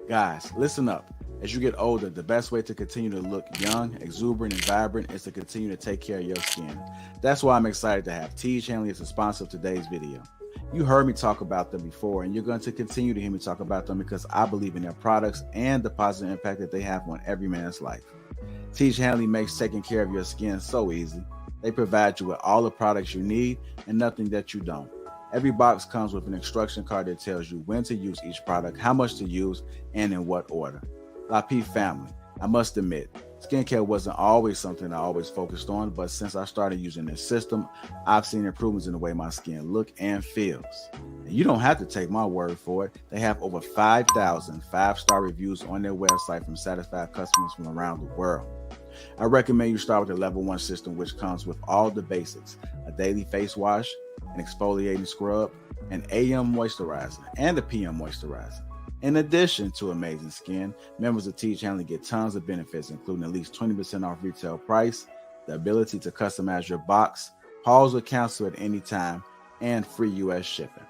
Guys, listen up. As you get older, the best way to continue to look young, exuberant, and vibrant is to continue to take care of your skin. That's why I'm excited to have Teej Hanley as a sponsor of today's video. You heard me talk about them before, and you're going to continue to hear me talk about them because I believe in their products and the positive impact that they have on every man's life. Teej Hanley makes taking care of your skin so easy. They provide you with all the products you need and nothing that you don't. Every box comes with an instruction card that tells you when to use each product, how much to use, and in what order. Lapeef family, I must admit, skincare wasn't always something I always focused on, but since I started using this system, I've seen improvements in the way my skin looks and feels. And you don't have to take my word for it. They have over 5,000 5-star reviews on their website from satisfied customers from around the world. I recommend you start with the level 1 system, which comes with all the basics: a daily face wash, an exfoliating scrub, an AM moisturizer, and a PM moisturizer. In addition to amazing skin, members of Teej Hanley get tons of benefits, including at least 20% off retail price, the ability to customize your box, pause or cancel at any time, and free US shipping.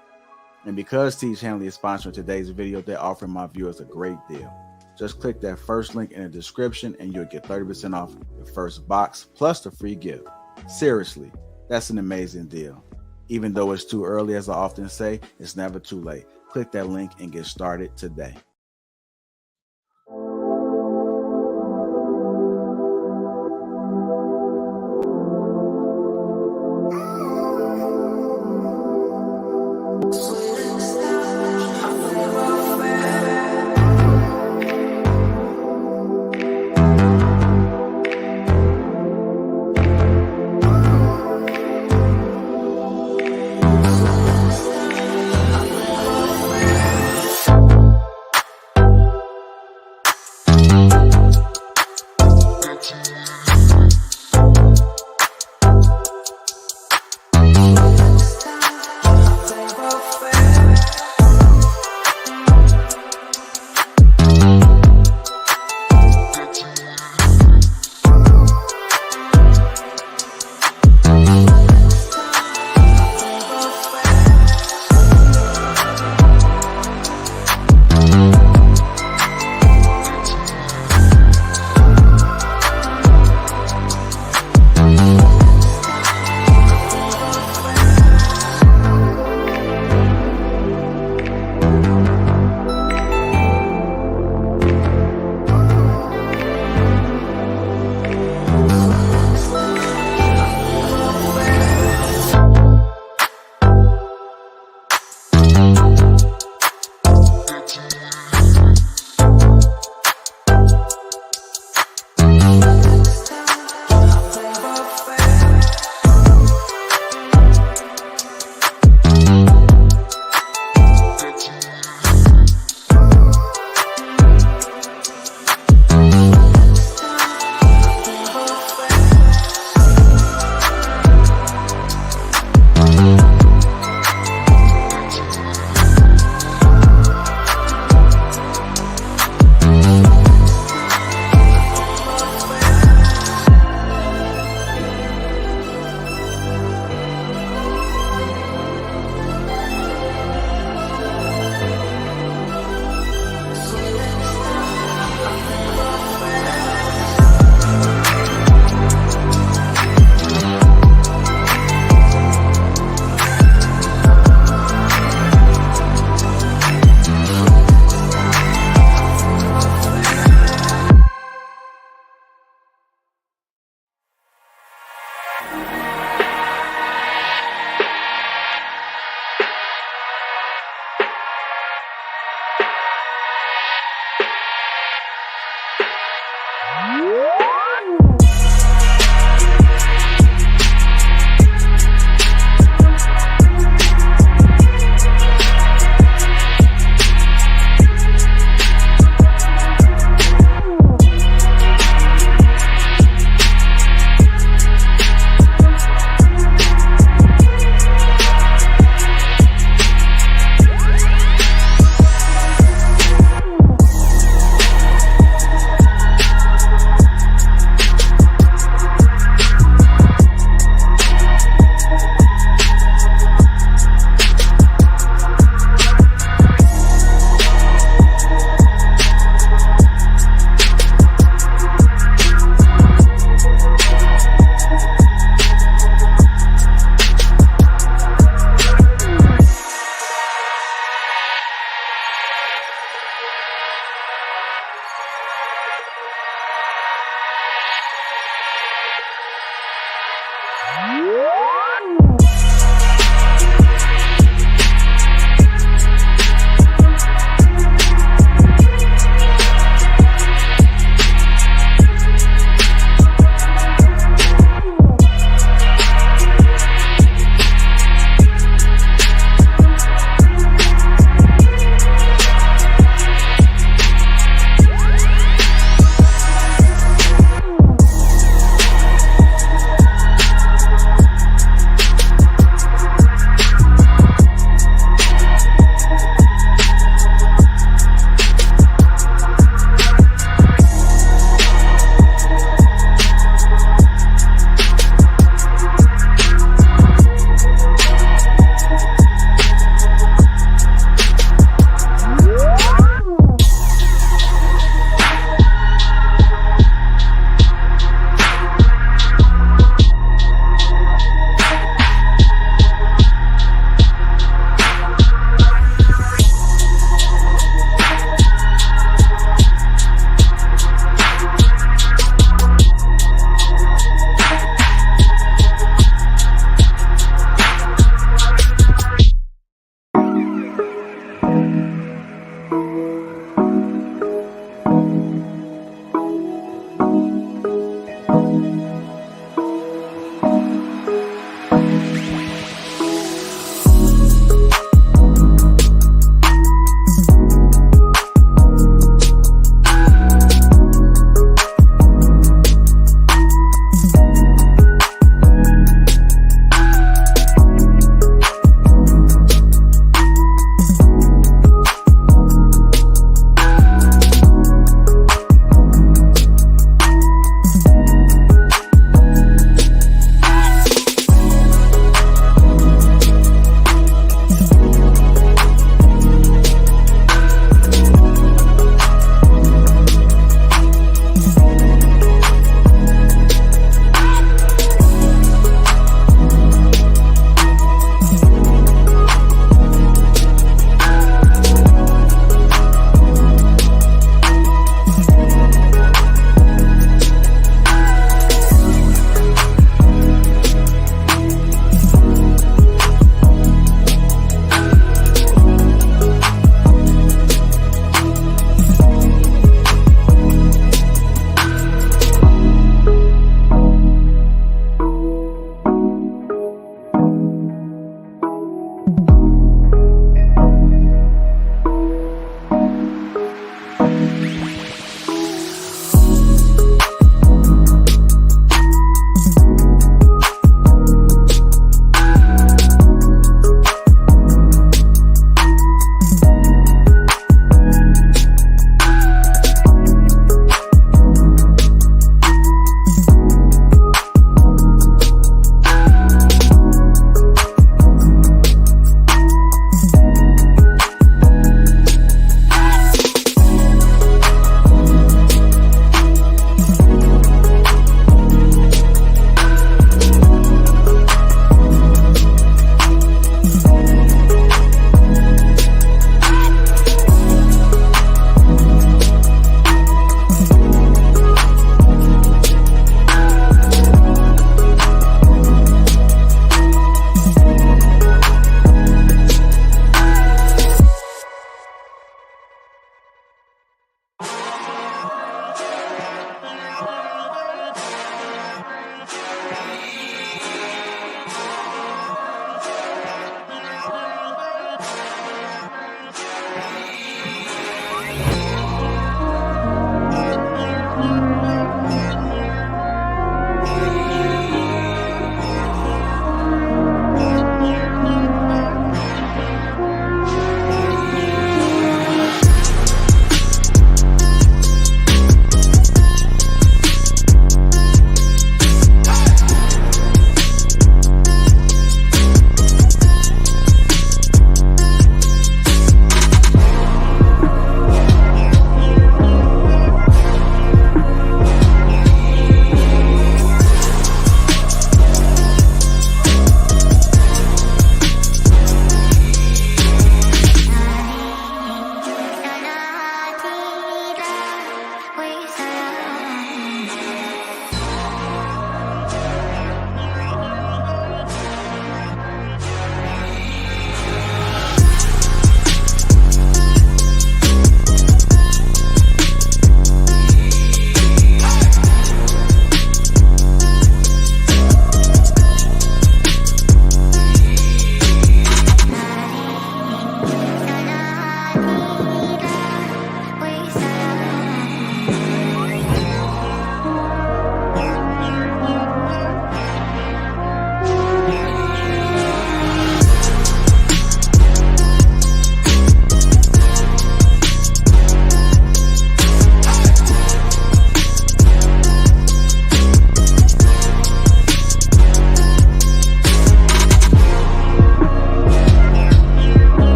And because Teej Hanley is sponsoring today's video, they're offering my viewers a great deal. Just click that first link in the description and you'll get 30% off your first box plus the free gift. Seriously, that's an amazing deal. Even though it's too early, as I often say, it's never too late. Click that link and get started today.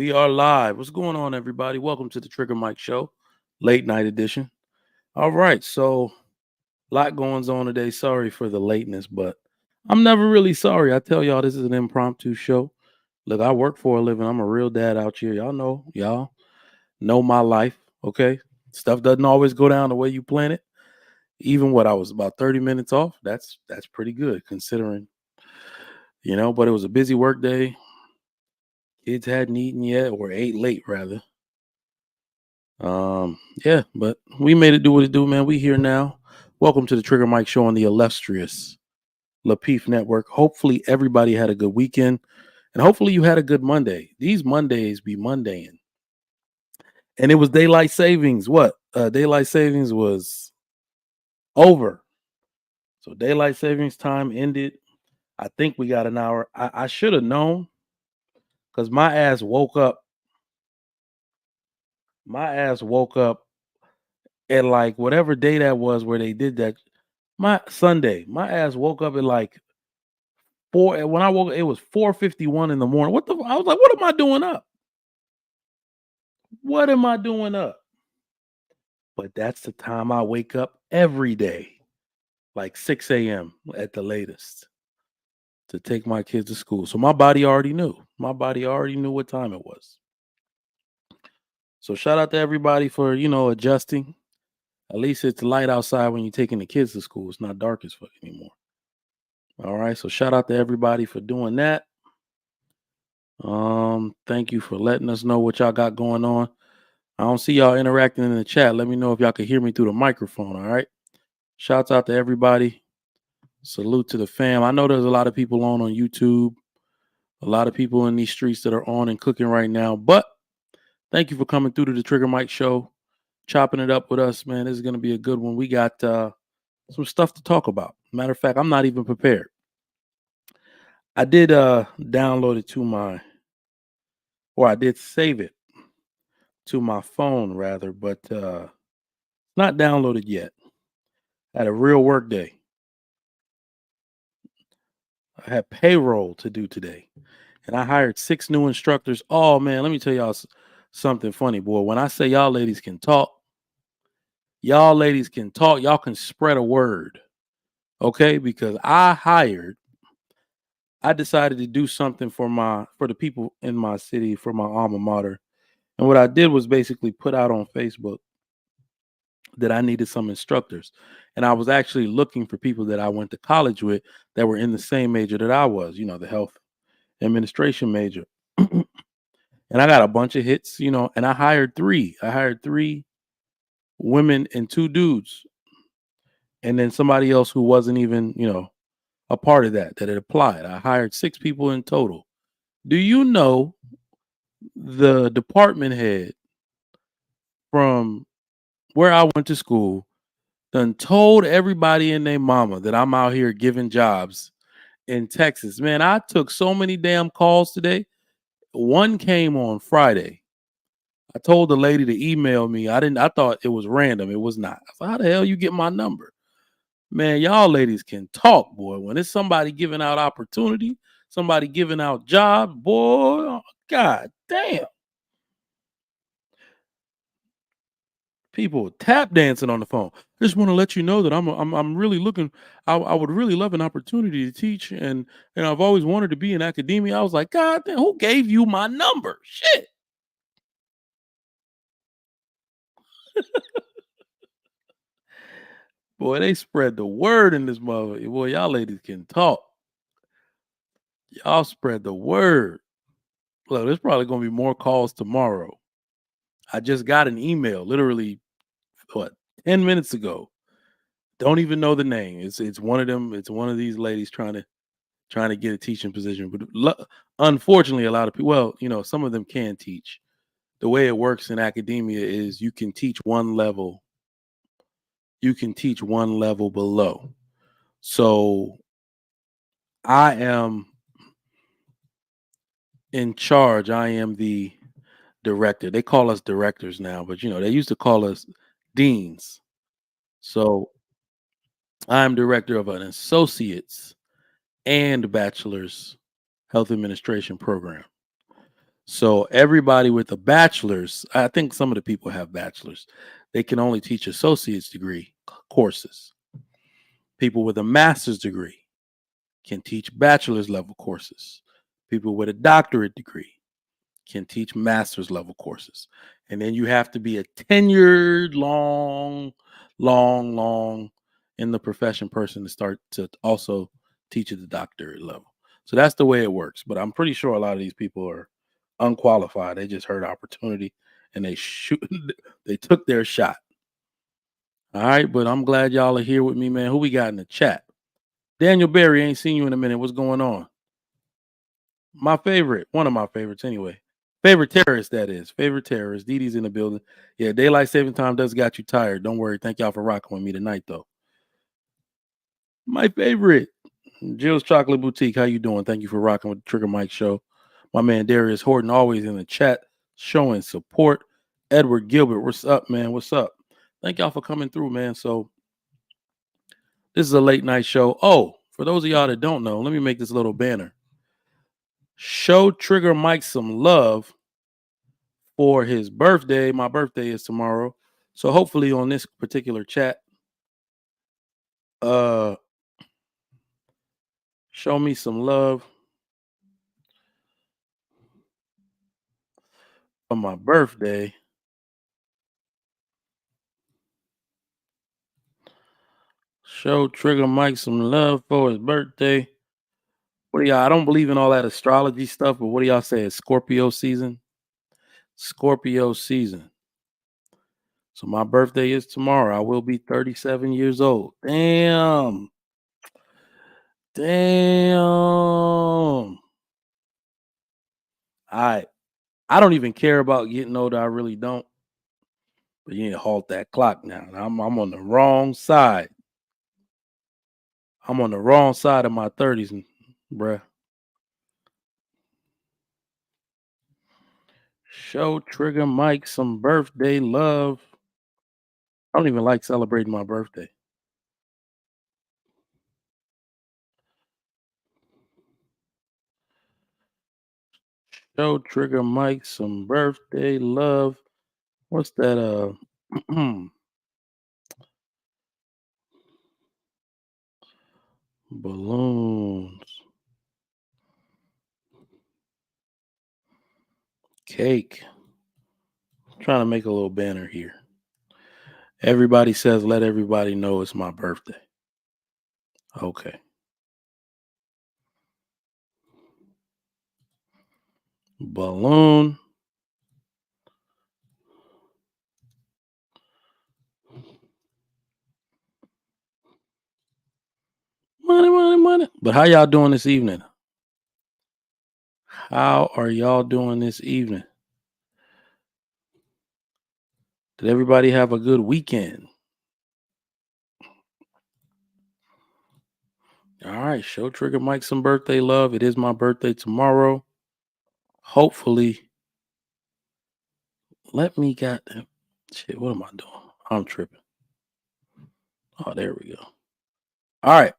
We are live. What's going on, everybody? Welcome to the Trigger Mike Show, late night edition. All right, so a lot going on today. Sorry for the lateness, but I'm never really sorry. I tell y'all, this is an impromptu show. Look, I work for a living. I'm a real dad out here. Y'all know my life. Okay, stuff doesn't always go down the way you plan it. Even what I was about 30 minutes off. That's pretty good considering, But it was a busy work day. Kids hadn't eaten yet, or ate late rather. Yeah, but we made it do what it do, man. We here now. Welcome to the Trigger Mike Show on the illustrious Lapeef Network. Hopefully everybody had a good weekend, and hopefully you had a good Monday. These Mondays be Mondaying. And it was daylight savings. What? Daylight savings was over. So daylight savings time ended. I think we got an hour. I should have known because my ass woke up. My ass woke up at like whatever day that was where they did that. My Sunday, my ass woke up at like four. When I woke, it was 4:51 in the morning. I was like, what am I doing up? What am I doing up? But that's the time I wake up every day, like 6 a.m. at the latest, to take my kids to school. So my body already knew. My body already knew what time it was. So shout out to everybody for adjusting. At least it's light outside when you're taking the kids to school. It's not dark as fuck anymore. All right. So shout out to everybody for doing that. Thank you for letting us know what y'all got going on. I don't see y'all interacting in the chat. Let me know if y'all can hear me through the microphone. All right. Shouts out to everybody. Salute to the fam. I know there's a lot of people on YouTube, a lot of people in these streets that are on and cooking right now. But thank you for coming through to the Trigger Mike Show, chopping it up with us, man. This is going to be a good one. We got some stuff to talk about. Matter of fact, I'm not even prepared. I did download it I did save it to my phone rather, but not downloaded yet. I had a real work day. I had payroll to do today, and I hired 6 new instructors. Oh man, let me tell y'all something funny, boy. When I say y'all ladies can talk, y'all can spread a word, okay? Because I decided to do something for the people in my city, for my alma mater. And what I did was basically put out on Facebook that I needed some instructors. And I was actually looking for people that I went to college with that were in the same major that I was, the health administration major. And I got a bunch of hits, and I hired 3. I hired 3 women and 2 dudes. And then somebody else who wasn't even, a part of that had applied. I hired 6 people in total. Do you know the department head from where I went to school done told everybody and their mama that I'm out here giving jobs in Texas? Man, I took so many damn calls today. One came on Friday. I told the lady to email me. I thought it was random. It was not. I said, how the hell you get my number? Man, y'all ladies can talk, boy. When it's somebody giving out opportunity, somebody giving out jobs, boy, oh, god damn. People tap dancing on the phone. I just want to let you know that I'm really looking. I would really love an opportunity to teach, and I've always wanted to be in academia. I was like, God damn, who gave you my number? Shit. Boy, they spread the word in this mother. Boy, y'all ladies can talk. Y'all spread the word. Look, there's probably gonna be more calls tomorrow. I just got an email, literally, 10 minutes ago. Don't even know the name. It's one of them. It's one of these ladies trying to get a teaching position. But unfortunately, a lot of people, some of them can teach. The way it works in academia is you can teach one level. You can teach one level below. So I am in charge. I am the director. They call us directors now, but they used to call us deans. So I'm director of an associate's and bachelor's health administration program. So everybody with a bachelor's, I think some of the people have bachelor's, they can only teach associate's degree courses. People with a master's degree can teach bachelor's level courses. People with a doctorate degree can teach master's level courses. And then you have to be a tenured, long in the profession person to start to also teach at the doctorate level. So that's the way it works. But I'm pretty sure a lot of these people are unqualified. They just heard opportunity and they took their shot. All right, but I'm glad y'all are here with me, man. Who we got in the chat? Daniel Berry, ain't seen you in a minute. What's going on? My favorite, one of my favorites anyway. Favorite terrorist, that is. Favorite terrorist. Dee Dee's in the building. Yeah, daylight saving time does got you tired. Don't worry. Thank y'all for rocking with me tonight, though. My favorite, Jill's Chocolate Boutique. How you doing? Thank you for rocking with the Trigger Mike Show. My man Darius Horton always in the chat showing support. Edward Gilbert, what's up, man? What's up? Thank y'all for coming through, man. So this is a late night show. Oh, for those of y'all that don't know, let me make this little banner. Show Trigger Mike some love for his birthday. My birthday is tomorrow. So hopefully on this particular chat, show me some love for my birthday. Show Trigger Mike some love for his birthday. What do y'all? I don't believe in all that astrology stuff, but what do y'all say? It's Scorpio season. Scorpio season. So my birthday is tomorrow. I will be 37 years old. Damn. All right. I don't even care about getting older. I really don't. But you need to halt that clock now. I'm on the wrong side. I'm on the wrong side of my 30s, bruh. Show Trigger Mike some birthday love. I don't even like celebrating my birthday. Show Trigger Mike some birthday love. What's that? Balloons. Cake. I'm trying to make a little banner here. Everybody says, let everybody know it's my birthday. Okay. Balloon. Money. But how y'all doing this evening? How are y'all doing this evening? Did everybody have a good weekend? All right, show Trigger Mike some birthday love. It is my birthday tomorrow. Hopefully, let me got them. Shit, what am I doing? I'm tripping. Oh, there we go. All right.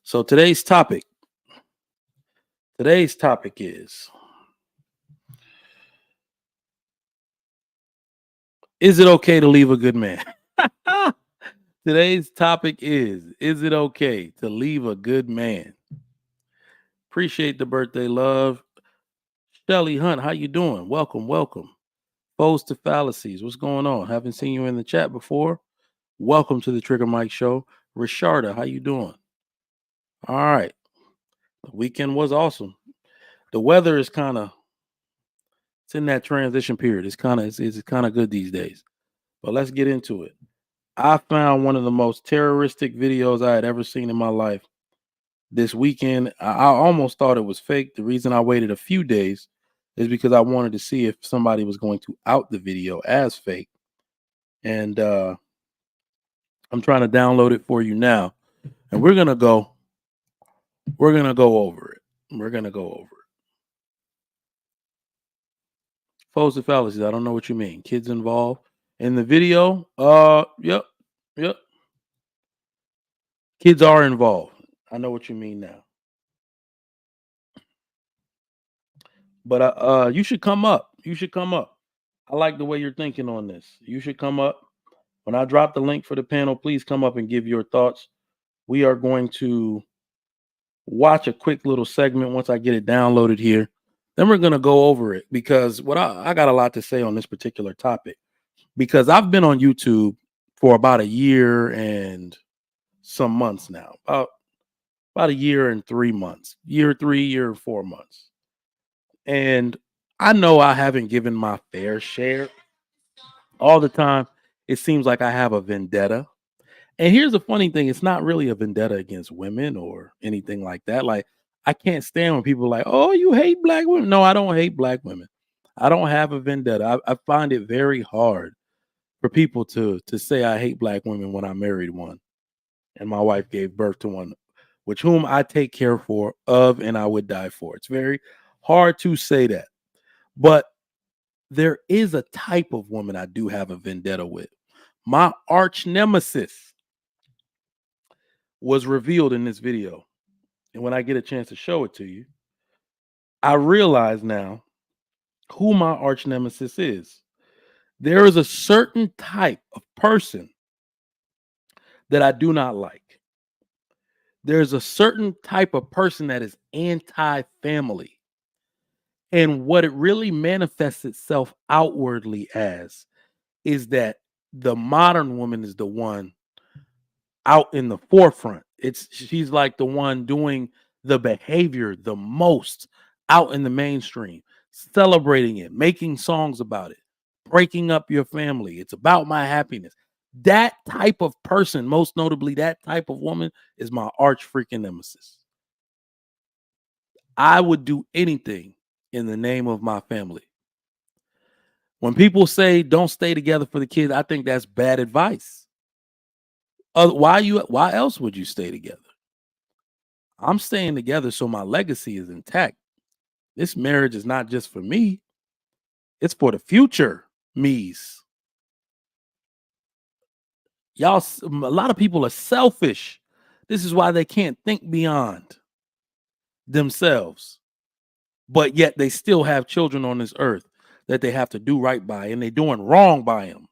So today's topic is it okay to leave a good man? Today's topic is it okay to leave a good man? Appreciate the birthday love. Shelly Hunt, how you doing? Welcome. Foes to fallacies. What's going on? Haven't seen you in the chat before. Welcome to the Trigger Mike Show. Risharda, how you doing? All right. The weekend was awesome. The weather is it's in that transition period. It's kind of good these days. But let's get into it. I found one of the most terroristic videos I had ever seen in my life this weekend. I almost thought it was fake. The reason I waited a few days is because I wanted to see if somebody was going to out the video as fake. And I'm trying to download it for you now. And we're gonna go over it. Foes and fallacies. I don't know what you mean. Kids involved in the video. Yep. Kids are involved. I know what you mean now. But you should come up. You should come up. I like the way you're thinking on this. You should come up. When I drop the link for the panel, please come up and give your thoughts. We are going to watch a quick little segment once I get it downloaded here. Then we're going to go over it because what I got a lot to say on this particular topic because I've been on YouTube for about a year and some months now, about a year and 3 months, year 4 months. And I know I haven't given my fair share. All the time, it seems like I have a vendetta. And here's the funny thing, it's not really a vendetta against women or anything like that. Like, I can't stand when people are like, oh, you hate black women. No, I don't hate black women. I don't have a vendetta. I find it very hard for people to say I hate black women when I married one and my wife gave birth to one, which whom I take care of and I would die for. It's very hard to say that. But there is a type of woman I do have a vendetta with. My arch nemesis was revealed in this video. And when I get a chance to show it to you, I realize now who my arch nemesis is. There is a certain type of person that I do not like. There's a certain type of person that is anti-family. And what it really manifests itself outwardly as is that the modern woman is the one out in the forefront. She's like the one doing the behavior the most out in the mainstream, celebrating it, making songs about it, breaking up your family. It's about my happiness. That type of person, most notably that type of woman, is my arch freaking nemesis. I would do anything in the name of my family. When people say don't stay together for the kids, I think that's bad advice. Why else would you stay together? I'm staying together so my legacy is intact. This marriage is not just for me, it's for the future me's. Y'all, a lot of people are selfish. This is why they can't think beyond themselves. But yet they still have children on this earth that they have to do right by, and they're doing wrong by them.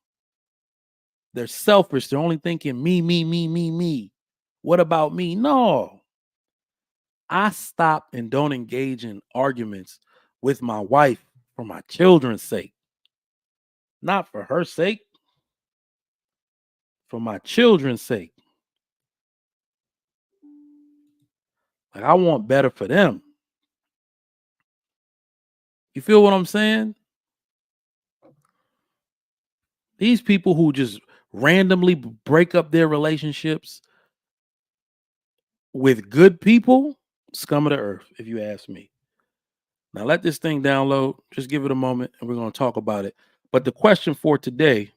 They're selfish. They're only thinking me, me, me, me, me. What about me? No. I stop and don't engage in arguments with my wife for my children's sake. Not for her sake, for my children's sake. Like, I want better for them. You feel what I'm saying? These people who just randomly break up their relationships with good people, scum of the earth, if you ask me. Now let this thing download. Just give it a moment and we're going to talk about it. But the question for today,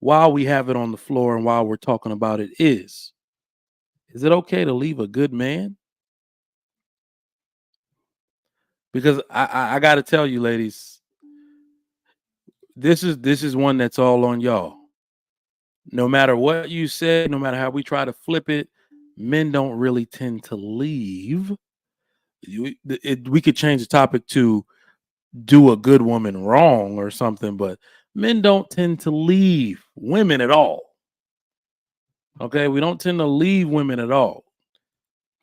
while we have it on the floor and while we're talking about it, is it okay to leave a good man? Because I got to tell you, ladies, this is one that's all on y'all. No matter what you say, no matter how we try to flip it, men don't really tend to leave. We could change the topic to do a good woman wrong or something, but men don't tend to leave women at all. Okay, we don't tend to leave women at all.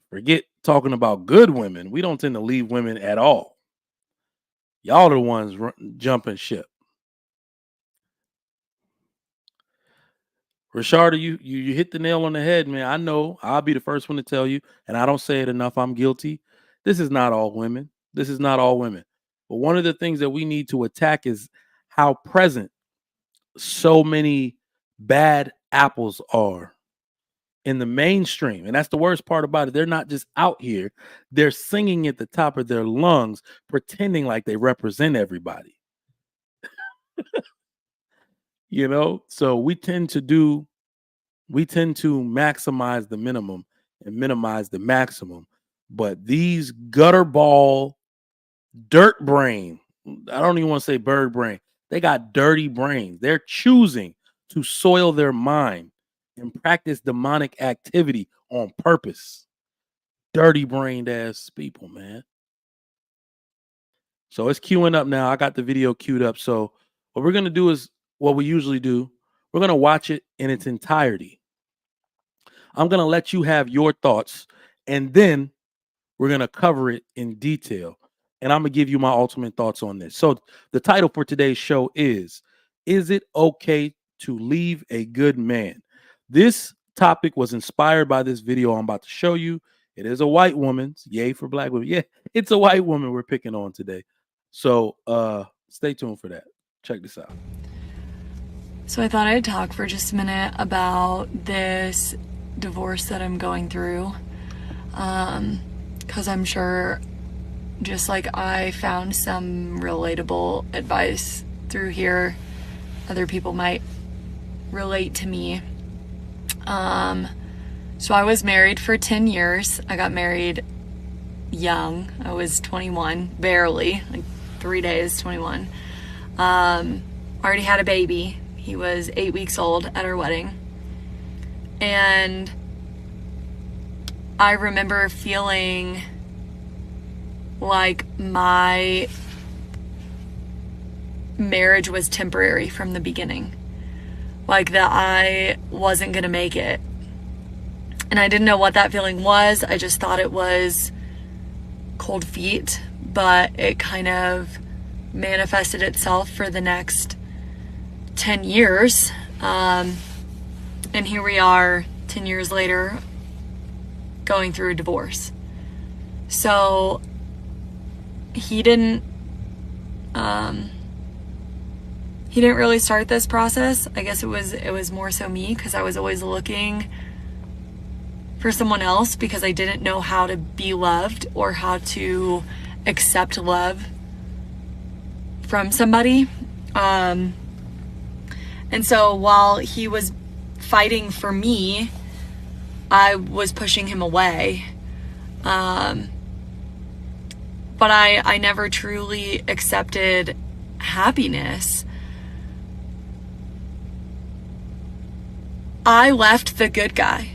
Forget talking about good women. We don't tend to leave women at all. Y'all are the ones jumping ship. Rashada, you hit the nail on the head, man. I know. I'll be the first one to tell you, and I don't say it enough. I'm guilty. This is not all women. This is not all women. But one of the things that we need to attack is how present so many bad apples are in the mainstream. And that's the worst part about it. They're not just out here, they're singing at the top of their lungs, pretending like they represent everybody. So we tend to maximize the minimum and minimize the maximum. But these gutter ball, dirt brain, I don't even want to say bird brain, they got dirty brains. They're choosing to soil their mind and practice demonic activity on purpose. Dirty brained ass people, man. So it's queuing up now. I got the video queued up. So what we're going to do is what we usually do. We're going to watch it in its entirety. I'm going to let you have your thoughts, and then we're going to cover it in detail. And I'm going to give you my ultimate thoughts on this. So the title for today's show is It Okay to Leave a Good Man? This topic was inspired by this video I'm about to show you. It is a white woman. Yay for black women. Yeah, it's a white woman we're picking on today. So stay tuned for that. Check this out. So I thought I'd talk for just a minute about this divorce that I'm going through. Because I'm sure just like I found some relatable advice through here, other people might relate to me. So I was married for 10 years. I got married young. I was 21, barely, like 3 days, 21. Already had a baby. He was 8 weeks old at our wedding. And I remember feeling like my marriage was temporary from the beginning. Like that I wasn't gonna make it. And I didn't know what that feeling was. I just thought it was cold feet, but it kind of manifested itself for the next 10 years. And here we are 10 years later going through a divorce. So he didn't really start this process. I guess it was more so me, because I was always looking for someone else because I didn't know how to be loved or how to accept love from somebody. And so while he was fighting for me, I was pushing him away. But I never truly accepted happiness. I left the good guy.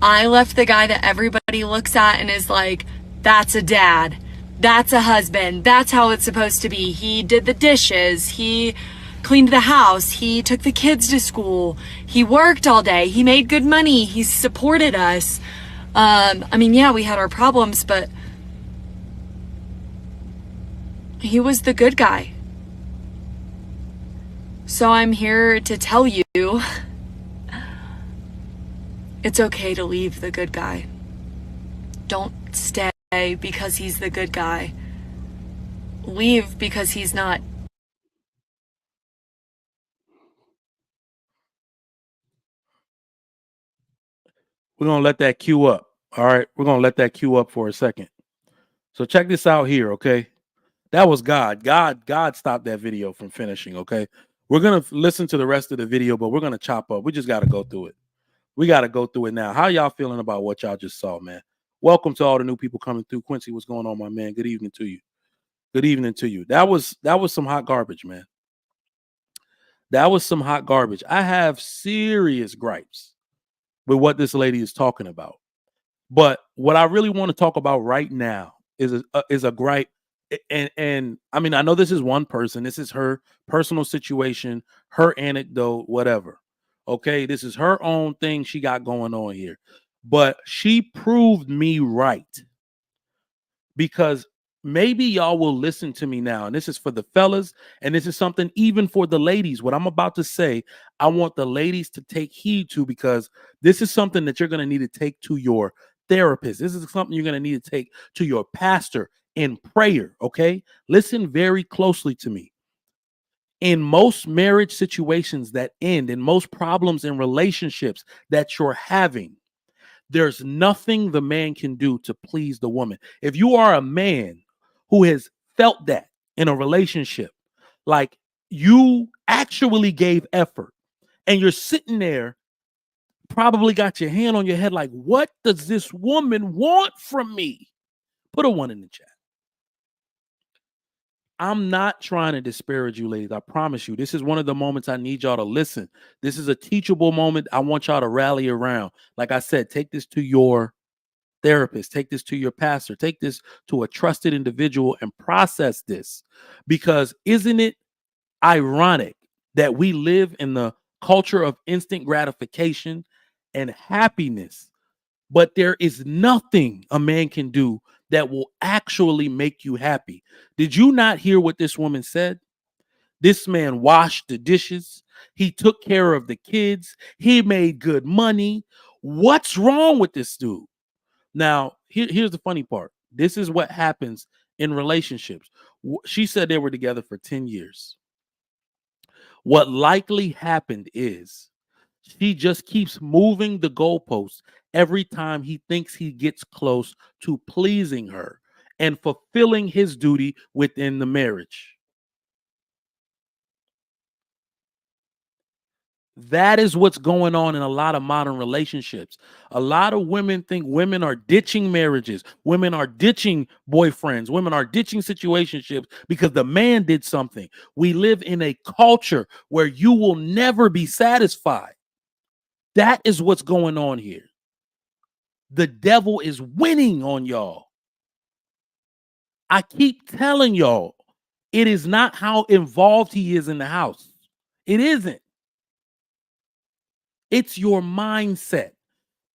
I left the guy that everybody looks at and is like, that's a dad, that's a husband, that's how it's supposed to be. He did the dishes, he cleaned the house, he took the kids to school, he worked all day, he made good money, he supported us. I mean, yeah, we had our problems, but he was the good guy. So I'm here to tell you, it's okay to leave the good guy. Don't stay because he's the good guy. Leave because he's not. We're going to let that queue up. All right. We're going to let that queue up for a second. So check this out here. Okay. That was God. God stopped that video from finishing. Okay. We're going to listen to the rest of the video, but we're going to chop up. We just got to go through it. We got to go through it now. How y'all feeling about what y'all just saw, man? Welcome to all the new people coming through. Quincy, what's going on, my man? Good evening to you. Good evening to you. That was some hot garbage, man. That was some hot garbage. I have serious gripes with what this lady is talking about. But what I really want to talk about right now is a gripe. And I mean, I know this is one person. This is her personal situation, her anecdote, whatever. Okay, this is her own thing she got going on here. But she proved me right. Because maybe y'all will listen to me now. And this is for the fellas. And this is something even for the ladies. What I'm about to say, I want the ladies to take heed to, because this is something that you're going to need to take to your therapist. This is something you're going to need to take to your pastor in prayer. Okay, listen very closely to me. In most marriage situations that end, in most problems in relationships that you're having, there's nothing the man can do to please the woman. If you are a man who has felt that in a relationship, like you actually gave effort and you're sitting there, probably got your hand on your head like, what does this woman want from me? Put a 1 in the chat. I'm not trying to disparage you, ladies. I promise you, this is one of the moments I need y'all to listen. This is a teachable moment. I want y'all to rally around. Like I said, take this to your therapist, take this to your pastor, take this to a trusted individual and process this. Because isn't it ironic that we live in the culture of instant gratification and happiness, but there is nothing a man can do that will actually make you happy? Did you not hear what this woman said? This man washed the dishes. He took care of the kids. He made good money. What's wrong with this dude? Now, here's the funny part. This is what happens in relationships. She said they were together for 10 years. What likely happened is she just keeps moving the goalposts every time he thinks he gets close to pleasing her and fulfilling his duty within the marriage. That is what's going on in a lot of modern relationships. A lot of women think women are ditching marriages. Women are ditching boyfriends. Women are ditching situationships because the man did something. We live in a culture where you will never be satisfied. That is what's going on here. The devil is winning on y'all. I keep telling y'all, it is not how involved he is in the house. It isn't. It's your mindset.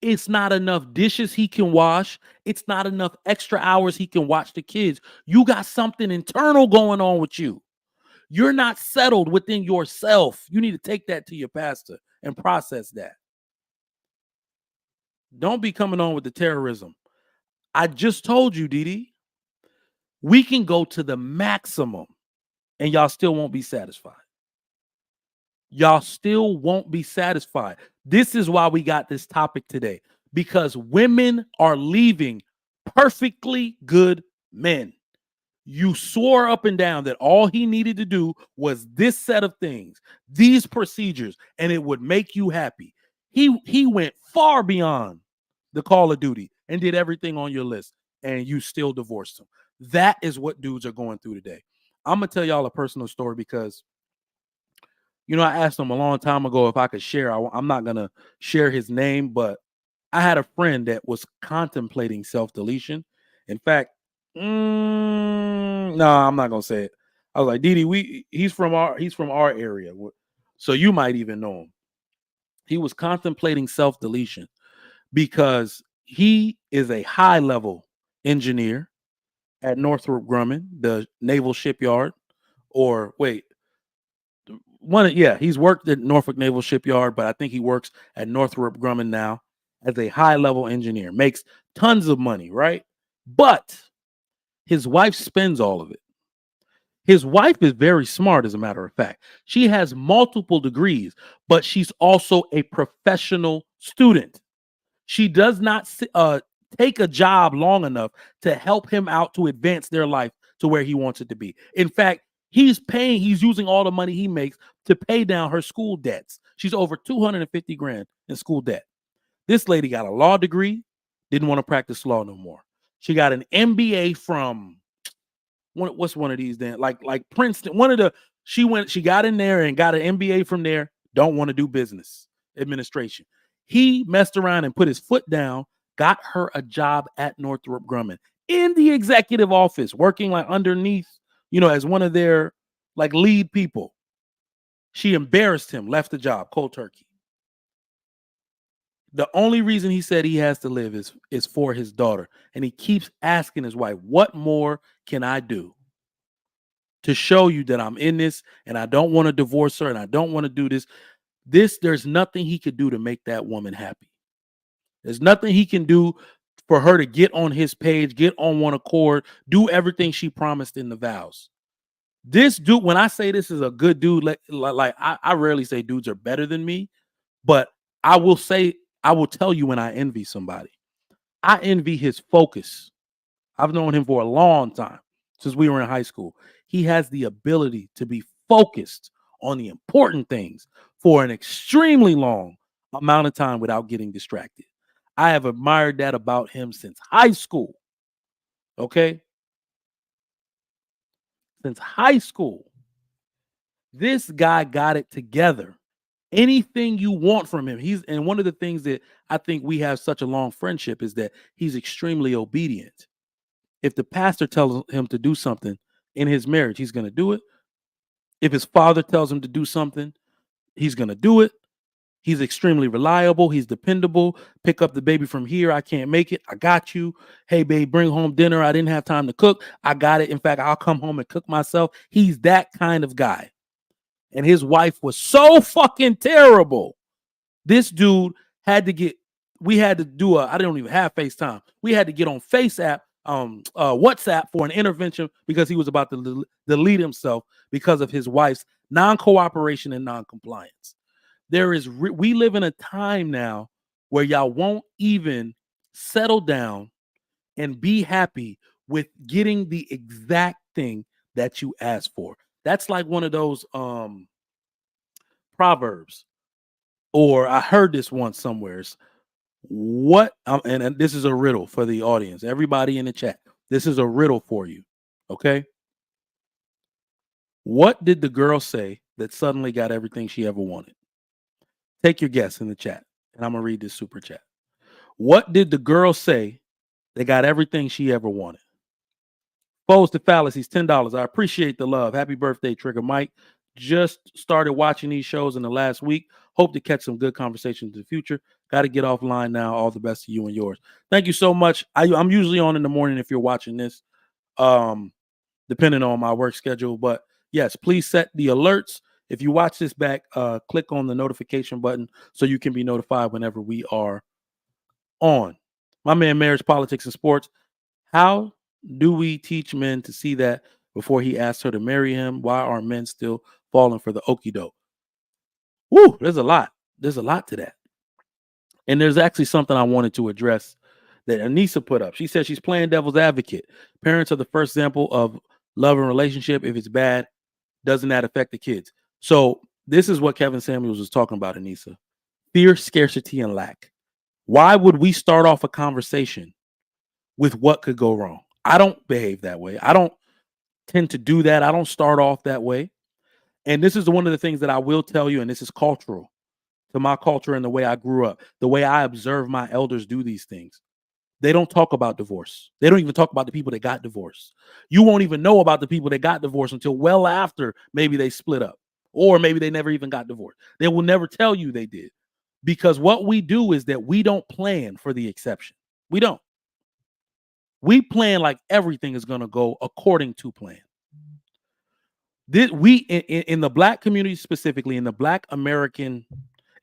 It's not enough dishes he can wash. It's not enough extra hours he can watch the kids. You got something internal going on with you. You're not settled within yourself. You need to take that to your pastor and process that. Don't be coming on with the terrorism. I just told you, Didi, we can go to the maximum and y'all still won't be satisfied. Y'all still won't be satisfied. This is why we got this topic today, because women are leaving perfectly good men. You swore up and down that all he needed to do was this set of things, these procedures, and it would make you happy. He went far beyond the call of duty and did everything on your list, and you still divorced him. That is what dudes are going through today. I'm going to tell y'all a personal story because, you know, I asked him a long time ago if I could share. I'm not going to share his name, but I had a friend that was contemplating self-deletion. In fact, no, I'm not going to say it. I was like, Didi, he's from our area. So you might even know him. He was contemplating self-deletion because he is a high-level engineer at Northrop Grumman, the naval shipyard. Or wait, he's worked at Norfolk Naval Shipyard, but I think he works at Northrop Grumman now as a high-level engineer. Makes tons of money, right? But his wife spends all of it. His wife is very smart, as a matter of fact. She has multiple degrees, but she's also a professional student. She does not take a job long enough to help him out to advance their life to where he wants it to be. In fact, he's using all the money he makes to pay down her school debts. She's over 250 grand in school debt. This lady got a law degree, didn't want to practice law no more. She got an MBA from what's one of these then? Like Princeton. She got in there and got an MBA from there. Don't want to do business administration. He messed around and put his foot down, got her a job at Northrop Grumman in the executive office, working like underneath, as one of their like lead people. She embarrassed him, left the job, cold turkey. The only reason he said he has to live is for his daughter. And he keeps asking his wife, what more can I do to show you that I'm in this and I don't want to divorce her and I don't want to do this? There's nothing he could do to make that woman happy. There's nothing he can do for her to get on his page, get on one accord, do everything she promised in the vows. This dude, when I say this is a good dude, like I rarely say dudes are better than me, but I will tell you when I envy somebody. I envy his focus. I've known him for a long time, since we were in high school. He has the ability to be focused on the important things for an extremely long amount of time without getting distracted. I have admired that about him since high school. Okay? Since high school. This guy got it together. Anything you want from him. And one of the things that I think we have such a long friendship is that he's extremely obedient. If the pastor tells him to do something in his marriage, he's going to do it. If his father tells him to do something, he's going to do it. He's extremely reliable. He's dependable. Pick up the baby from here. I can't make it. I got you. Hey, babe, bring home dinner. I didn't have time to cook. I got it. In fact, I'll come home and cook myself. He's that kind of guy. And his wife was so fucking terrible. This dude we had to do I don't even have FaceTime. We had to get on WhatsApp for an intervention because he was about to delete himself because of his wife's non-cooperation and non-compliance. We live in a time now where y'all won't even settle down and be happy with getting the exact thing that you asked for. That's like one of those proverbs, or I heard this once somewhere. And this is a riddle for the audience. Everybody in the chat, this is a riddle for you. Okay. What did the girl say that suddenly got everything she ever wanted? Take your guess in the chat, and I'm going to read this super chat. What did the girl say that got everything she ever wanted? Foes to fallacies, $10. I appreciate the love. Happy birthday, Trigger Mike. Just started watching these shows in the last week. Hope to catch some good conversations in the future. Got to get offline now. All the best to you and yours. Thank you so much. I'm usually on in the morning if you're watching this, depending on my work schedule. But yes, please set the alerts. If you watch this back, click on the notification button so you can be notified whenever we are on. My man, Marriage, Politics, and Sports. How do we teach men to see that before he asks her to marry him? Why are men still falling for the okie doke? Woo, there's a lot. There's a lot to that. And there's actually something I wanted to address that Anissa put up. She said she's playing devil's advocate. Parents are the first example of love and relationship. If it's bad, doesn't that affect the kids? So this is what Kevin Samuels was talking about, Anissa. Fear, scarcity, and lack. Why would we start off a conversation with what could go wrong? I don't behave that way. I don't tend to do that. I don't start off that way. And this is one of the things that I will tell you, and this is cultural to my culture and the way I grew up, the way I observe my elders do these things. They don't talk about divorce. They don't even talk about the people that got divorced. You won't even know about the people that got divorced until well after maybe they split up, or maybe they never even got divorced. They will never tell you they did, because what we do is that we don't plan for the exception. We don't. We plan like everything is going to go according to plan. In the Black community, specifically in the Black American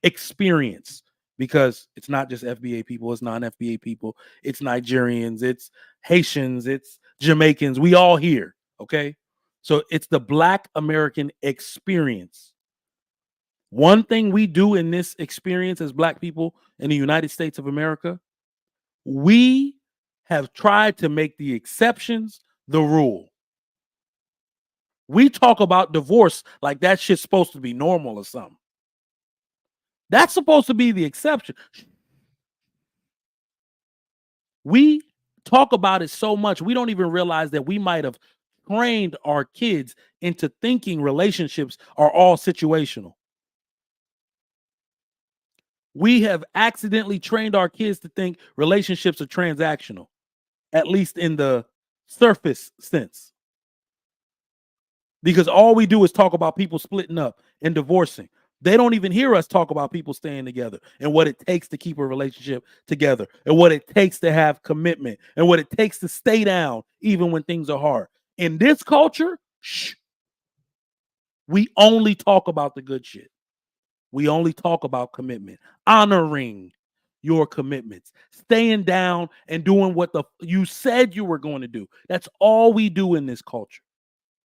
experience, because it's not just FBA people, it's non-FBA people, it's Nigerians, it's Haitians, it's Jamaicans, we all here, okay? So it's the Black American experience. One thing we do in this experience as Black people in the United States of America, we have tried to make the exceptions the rule. We talk about divorce like that shit's supposed to be normal or something. That's supposed to be the exception. We talk about it so much, we don't even realize that we might have trained our kids into thinking relationships are all situational. We have accidentally trained our kids to think relationships are transactional, at least in the surface sense. Because all we do is talk about people splitting up and divorcing. They don't even hear us talk about people staying together and what it takes to keep a relationship together, and what it takes to have commitment, and what it takes to stay down even when things are hard. In this culture, we only talk about the good shit. We only talk about commitment, honoring your commitments, staying down and doing what you said you were going to do. That's all we do in this culture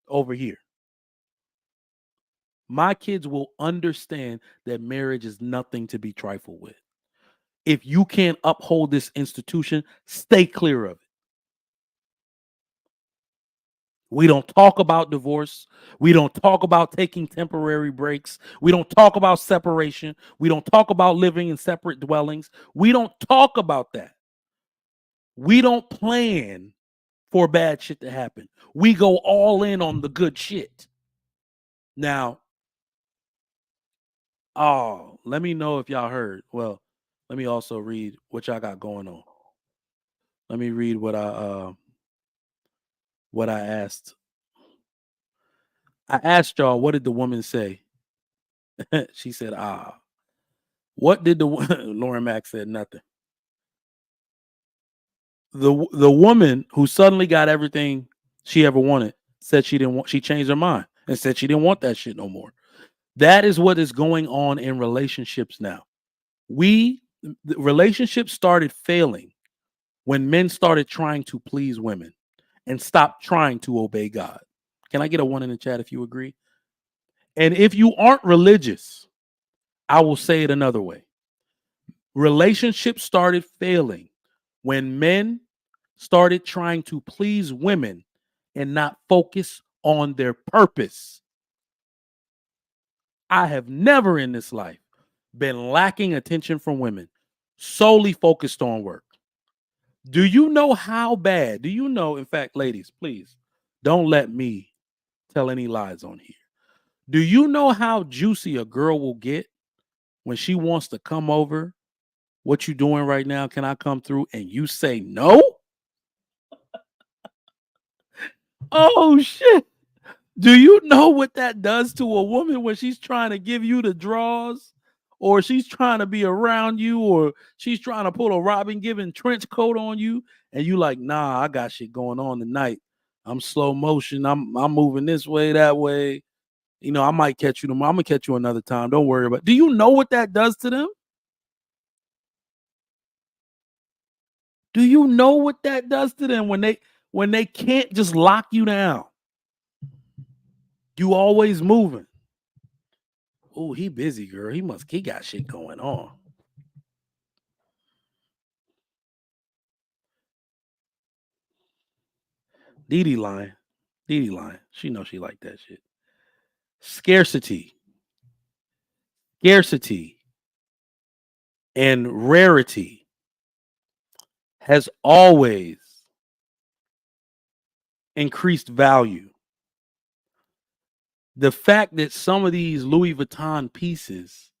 over here. My kids will understand that marriage is nothing to be trifled with. If you can't uphold this institution, stay clear of it. We don't talk about divorce. We don't talk about taking temporary breaks. We don't talk about separation. We don't talk about living in separate dwellings. We don't talk about that. We don't plan for bad shit to happen. We go all in on the good shit. Now, Oh, let me know if y'all heard. Well, let me also read what y'all got going on. Let me read what I asked. I asked y'all, what did the woman say? She said, ah. What did the Lauren Mack said nothing. The woman who suddenly got everything she ever wanted said she didn't want, she changed her mind and said she didn't want that shit no more. That is what is going on in relationships now. The relationships started failing when men started trying to please women and stopped trying to obey God. Can I get a 1 in the chat if you agree? And if you aren't religious, I will say it another way. Relationships started failing when men started trying to please women and not focus on their purpose. I have never in this life been lacking attention from women, solely focused on work. Do you know how bad? Do you know, in fact, ladies, please don't let me tell any lies on here. Do you know how juicy a girl will get when she wants to come over? What you doing right now? Can I come through? And you say no? Oh shit. Do you know what that does to a woman when she's trying to give you the draws, or she's trying to be around you, or she's trying to pull a Robin Gibbon trench coat on you, and you like, nah, I got shit going on tonight. I'm slow motion. I'm moving this way, that way. You know, I might catch you tomorrow. I'm gonna catch you another time. Don't worry about it. Do you know what that does to them? Do you know what that does to them when they can't just lock you down? You always moving. Oh, he busy, girl. He got shit going on. Dee lying. Dee lying. She knows she like that shit. Scarcity and rarity has always increased value. The fact that some of these Louis Vuitton pieces,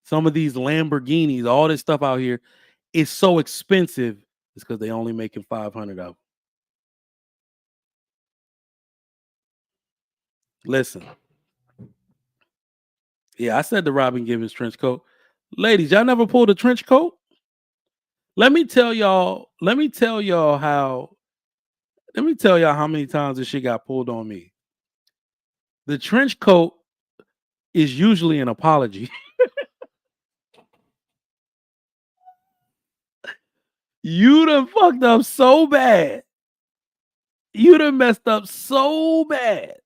some of these Lamborghinis, all this stuff out here is so expensive is because they only making 500 of them. Listen. Yeah, I said the Robin Gibbons trench coat. Ladies, y'all never pulled a trench coat? Let me tell y'all how many times this shit got pulled on me. The trench coat is usually an apology. You done fucked up so bad. You done messed up so bad.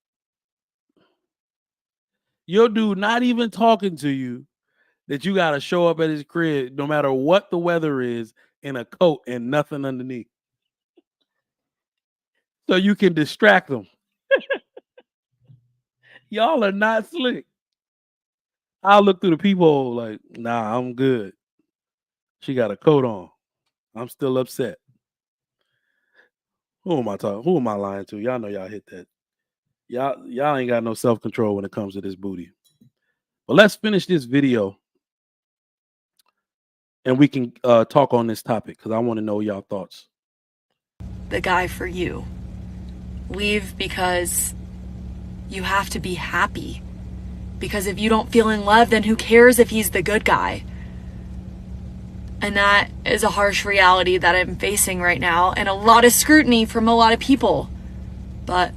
Your dude not even talking to you that you got to show up at his crib no matter what the weather is in a coat and nothing underneath. So you can distract them. Y'all are not slick. I'll look through the peephole like, nah, I'm good. She got a coat on. I'm still upset. Who am I talking? Who am I lying to? Y'all know y'all hit that. Y'all ain't got no self-control when it comes to this booty. But let's finish this video and we can talk on this topic because I want to know y'all thoughts. The guy for you. Leave because you have to be happy. Because if you don't feel in love, then who cares if he's the good guy? And that is a harsh reality that I'm facing right now, and a lot of scrutiny from a lot of people. But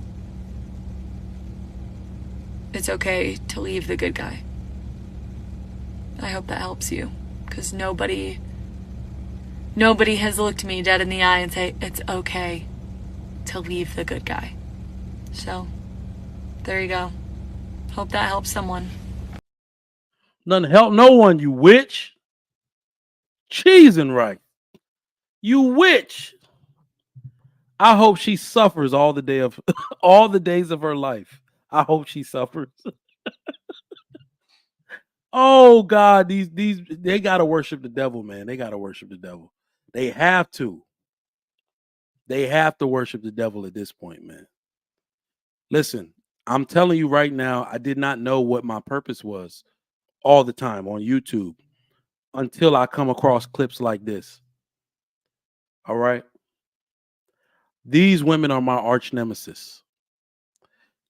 it's okay to leave the good guy. I hope that helps you, because nobody has looked me dead in the eye and say it's okay to leave the good guy. So there you go. Hope that helps someone. Nothing help no one, you witch. Cheese and right. You witch. I hope she suffers all the days of her life. I hope she suffers. Oh God, these they gotta worship the devil, man. They gotta worship the devil. They have to. They have to worship the devil at this point, man. Listen, I'm telling you right now, I did not know what my purpose was all the time on YouTube until I come across clips like this. All right. These women are my arch nemesis.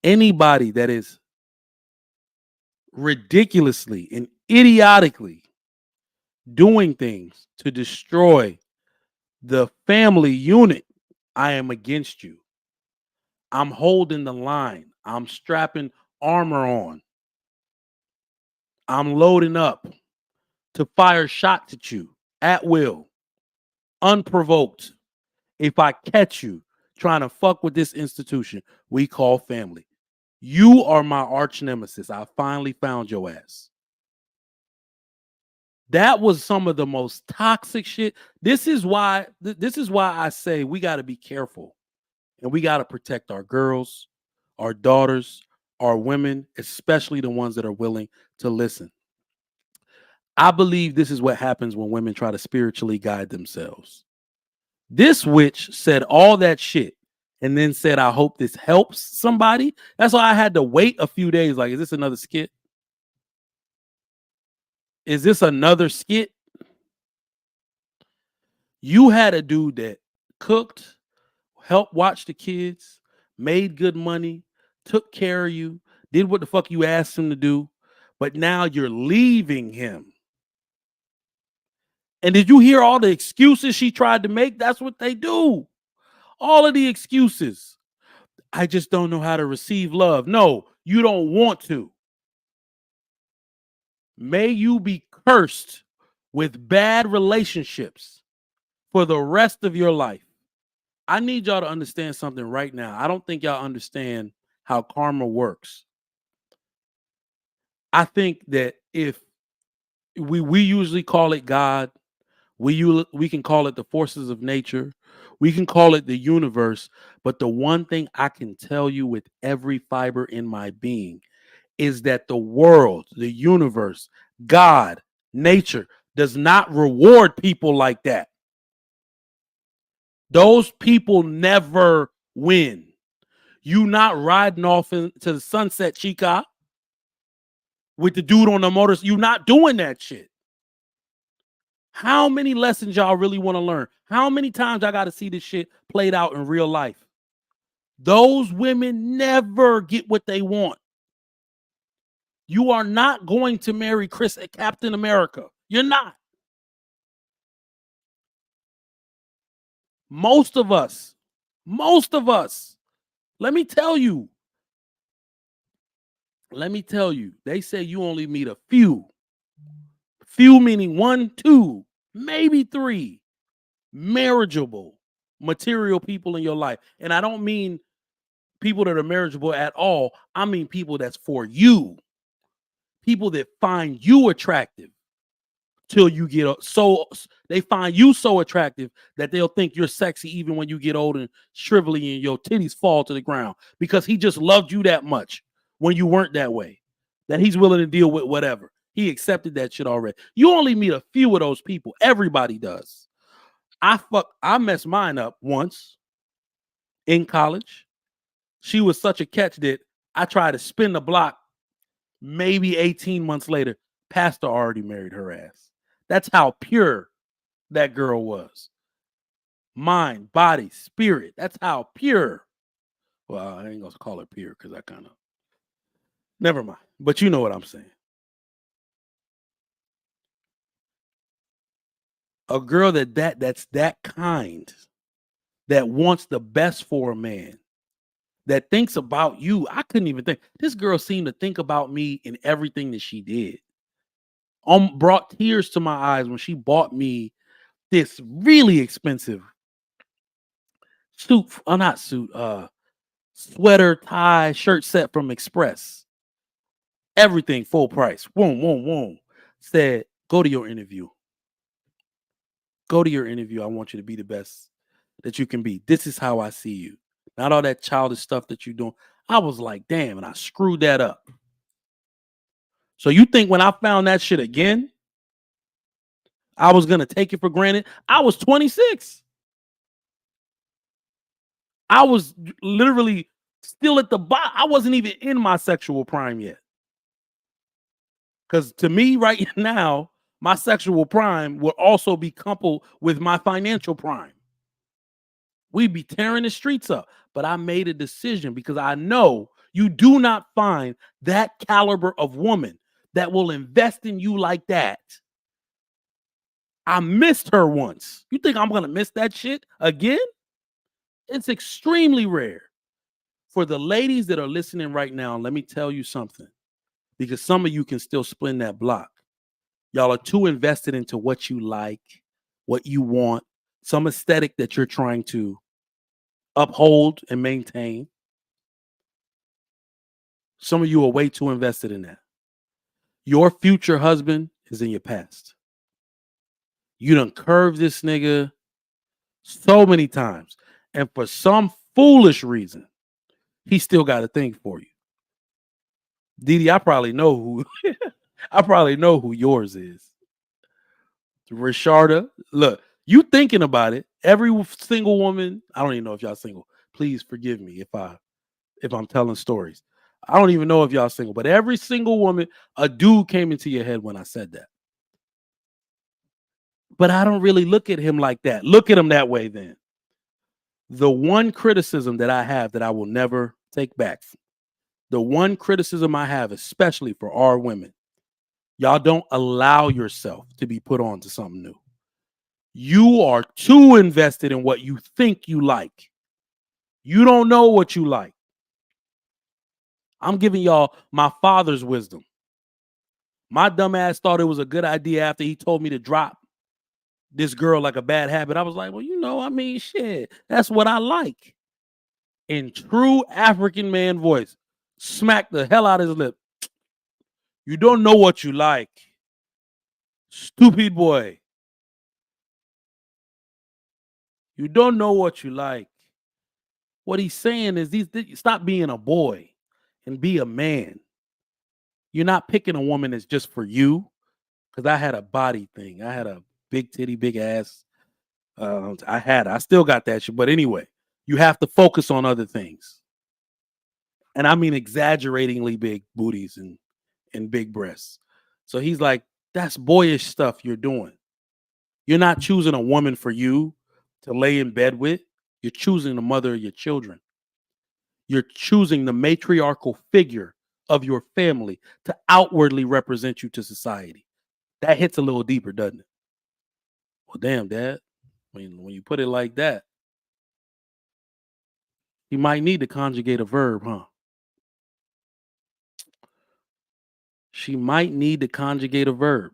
Anybody that is ridiculously and idiotically doing things to destroy the family unit, I am against you. I'm holding the line. I'm strapping armor on. I'm loading up to fire shots at you at will, unprovoked. If I catch you trying to fuck with this institution we call family, you are my arch nemesis. I finally found your ass. That was some of the most toxic shit. This is why I say we got to be careful and we got to protect our girls, our daughters, our women, especially the ones that are willing to listen. I believe this is what happens when women try to spiritually guide themselves. This witch said all that shit and then said, I hope this helps somebody. That's why I had to wait a few days. Like, is this another skit? Is this another skit? You had a dude that cooked, helped watch the kids, made good money, took care of you, did what the fuck you asked him to do, but now you're leaving him. And did you hear all the excuses she tried to make? That's what they do. All of the excuses. I just don't know how to receive love. No, you don't want to. May you be cursed with bad relationships for the rest of your life. I need y'all to understand something right now. I don't think y'all understand how karma works. I think that if we usually call it God, we can call it the forces of nature, we can call it the universe, but the one thing I can tell you with every fiber in my being is that the world, the universe, God, nature does not reward people like that. Those people never win. You not riding off into the sunset, chica, with the dude on the motor. You not doing that shit. How many lessons y'all really want to learn? How many times I got to see this shit played out in real life? Those women never get what they want. You are not going to marry Captain America. You're not. Most of us, let me tell you, they say you only meet a few meaning 1, 2, maybe 3 marriageable material people in your life. And I don't mean people that are marriageable at all. I mean people that's for you. People that find you attractive till you get so they find you so attractive that they'll think you're sexy even when you get old and shrivelly and your titties fall to the ground because he just loved you that much when you weren't that way, that he's willing to deal with whatever. He accepted that shit already. You only meet a few of those people. Everybody does. I messed mine up once in college. She was such a catch that I tried to spin the block. Maybe 18 months later, pastor already married her ass. That's how pure that girl was. Mind, body, spirit. That's how pure. Well, I ain't gonna call her pure because I kind of never mind. But you know what I'm saying. A girl that's that kind, that wants the best for a man, that thinks about you. I couldn't even think. This girl seemed to think about me in everything that she did. Brought tears to my eyes when she bought me this really expensive sweater, tie, shirt set from Express. Everything full price. Whoom. Said, go to your interview. Go to your interview. I want you to be the best that you can be. This is how I see you. Not all that childish stuff that you're doing. I was like, damn, and I screwed that up. So you think when I found that shit again, I was going to take it for granted? I was 26. I was literally still at the bottom. I wasn't even in my sexual prime yet. Because to me, right now, my sexual prime will also be coupled with my financial prime. We'd be tearing the streets up. But I made a decision because I know you do not find that caliber of woman that will invest in you like that. I missed her once. You think I'm going to miss that shit again? It's extremely rare. For the ladies that are listening right now, let me tell you something. Because some of you can still spin that block. Y'all are too invested into what you like, what you want, some aesthetic that you're trying to uphold and maintain. Some of you are way too invested in that. Your future husband is in your past. You done curved this nigga so many times. And for some foolish reason, he still got a thing for you. Didi, I probably know who yours is. Rasharda, look, you thinking about it. Every single woman, I don't even know if y'all single. Please forgive me if I'm telling stories. I don't even know if y'all single, but every single woman, a dude came into your head when I said that. But I don't really look at him like that. Look at him that way then. The one criticism that I have that I will never take back, the one criticism I have, especially for our women, y'all don't allow yourself to be put on to something new. You are too invested in what you think you like. You don't know what you like. I'm giving y'all my father's wisdom. My dumb ass thought it was a good idea after he told me to drop this girl like a bad habit. I was like, well, shit, that's what I like. In true African man voice, smack the hell out of his lip. You don't know what you like. Stupid boy. You don't know what you like. What he's saying is stop being a boy and be a man. You're not picking a woman that's just for you. Because I had a body thing. I had a big titty, big ass. I still got that shit. But anyway, you have to focus on other things. And I mean exaggeratingly big booties and big breasts. So he's like, that's boyish stuff you're doing. You're not choosing a woman for you to lay in bed with. You're choosing the mother of your children. You're choosing the matriarchal figure of your family to outwardly represent you to society. That hits a little deeper, doesn't it? Well, damn, Dad. When you put it like that, you might need to conjugate a verb, huh? She might need to conjugate a verb.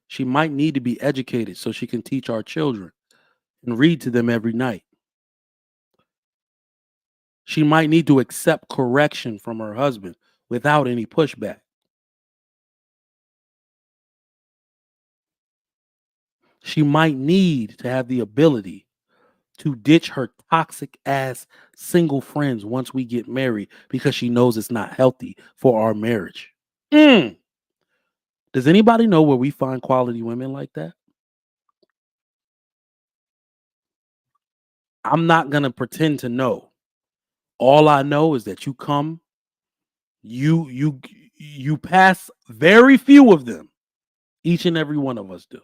She might need to be educated so she can teach our children and read to them every night. She might need to accept correction from her husband without any pushback. She might need to have the ability to ditch her toxic ass single friends once we get married because she knows it's not healthy for our marriage. Does anybody know where we find quality women like that? I'm not going to pretend to know. All I know is that you come, you pass very few of them. Each and every one of us do.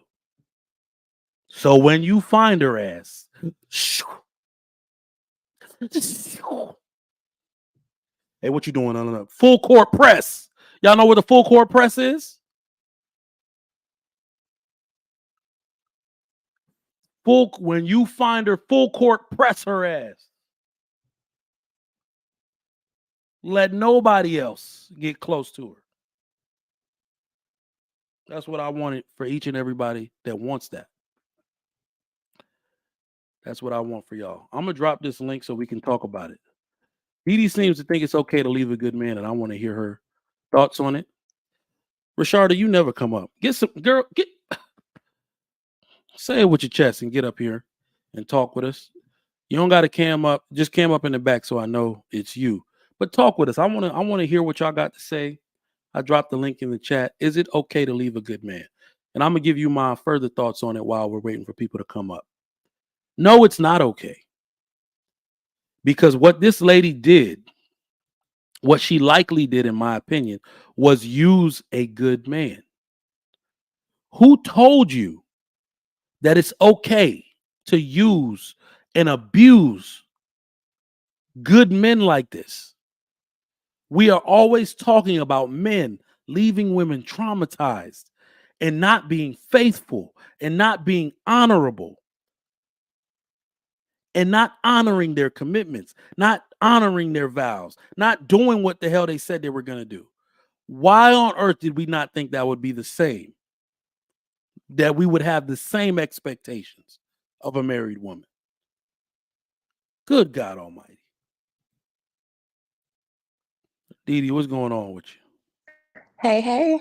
So when you find her ass, hey, what you doing on the full court press? Y'all know where the full court press is? When you find her, full court press her ass. Let nobody else get close to her. That's what I wanted for each and everybody that wants that. That's what I want for y'all. I'm going to drop this link so we can talk about it. Didi seems to think it's okay to leave a good man, and I want to hear her thoughts on it. Rasharda, you never come up. Say it with your chest and get up here and talk with us. You don't got to cam up. Just cam up in the back so I know it's you. But talk with us. I want to hear what y'all got to say. I dropped the link in the chat. Is it okay to leave a good man? And I'm going to give you my further thoughts on it while we're waiting for people to come up. No, it's not okay. Because what this lady did What she likely did, in my opinion, was use a good man. Who told you that it's okay to use and abuse good men like this? We are always talking about men leaving women traumatized and not being faithful and not being honorable and not honoring their commitments, not honoring their vows, not doing what the hell they said they were going to do. Why on earth did we not think that would be the same? That we would have the same expectations of a married woman? Good God Almighty. Dee Dee, what's going on with you? Hey, hey.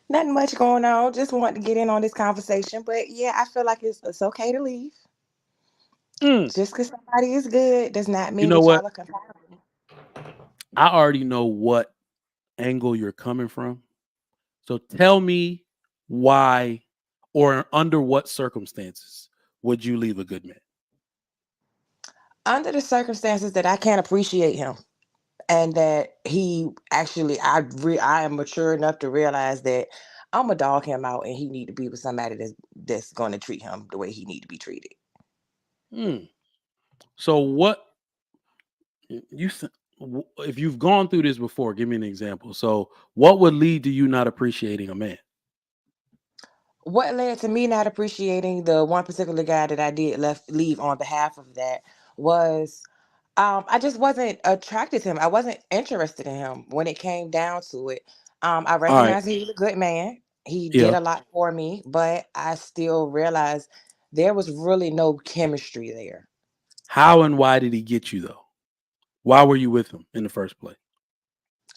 Nothing much going on. Just wanted to get in on this conversation. But yeah, I feel like it's okay to leave. Mm. Just because somebody is good does not You mean know that what? y'all are compatible. I already know what angle you're coming from. So tell me why or under what circumstances would you leave a good man? Under the circumstances that I can't appreciate him and that he actually, I am mature enough to realize that I'm gonna dog him out and he need to be with somebody that's going to treat him the way he need to be treated. Hmm. So what you if you've gone through this before, give me an example. So what would lead to you not appreciating a man? What led to me not appreciating the one particular guy that I did leave on behalf of that was I just wasn't attracted to him. I wasn't interested in him when it came down to it. I All right. recognized he was a good man. He did Yeah. a lot for me, but I still realized there was really no chemistry there. How and why did he get you though? Why were you with him in the first place?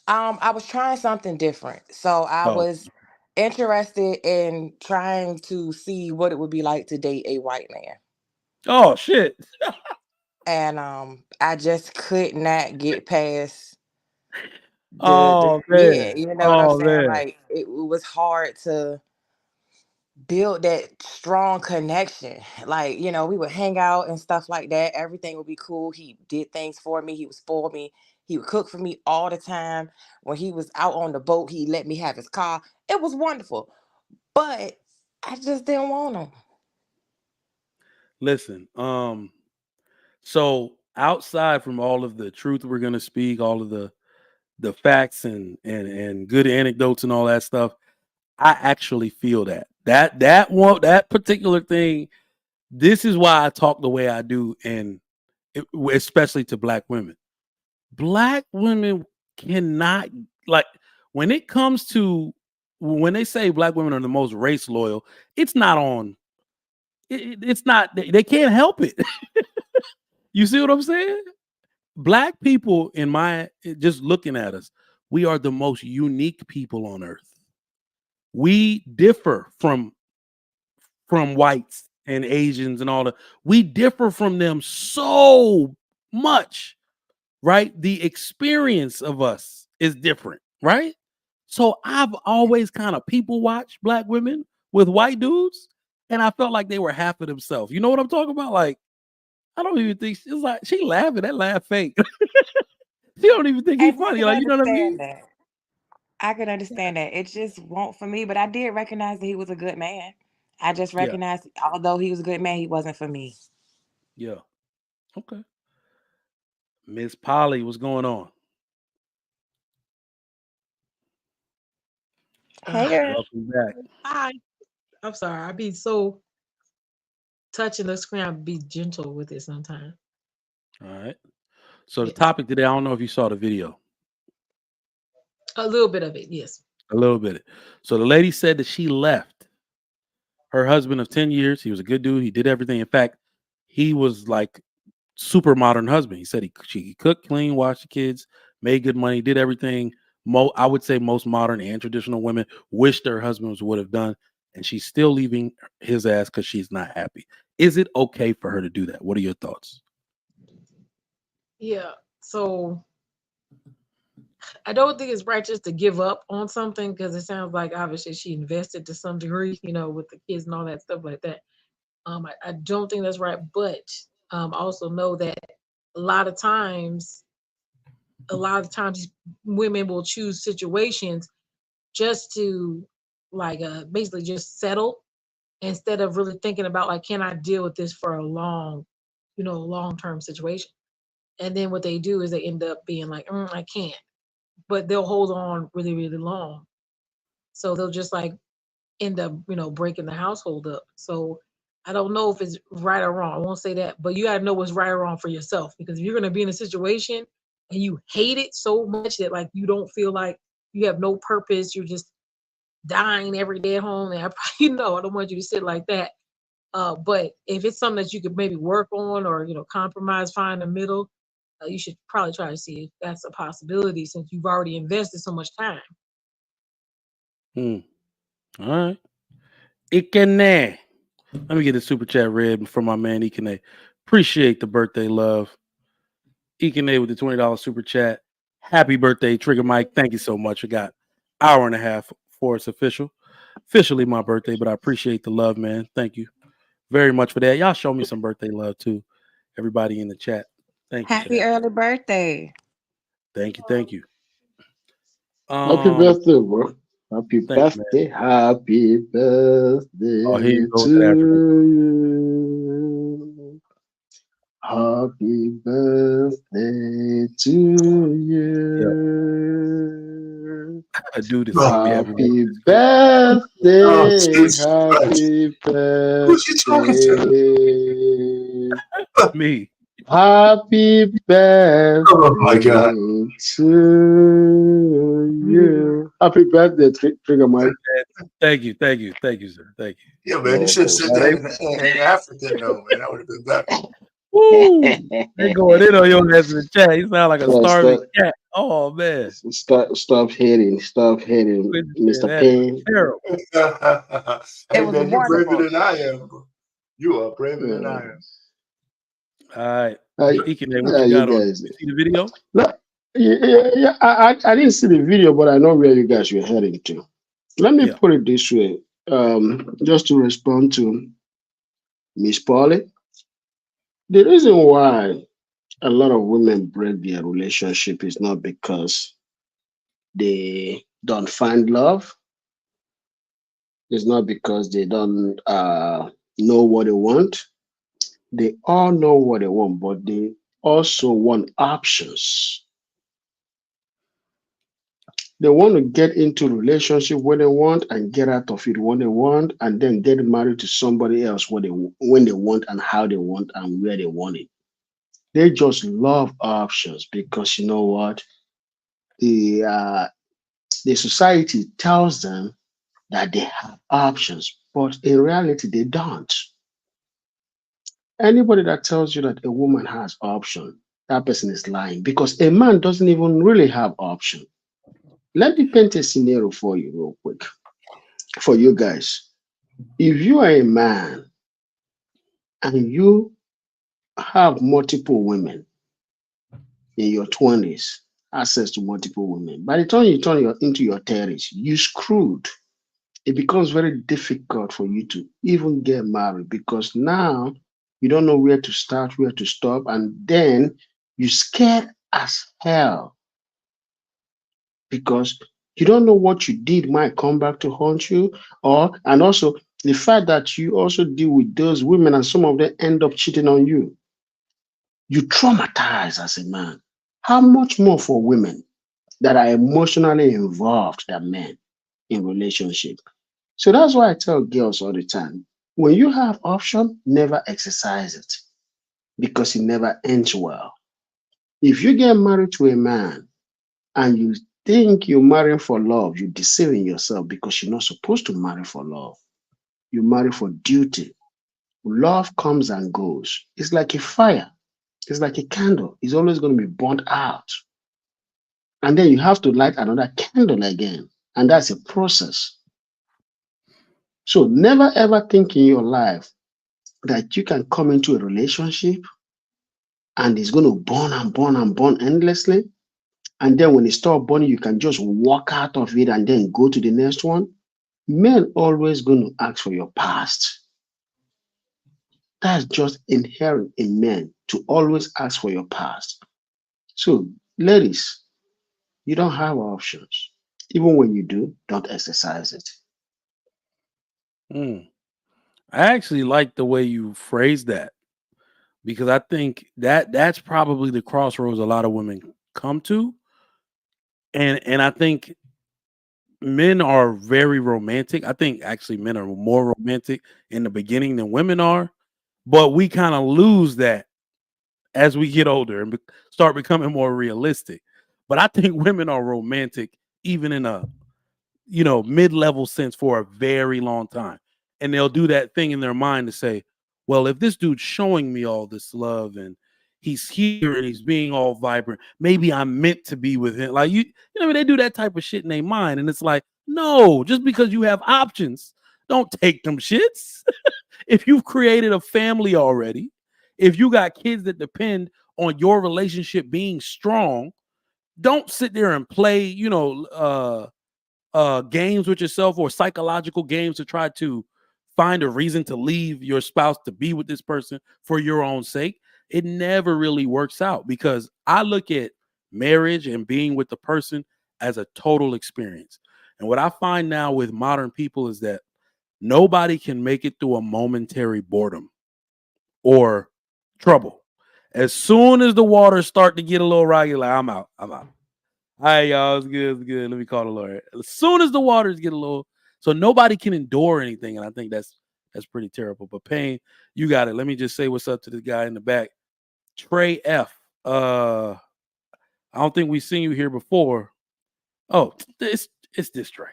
I was trying something different. So I Oh. was interested in trying to see what it would be like to date a white man. Oh shit. And I just could not get past the Oh yeah, man. you know what I'm Oh saying? man. Like it was hard to build that strong connection. Like, we would hang out and stuff like that. Everything would be cool. He did things for me. He would spoil me. He would cook for me all the time. When he was out on the boat, he let me have his car. It was wonderful. But I just didn't want him. Listen, so outside from all of the truth we're gonna speak, all of the facts and good anecdotes and all that stuff, I actually feel that particular thing. This is why I talk the way I do, and especially to black women. Black women cannot, like, when it comes to when they say black women are the most race loyal. It's not on. It's not. They can't help it. You see what I'm saying? Black people, just looking at us, we are the most unique people on earth. We differ from whites and Asians and all that. We differ from them so much, right? The experience of us is different, right? So I've always kind of people watched black women with white dudes, and I felt like they were half of themselves. You know what I'm talking about? Like, I don't even think it's like she laughing. That laugh fake. She don't even think he's And I funny. can Like, you know what I mean? understand that. I can understand that. It just won't for me, but I did recognize that he was a good man. I just Yeah. recognized, although he was a good man, he wasn't for me. Yeah. Okay. Miss Polly, what's going on? Hey, girl. Welcome back. Hi. I'm sorry. I be so touching the screen. I be gentle with it sometimes. All right. So the Yes. topic today, I don't know if you saw the video. A little bit of it. Yes. A little bit. So the lady said that she left her husband of 10 years. He was a good dude. He did everything. In fact, he was like super modern husband. He said she cooked, clean, washed the kids, made good money, did everything. I would say most modern and traditional women wish their husbands would have done, and she's still leaving his ass because she's not happy. Is it okay for her to do that? What are your thoughts? Yeah. So I don't think it's righteous to give up on something because it sounds like obviously she invested to some degree, with the kids and all that stuff like that. I don't think that's right, but also know that a lot of times a lot of times women will choose situations just to like basically just settle instead of really thinking about like, can I deal with this for a long-term situation? And then what they do is they end up being like, I can't. But they'll hold on really, really long. So they'll just like end up, breaking the household up. So I don't know if it's right or wrong. I won't say that, but you gotta know what's right or wrong for yourself. Because if you're gonna be in a situation and you hate it so much that like you don't feel like you have no purpose, you're just dying every day at home, and I don't want you to sit like that. But if it's something that you could maybe work on or compromise, find the middle, you should probably try to see if that's a possibility since you've already invested so much time. All right. Ikene. Let me get the super chat read from my man Ikene. Appreciate the birthday love. Ikene with the $20 super chat. Happy birthday, Trigger Mike. Thank you so much. We got hour and a half for it's officially my birthday, but I appreciate the love, man. Thank you very much for that. Y'all show me some birthday love too. Everybody in the chat. Thank you for Happy that. early birthday. Thank you. Happy birthday, bro. Happy Thank you, man. birthday. Happy birthday Oh, here you go to with that after you. Happy birthday to you. I do this song be having Happy Oh, birthday. Jesus Christ. Happy Who's she talking to? birthday. me. Happy birthday Oh my God. to you. Happy birthday, Trigger Mike. Thank you, sir. Thank you. Yeah, man, you should have said Now that in African, though, man. That would have been better. woo, they going in on your ass in the chat. You sound like a So starving cat. Oh man, stop hating, Mr. that is Payne. terrible. Hey, It was man, you're braver wonderful. than I am, bro. You are braver than I am. All right, How Ikene, what you you got on? guys? You see the video? No, yeah, I didn't see the video, but I know where you guys were heading to. Let me Yeah. put it this way, just to respond to Miss Polly. The reason why a lot of women break their relationship is not because they don't find love. It's not because they don't know what they want. They all know what they want, but they also want options. They want to get into relationship when they want and get out of it when they want, and then get married to somebody else when they want and how they want and where they want it. They just love options because you know what? The society tells them that they have options, but in reality, they don't. Anybody that tells you that a woman has option, that person is lying because a man doesn't even really have option. Let me paint a scenario for you real quick, for you guys. If you are a man and you have multiple women in your 20s, access to multiple women, by the time you turn into your 30s, you screwed. It becomes very difficult for you to even get married because now you don't know where to start, where to stop, and then you're scared as hell because you don't know what you did might come back to haunt you, and also the fact that you also deal with those women and some of them end up cheating on you. You traumatize as a man. How much more for women that are emotionally involved than men in relationship? So that's why I tell girls all the time, when you have option, never exercise it because it never ends well. If you get married to a man and you think you're marrying for love, you're deceiving yourself because you're not supposed to marry for love. You marry for duty. Love comes and goes. It's like a fire. It's like a candle. It's always going to be burnt out. And then you have to light another candle again. And that's a process. So never ever think in your life that you can come into a relationship and it's going to burn and burn and burn endlessly. And then when it stops burning, you can just walk out of it and then go to the next one. Men always going to ask for your past. That's just inherent in men to always ask for your past. So Ladies, you don't have options. Even when you do, don't exercise it. Mm. I actually like the way you phrase that because I think that that's probably the crossroads a lot of women come to, and I think men are very romantic. I think actually men are more romantic in the beginning than women are, but we kind of lose that as we get older and start becoming more realistic. But I think women are romantic even in a mid-level sense for a very long time. And they'll do that thing in their mind to say, well, if this dude's showing me all this love and he's here and he's being all vibrant, maybe I'm meant to be with him. Like they do that type of shit in their mind. And it's like, no, just because you have options, don't take them shits. If you've created a family already, if you got kids that depend on your relationship being strong, don't sit there and play, games with yourself or psychological games to try to find a reason to leave your spouse to be with this person for your own sake. It never really works out because I look at marriage and being with the person as a total experience. And what I find now with modern people is that nobody can make it through a momentary boredom or trouble. As soon as the waters start to get a little rocky, like I'm out. I'm out. All right, y'all. It's good. It's good. Let me call the lawyer. As soon as the waters get a little, so nobody can endure anything, and I think that's pretty terrible. But Payne, you got it. Let me just say what's up to this guy in the back, Trey F. I don't think we've seen you here before. Oh, it's this Trey.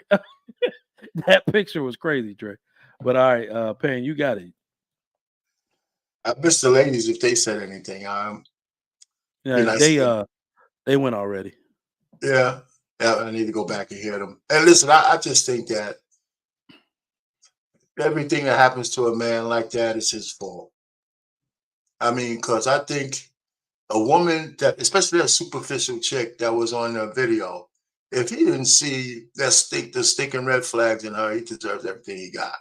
That picture was crazy, Trey. But all right, Payne, you got it. I miss the ladies if they said anything. Yeah, they went already. Yeah, I need to go back and hear them. And listen, I just think that everything that happens to a man like that is his fault. I mean, because I think a woman that, especially that superficial chick that was on the video, if he didn't see the stinking red flags in her, he deserves everything he got.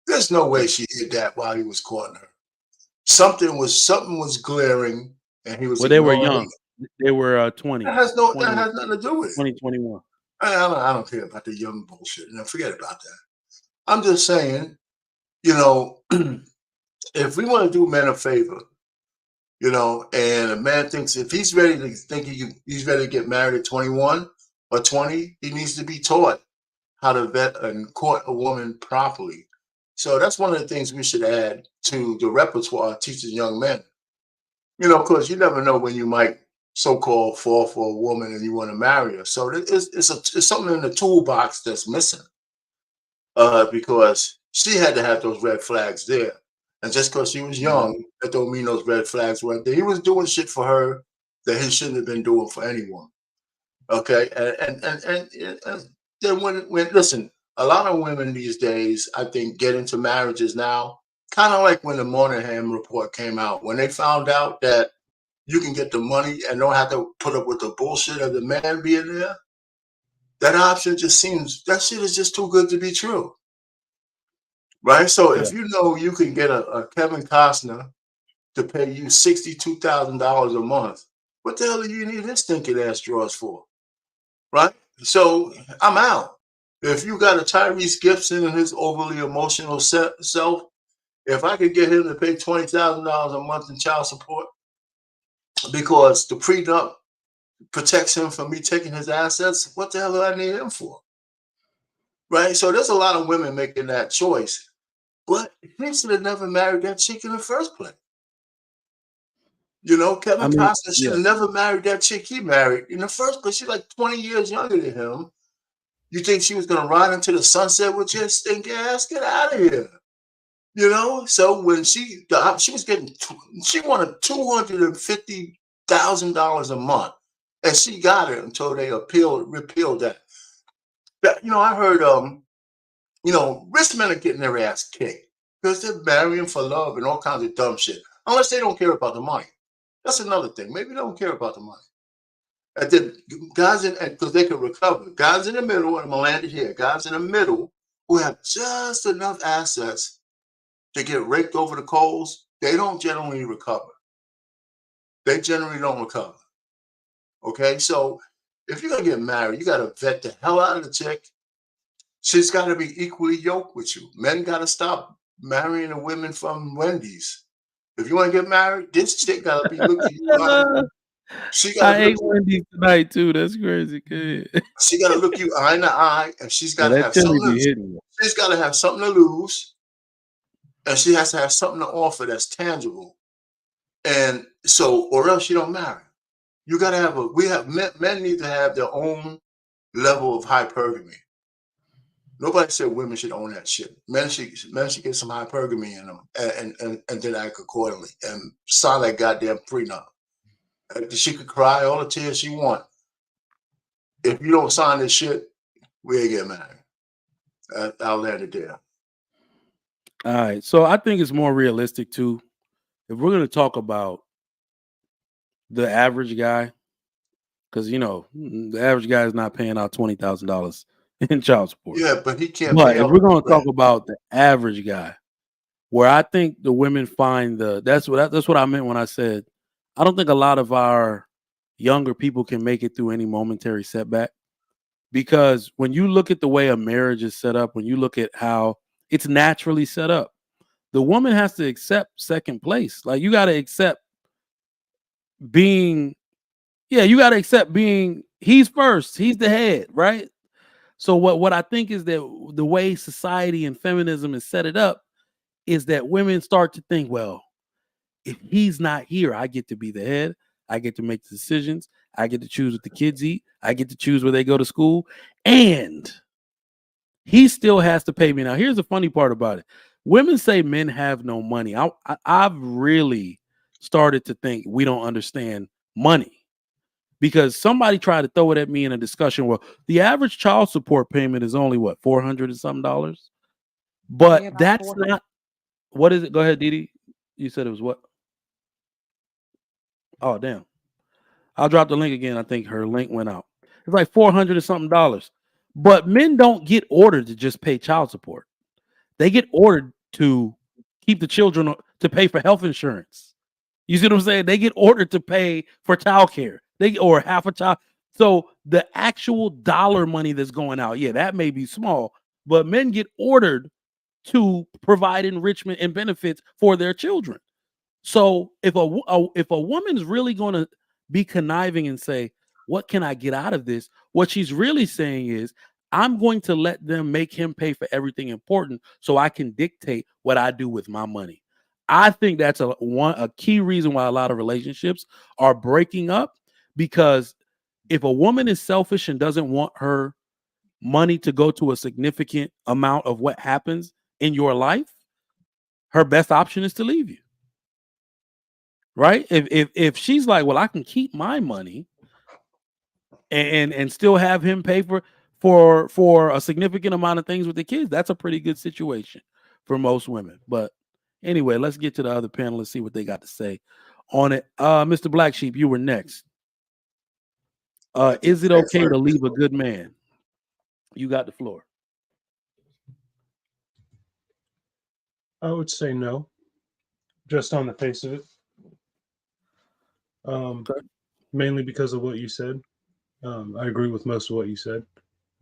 There's no way she did that while he was courting her. Something was glaring, and he was Well, they were ignoring young. They were 20. That has 20, nothing to do with it. 2021. I don't care about the young bullshit. Forget about that. I'm just saying, if we want to do men a favor, and a man thinks if he's ready to he's ready to get married at 21 or 20, he needs to be taught how to vet and court a woman properly. So that's one of the things we should add to the repertoire teaching young men. Because you never know when you might so-called fall for a woman and you want to marry her. So it's something in the toolbox that's missing. Because she had to have those red flags there. And just because she was young, that don't mean those red flags weren't there. He was doing shit for her that he shouldn't have been doing for anyone. Okay, and then when listen, a lot of women these days, I think, get into marriages now, kind of like when the Moynihan report came out, when they found out that you can get the money and don't have to put up with the bullshit of the man being there. That option just seems, that shit is just too good to be true. Right? So if you know you can get a Kevin Costner to pay you $62,000 a month, what the hell do you need his stinking ass drawers for? Right? So I'm out. If you got a Tyrese Gibson and his overly emotional self, if I could get him to pay $20,000 a month in child support because the prenup protects him from me taking his assets, what the hell do I need him for? Right? So there's a lot of women making that choice. But he should have never married that chick in the first place. Kevin Costner should have never married that chick he married in the first place. She's like 20 years younger than him. You think she was going to ride into the sunset with your stinking ass? Get out of here. So when she was getting, she wanted $250,000 a month. And she got it until they repealed that. I heard, rich men are getting their ass kicked because they're marrying for love and all kinds of dumb shit. Unless they don't care about the money. That's another thing. Maybe they don't care about the money. And then guys because they can recover. Guys in the middle, and I'm gonna land it here. Guys in the middle who have just enough assets to get raked over the coals, they don't generally recover. They generally don't recover. Okay, so if you're gonna get married, you gotta vet the hell out of the chick. She's gotta be equally yoked with you. Men gotta stop marrying the women from Wendy's. If you want to get married, this chick gotta be looking you eye. She I gotta look ate Wendy's tonight too. That's crazy. Good. she gotta look you eye in the eye, and she's Yeah, gotta that have chili something. be hitting. She's gotta have something to lose, and she has to have something to offer that's tangible. And so, or else you don't marry. You gotta have a. We have men need to have their own level of hypergamy. Nobody said women should own that shit. Men should get some hypergamy in them and then act accordingly and sign that goddamn prenup. She could cry all the tears she want. If you don't sign this shit, we ain't get married. I'll land it there. All right. So I think it's more realistic too. If we're gonna talk about the average guy, because the average guy is not paying out $20,000 in child support. Yeah, but he can't But pay if out we're gonna the rent. talk about the average guy, where I think the women find that's what I meant when I said I don't think a lot of our younger people can make it through any momentary setback. Because when you look at the way a marriage is set up, when you look at how it's naturally set up, the woman has to accept second place. Like you got to accept being, he's first, he's the head, right? So what I think is that the way society and feminism is set it up is that women start to think, well, if he's not here, I get to be the head. I get to make the decisions. I get to choose what the kids eat. I get to choose where they go to school. And he still has to pay me. Now, here's the funny part about it. Women say men have no money. I've really started to think we don't understand money. Because somebody tried to throw it at me in a discussion where the average child support payment is only what, $400 and something dollars? But Yeah, about that's 400. not, what is it? Go ahead, Didi. You said it was what? Oh, damn. I'll drop the link again. I think her link went out. It's like $400 and something dollars. But men don't get ordered to just pay child support. They get ordered to keep the children, to pay for health insurance. You see what I'm saying? They get ordered to pay for childcare. Or half a child. So the actual dollar money that's going out, yeah, that may be small, but men get ordered to provide enrichment and benefits for their children. So if a woman is really going to be conniving and say, "What can I get out of this?" What she's really saying is, "I'm going to let them make him pay for everything important, so I can dictate what I do with my money." I think that's a key reason why a lot of relationships are breaking up, because if a woman is selfish and doesn't want her money to go to a significant amount of what happens in your life, her best option is to leave you. Right? If she's like, well, I can keep my money and still have him pay for a significant amount of things with the kids, that's a pretty good situation for most women. But anyway, let's get to the other panelists, see what they got to say on it. Mr. Black Sheep, you were next. Is it okay to leave a good man? You got the floor. I would say no, just on the face of it. Okay. Mainly because of what you said. I agree with most of what you said.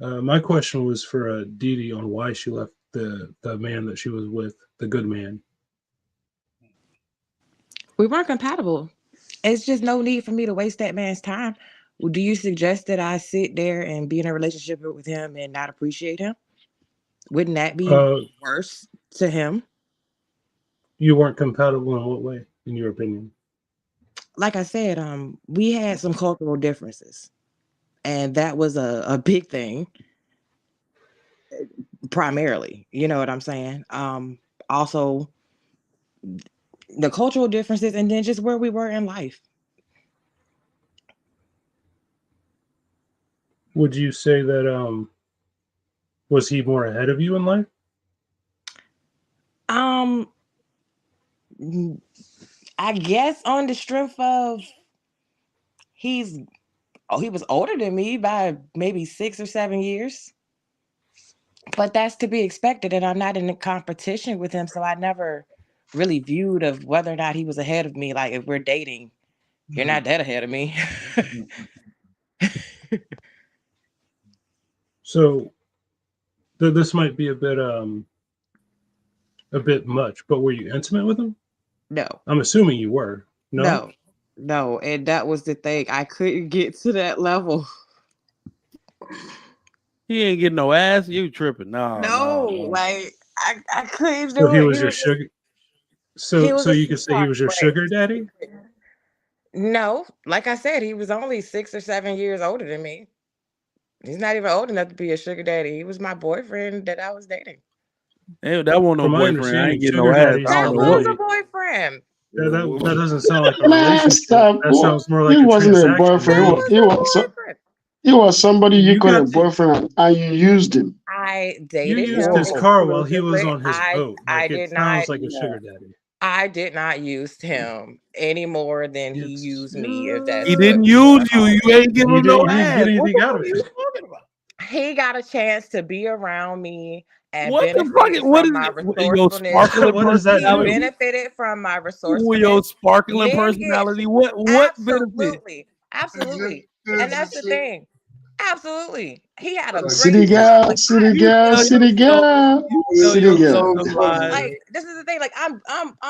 My question was for Didi on why she left the man that she was with, the good man. We weren't compatible. It's just no need for me to waste that man's time. Well, do you suggest that I sit there and be in a relationship with him and not appreciate him? Wouldn't that be worse to him? You weren't compatible in what way, in your opinion? Like I said, we had some cultural differences, and that was a big thing. Primarily, you know what I'm saying? Also the cultural differences, and then just where we were in life. Would you say that was he more ahead of you in life? I guess on the strength of he was older than me by maybe 6 or 7 years. But that's to be expected, and I'm not in a competition with him, so I never really viewed of whether or not he was ahead of me. Like, if we're dating, you're not that ahead of me. So this might be a bit much, but were you intimate with him? No. I'm assuming you were. No, and that was the thing. I couldn't get to that level. He ain't getting no ass. You tripping? No, like I couldn't So do he it. was your sugar. he was So a you could say he was your sweetheart, sugar daddy? No, like I said, he was only 6 or 7 years older than me. He's not even old enough to be a sugar daddy. He was my boyfriend that I was dating. Hey, that wasn't no From my boyfriend. I ain't understanding, getting no sugar ass. daddies I That don't know was what. a boyfriend. That doesn't sound like a Man, relationship. stop. That sounds more like He a wasn't a transaction. boyfriend. That was my boyfriend. He was somebody you You called got a boyfriend and you used him. I You dated used him his car while he was exclusively. on his boat. I Like, it did sounds not. like a sugar daddy. I did not use him any more than he It's used me. If that's He what didn't you want use to call you. it. You ain't give He him no didn't ass. get What anything the out fuck of are you it. talking about? He got a chance to be around me and What the fuck? benefited What from is my it? Your resourcefulness. sparkling What does that He do? personality? benefited from my Your resourcefulness. sparkling Men get personality. What benefit? absolutely, and that's the thing. Absolutely, he had a City great time. girl, Like city You girl, tell city yourself. girl, You tell city yourself girl. some lies. like this is the thing. Like I'm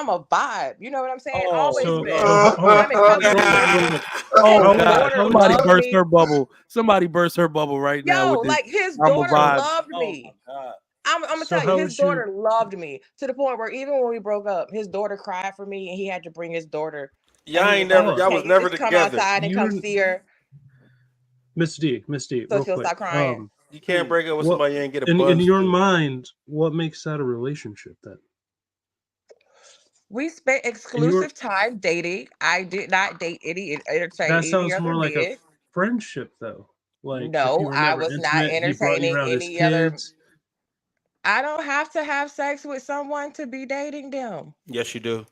a vibe. You know what I'm saying? Oh, Always So, been. hold I'm on. intelligent. oh How God! Daughter old is Somebody he? loved burst me. her bubble. Somebody burst her bubble right now Yo, with this. like his I'm a daughter vibe. loved Oh me. my God! I'm gonna So tell you, how his was your? daughter loved me to the point where even when we broke up, his daughter cried for me, and he had to bring his daughter. And he was like, Hold on. "Can you just come outside and come see her Miss D, so real she'll quick. stop crying?" What in your mind? What makes that a relationship then? We spent In your exclusive time dating. I did not date entertain that any sounds other more like a men. friendship, though. Like, if you No, were I never was not intimate, he brought you entertaining around his any other. kids. I don't have to have sex with someone to be dating them. Yes, you do.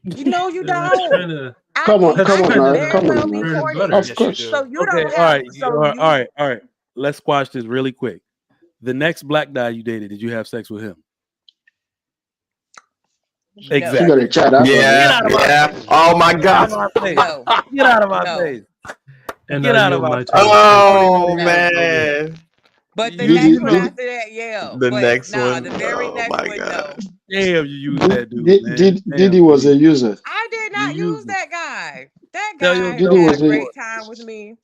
You know you That's don't. kind of Come on, that's come I on kind can now, very of come well on be now. bread and courted. butter. Of Yes, you course. do. So you Okay, don't all have. right, So you. all right. Let's squash this really quick. The next black guy you dated, did you have sex with him? No. She got Exactly. a chat out Get there. out of my Yeah. face. Oh my Get out God. of my face. No. Get out of my No. face. And Get I out of yield my my face. time. Oh No. man. But the You next one Did after that, yeah. The But next nah, one. the very Oh next my one, no. God. damn, you use that dude, man. Diddy Damn, was a Diddy. user. I did You not use use him. that guy. That Tell guy yourself Diddy had a was a great time with me.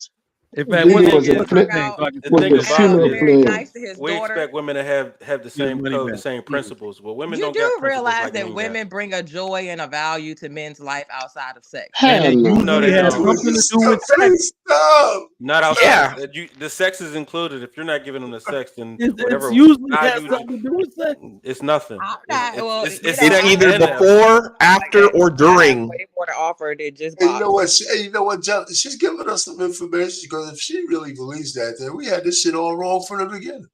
In fact, Diddy And what's was a things his work name out. so I can The send thing him a And I about was it female is, very player. nice to his we daughter. expect women to have the get his same money code, the back. same principles. Well, women You don't got do principles realize like that men got. women bring a joy and a value to men's life outside of sex. And Hell it no. No, usually they has don't. something to do with sex. Stop. Not outside Yeah. of the sex is included. If you're not giving them the sex, then It's whatever usually has value, something to do with sex. it's nothing. I'm not, well, you It's know, It's I sex either and have effort. before, like after, that. or I have during. way more to offer than just And you know box. what? You know what, Jeff? She's giving us some information because if she really believes that, then we had this shit all wrong from the beginning.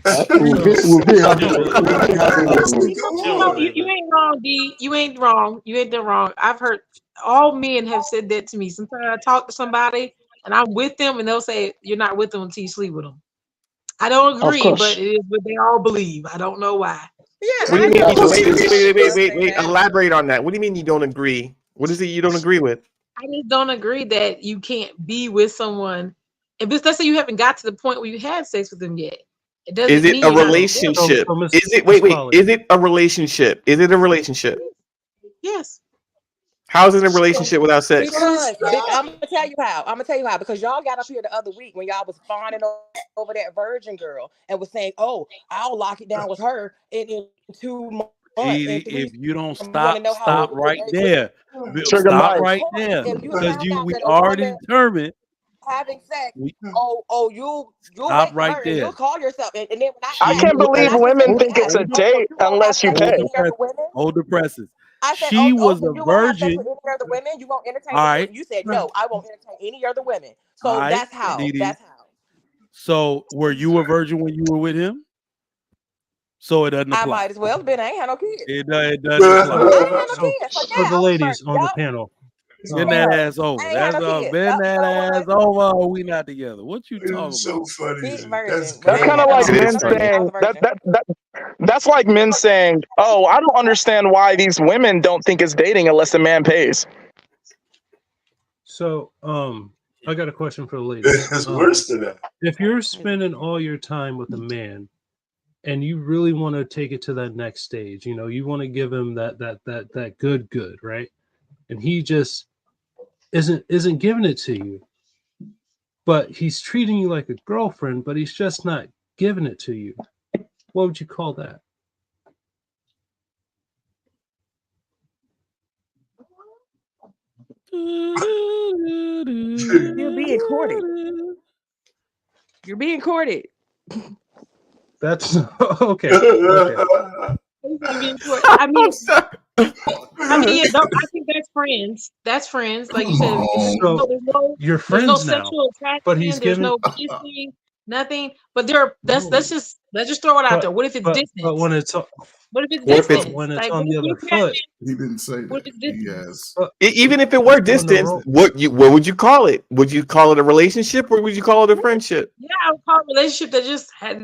We'll be happy. Chill. We'll be happy with you. She don't believe You it. ain't wrong, D. You ain't wrong. You ain't that wrong. I've heard all men have said that to me. Sometimes I talk to somebody and I'm with them, and they'll say you're not with them until you sleep with them. I don't Of agree, but course. it is what they all believe. I don't know why. Yeah, What do I you mean know you don't women that say that. Elaborate on that. What do you mean you don't agree? What is it you don't agree with? I just don't agree that you can't be with someone. If it's, let's say you haven't got to the point where you had sex with them yet, it Is doesn't it mean a you're not together. relationship? So Miss Is it Miss wait, Polly. is it a relationship? Is it a relationship? Yes. How is it a relationship without sex? Because I'm gonna tell you how. I'm gonna tell you how. Because y'all got up here the other week when y'all was fawning over that virgin girl and was saying, "Oh, I'll lock it down with her in 2 months and 3 GD, if you don't you want to know how stop it right was there. Trigger Stop Mike. right there. if you Because found out we that a already woman determined. having sex, We you'll stop wait for right her and you'll there. call yourself and then when I I She can't asked was and believe I said, so women let me think it's ask a you, hold the so date you won't have unless you sex with pay. hold the any other presses. women? Hold the presses. I said, She oh, was so a you won't have sex with virgin. any other women? You won't entertain All any? right. You said no, I won't entertain any other women. All So right, that's how. DD. That's how. So were you a virgin when you were with him? So it doesn't I apply. might as well have been. I ain't had no kids. It doesn't apply. I ain't had no So kids. So for yeah, the I was a ladies virgin. on the Yup. panel, Bend that ass over. I ain't had That's no all. kids. Bend Yup, that sure ass was. over. Or we not together. What you It's talking so about? funny. Big That's virgin. But That's I ain't kind crazy. of had like It no is men kids. funny. I was saying a virgin. that's like men saying, "Oh, I don't understand why these women don't think it's dating unless the man pays." so I got a question for the ladies. It's worse than that. If you're spending all your time with a man and you really want to take it to that next stage, you know, you want to give him that good, right? And he just isn't giving it to you. But he's treating you like a girlfriend, but he's just not giving it to you. What would you call that? You're being courted. You're being courted. That's okay. Okay. I mean, I think that's friends. That's friends. Like you said, So you're friends there's no now, sexual attraction. but he's there's giving no kissing, nothing. But let's just throw it out there. What if it's distance? But when it's what if it's distance? when it's Like, on what the if other foot? He didn't say What that. if it's He distance? has. Even if it were distance, what would you call it? Would you call it a relationship or would you call it a friendship? Yeah, I would call it a relationship that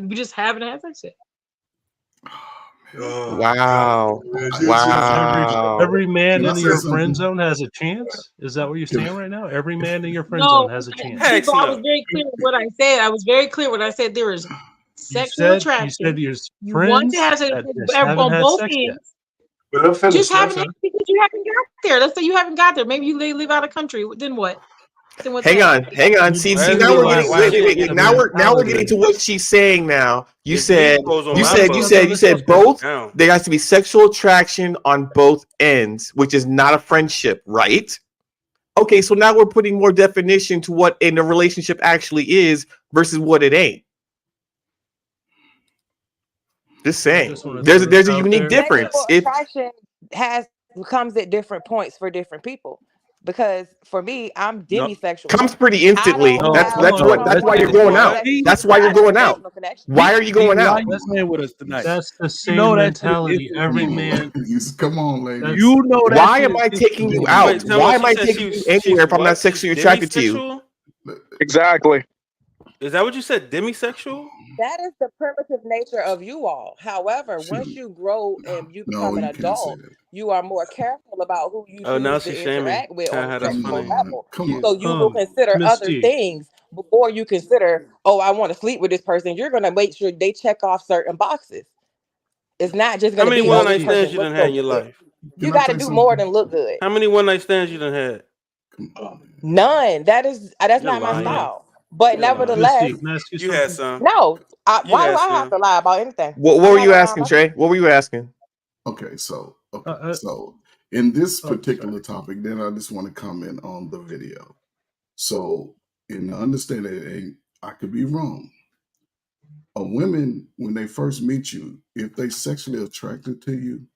we just haven't had sex yet. Wow. Wow. Every man Can I in say your something? friend zone has a chance? Is that what you're saying right now? Every man in your friend No, zone has a chance. people, I was very clear with what I said. I was very clear when I said there is sexual attraction. You said your You want friends to have sex that just haven't on had both sex yet. ends. But I'm finished. Just haven't had because you haven't got there. Let's say you haven't got there. Maybe you live out of country. Then what? Then what's Hang that? on. See, now we're getting wait. Now we're getting to what she's saying now. You said both. There has to be sexual attraction on both ends, which is not a friendship, right? Okay, so now we're putting more definition to what in a relationship actually is versus what it ain't. Just saying, there's a unique difference. Sexual attraction comes at different points for different people. Because for me, I'm demisexual. Comes pretty instantly. That's why you're going out. That's why you're going out. Why are you going out? Let's stay with us tonight. That's the same mentality. Every man. Come on, ladies. You know that. Why am I taking you out? Why am I taking you anywhere if I'm not sexually attracted to you? Exactly. Is that what you said? Demisexual? That is the primitive nature of you all. However, once you grow and you become an adult, you are more careful about who you choose to interact with on a sexual level. So you will consider other things before you consider, oh, I want to sleep with this person. You're going to make sure they check off certain boxes. It's not just going to be. How many one-night stands you done had in your life? You got to do more than look good. How many one-night stands you done had? None. That's not my style. But nevertheless, you had some. No, why do I have to lie about anything? What were you asking, Trey? What were you asking? Okay, so in this particular topic, then I just want to comment on the video. So, in understanding, I could be wrong. A women, when they first meet you, if they sexually attracted to you,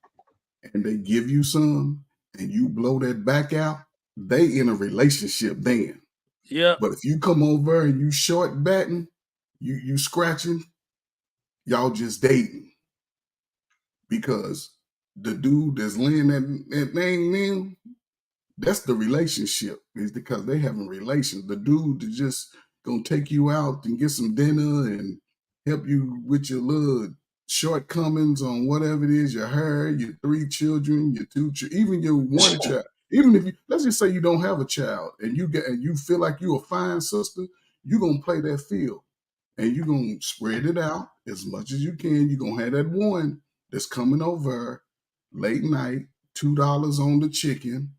and they give you some, and you blow that back out, they in a relationship then. Yeah. But if you come over and you short batting, you scratching, y'all just dating. Because the dude that's laying that thing in, that's the relationship. Is because they having relations. The dude that just gonna take you out and get some dinner and help you with your little shortcomings on whatever it is, your hair, your 3 children, your 2 children, even your 1 child. Even if let's just say you don't have a child and you feel like you're a fine sister, you're gonna play that field and you're gonna spread it out as much as you can. You're gonna have that one that's coming over late night, $2 on the chicken,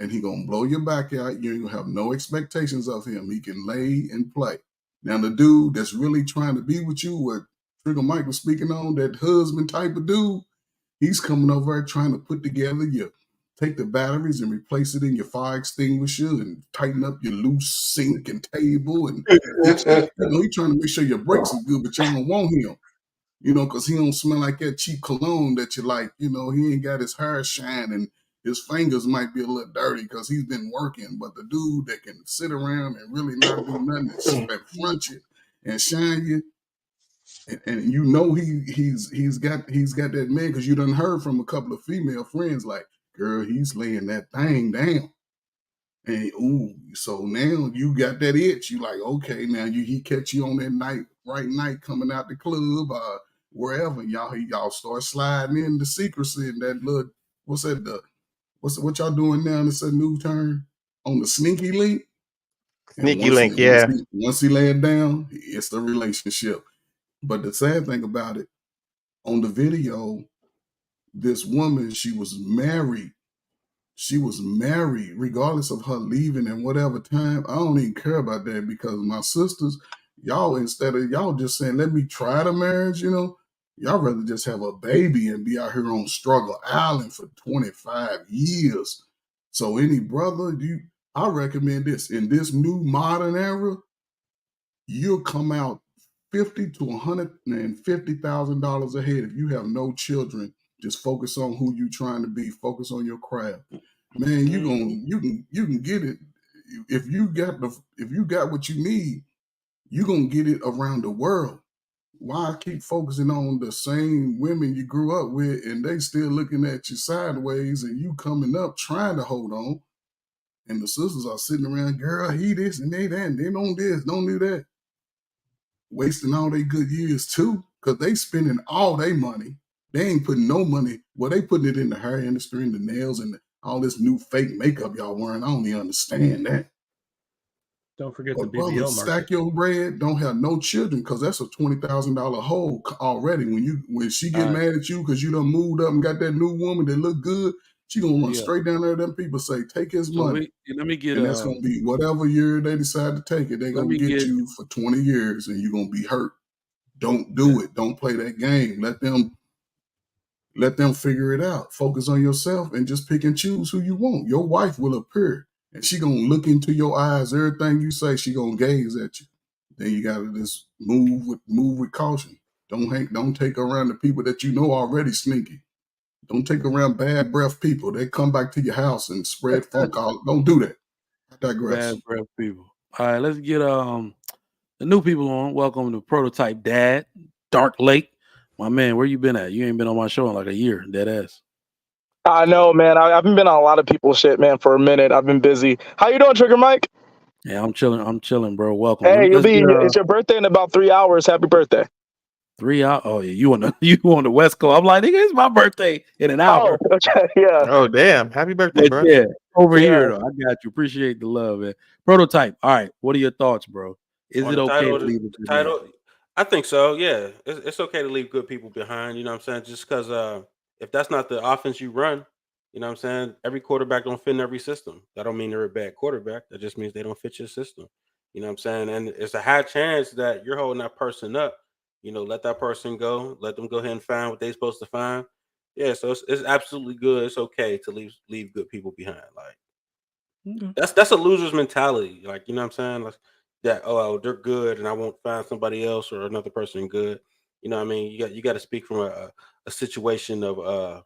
and he gonna blow your back out. You ain't gonna have no expectations of him. He can lay and play. Now the dude that's really trying to be with you, what Trigger Mike was speaking on, that husband type of dude, he's coming over trying to put together take the batteries and replace it in your fire extinguisher and tighten up your loose sink and table. And he's trying to make sure your brakes are good, but y'all don't want him, because he don't smell like that cheap cologne that you like. He ain't got his hair shine and his fingers might be a little dirty because he's been working. But the dude that can sit around and really not do nothing and front you and shine you, and he's got that man because you done heard from a couple of female friends like, girl, he's laying that thing down. And so now you got that itch. You like, okay, now he catch you on that night coming out the club, wherever. Y'all start sliding in the secrecy and that little, what y'all doing now? It's a new term on the sneaky link. Sneaky link, yeah. Once he lay it down, it's the relationship. But the sad thing about it, on the video, this woman, she was married. She was married, regardless of her leaving and whatever time. I don't even care about that because my sisters, y'all, instead of y'all just saying, let me try the marriage, y'all rather just have a baby and be out here on Struggle Island for 25 years. So any brother, I recommend this. In this new modern era, you'll come out $50,000 to $150,000 ahead if you have no children. Just focus on who you're trying to be. Focus on your craft. Man, you can get it. If you got what you need, you're gonna get it around the world. Why keep focusing on the same women you grew up with and they still looking at you sideways and you coming up trying to hold on? And the sisters are sitting around, girl, he this and they that, and they don't this, don't do that. Wasting all their good years too, because they spending all their money. They ain't putting no money. Well, they putting it in the hair industry and the nails and all this new fake makeup y'all wearing. I don't even understand that. Don't forget But the BBL market. Stack your bread, don't have no children, because that's a $20,000 hole already. When she get mad at you because you done moved up and got that new woman that look good, she gonna run straight down there. Them people say, take his money. And that's gonna be whatever year they decide to take it. They gonna get you for 20 years and you're gonna be hurt. Don't do it. Don't play that game. Let them figure it out. Focus on yourself and just pick and choose who you want. Your wife will appear and she gonna look into your eyes. Everything you say, she gonna gaze at you. Then you gotta just move with caution. Don't take around the people that you know already sneaky. Don't take around bad breath people. They come back to your house and spread funk all. Don't do that. I digress. Bad breath people. All right, let's get the new people on. Welcome to Prototype Dad, Dark Lake. My man, where you been at? You ain't been on my show in like a year, dead ass. I know, man. I haven't been on a lot of people's shit, man, for a minute. I've been busy. How you doing, Trigger Mike? Yeah, I'm chilling, bro. Welcome. Hey, it's your birthday in about 3 hours. Happy birthday. 3 hours? Oh yeah, you on the West Coast. I'm like, nigga, it's my birthday in an hour. Oh, okay, yeah. Oh, damn. Happy birthday, bro. Yeah, over here though. I got you. Appreciate the love, man. Prototype. All right, what are your thoughts, bro? Is it okay to leave the title? I think so. Yeah, it's okay to leave good people behind. You know what I'm saying? Just because if that's not the offense you run, you know what I'm saying? Every quarterback don't fit in every system. That don't mean they're a bad quarterback. That just means they don't fit your system. You know what I'm saying? And it's a high chance that you're holding that person up. Let that person go. Let them go ahead and find what they're supposed to find. Yeah, so it's absolutely good. It's okay to leave good people behind. Like that's a loser's mentality. Like, you know what I'm saying? Like that. Oh, they're good, and I won't find somebody else or another person good. You know what I mean? You got to speak from a situation of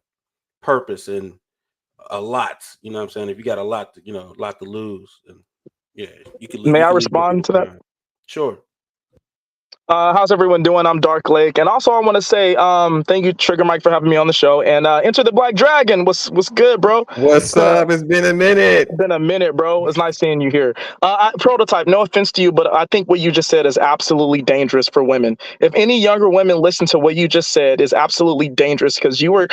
purpose and a lot. You know what I'm saying? If you got a lot to lose, and yeah, you can leave. May I respond to that? Behind. Sure. How's everyone doing? I'm Dark Lake, and also I want to say thank you, Trigger Mike, for having me on the show. And Enter the Black Dragon. What's good, bro? What's up? It's been a minute. It's been a minute, bro. It's nice seeing you here. Prototype. No offense to you, but I think what you just said is absolutely dangerous for women. If any younger women listen to what you just said, is absolutely dangerous because you were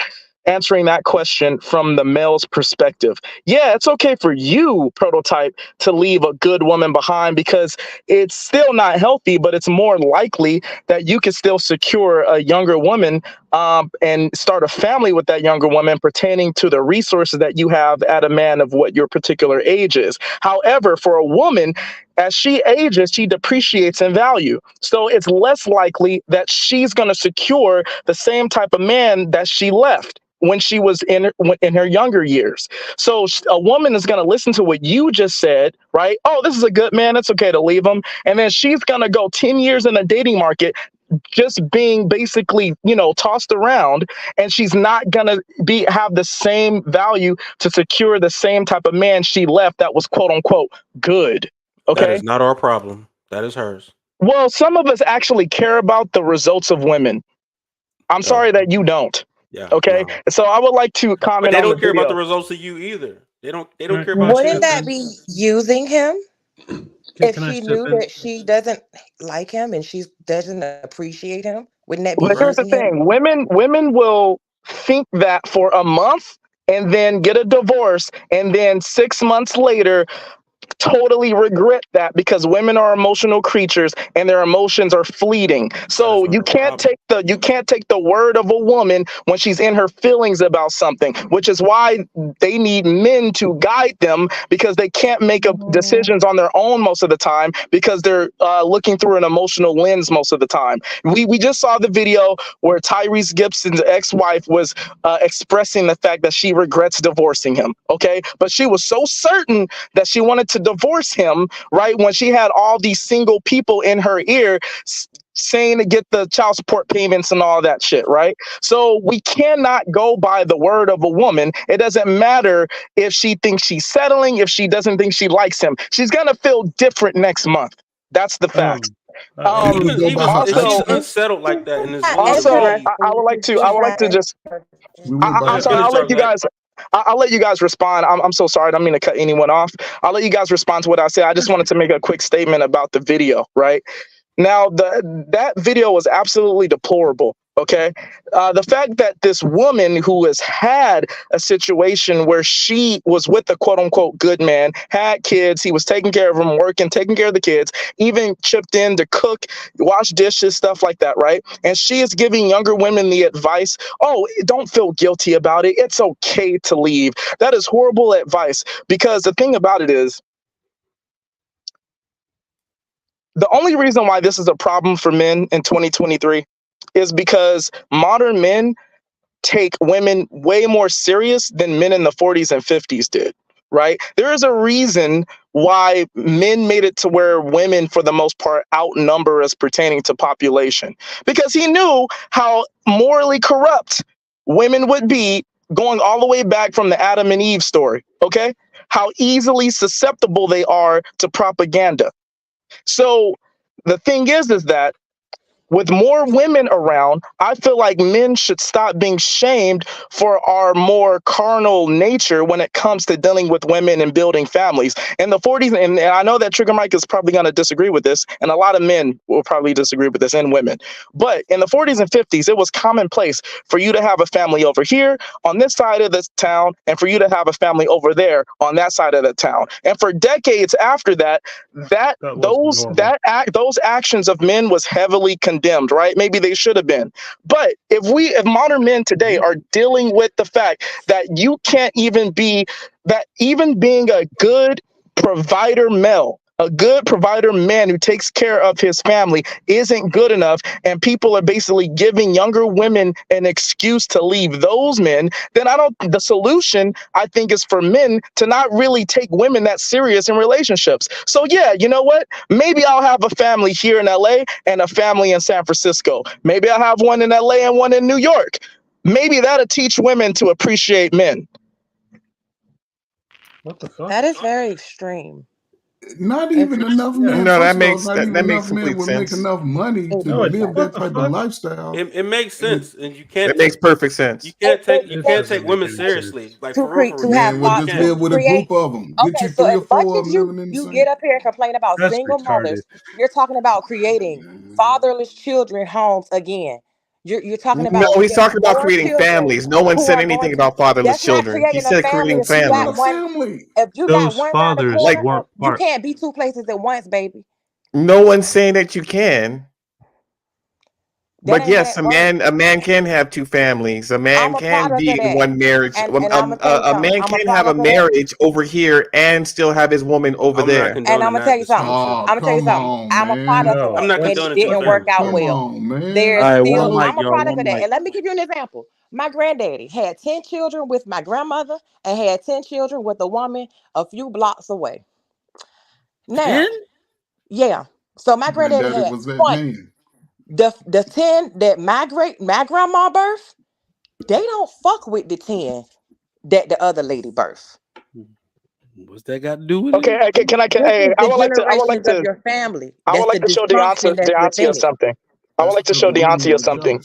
answering that question from the male's perspective. Yeah, it's okay for you, Prototype, to leave a good woman behind because it's still not healthy, but it's more likely that you can still secure a younger woman and start a family with that younger woman pertaining to the resources that you have at a man of what your particular age is. However, for a woman, as she ages, she depreciates in value. So it's less likely that she's going to secure the same type of man that she left when she was in her younger years. So a woman is going to listen to what you just said, right? Oh, this is a good man. It's okay to leave him. And then she's going to go 10 years in the dating market just being basically, tossed around, and she's not going to have the same value to secure the same type of man she left that was quote unquote good. Okay. That is not our problem. That is hers. Well, some of us actually care about the results of women. I'm sorry that you don't. Yeah. Okay. No. So I would like to comment. But they don't care about the results of you either. They don't care about you. Wouldn't that be using him? If she knew that she doesn't like him and she doesn't appreciate him, wouldn't that be using him? Here's the thing. Women will think that for a month and then get a divorce, and then 6 months later totally regret that because women are emotional creatures and their emotions are fleeting. So you can't take the word of a woman when she's in her feelings about something, which is why they need men to guide them, because they can't make decisions on their own most of the time because they're looking through an emotional lens most of the time. We just saw the video where Tyrese Gibson's ex-wife was expressing the fact that she regrets divorcing him. Okay, but she was so certain that she wanted to divorce him, right, when she had all these single people in her ear saying to get the child support payments and all that shit, right? So we cannot go by the word of a woman. It doesn't matter if she thinks she's settling, if she doesn't think she likes him. She's gonna feel different next month. That's the fact. Even if she's unsettled like that, and it's also, I would like to just. I'm sorry. I'll let you guys respond. I'm so sorry. I don't mean to cut anyone off. I'll let you guys respond to what I said. I just wanted to make a quick statement about the video, right? Now, that video was absolutely deplorable. Okay, the fact that this woman who has had a situation where she was with a quote unquote good man, had kids, he was taking care of them, working, taking care of the kids, even chipped in to cook, wash dishes, stuff like that, right? And she is giving younger women the advice, oh, don't feel guilty about it. It's okay to leave. That is horrible advice, because the thing about it is, the only reason why this is a problem for men in 2023 is because modern men take women way more serious than men in the 40s and 50s did, right? There is a reason why men made it to where women, for the most part, outnumber us pertaining to population, because he knew how morally corrupt women would be going all the way back from the Adam and Eve story, okay? How easily susceptible they are to propaganda. So the thing is that with more women around, I feel like men should stop being shamed for our more carnal nature when it comes to dealing with women and building families. In the 40s, and I know that Trigger Mike is probably going to disagree with this, and a lot of men will probably disagree with this, and women. But in the 40s and 50s, it was commonplace for you to have a family over here on this side of the town, and for you to have a family over there on that side of the town. And for decades after that, those actions of men was heavily condemned, right? Maybe they should have been. But if modern men today are dealing with the fact that you can't even be, that even being a good provider male, a good provider man who takes care of his family isn't good enough, and people are basically giving younger women an excuse to leave those men, then the solution, I think, is for men to not really take women that serious in relationships. So yeah, you know what? Maybe I'll have a family here in LA and a family in San Francisco. Maybe I'll have one in LA and one in New York. Maybe that'll teach women to appreciate men. What the fuck? That is very extreme. Not even enough men. No, that makes complete would sense. make enough money to live that type of lifestyle. It makes sense, and you can't. It makes perfect sense. You can't take women seriously, like for real. Man, we'll just live with a group of them. Get you 3 or 4 of them living in the same. You get up here and complain about single mothers. You're talking about creating fatherless children homes again. You're talking about. No, he's talking about creating families. No one said anything about fatherless children. He said creating families. If you got one around the corner, you like, can't be 2 places at once, baby. No one's saying that you can. But yes, a man can have 2 families. A man can be in one marriage. A man can have a marriage over here and still have his woman over there. And I'm gonna tell you something. I'm a product of that. It didn't work out well. I'm a product of that. And let me give you an example. My granddaddy had 10 children with my grandmother and had 10 children with a woman a few blocks away. Now, 10? Yeah. So my granddaddy had was that man. The 10 that my grandma birthed, they don't fuck with the 10 that the other lady birthed. What's that got to do with it? Okay, I would like to your family. I would like to show Deontay something. I would like to show Deontay something.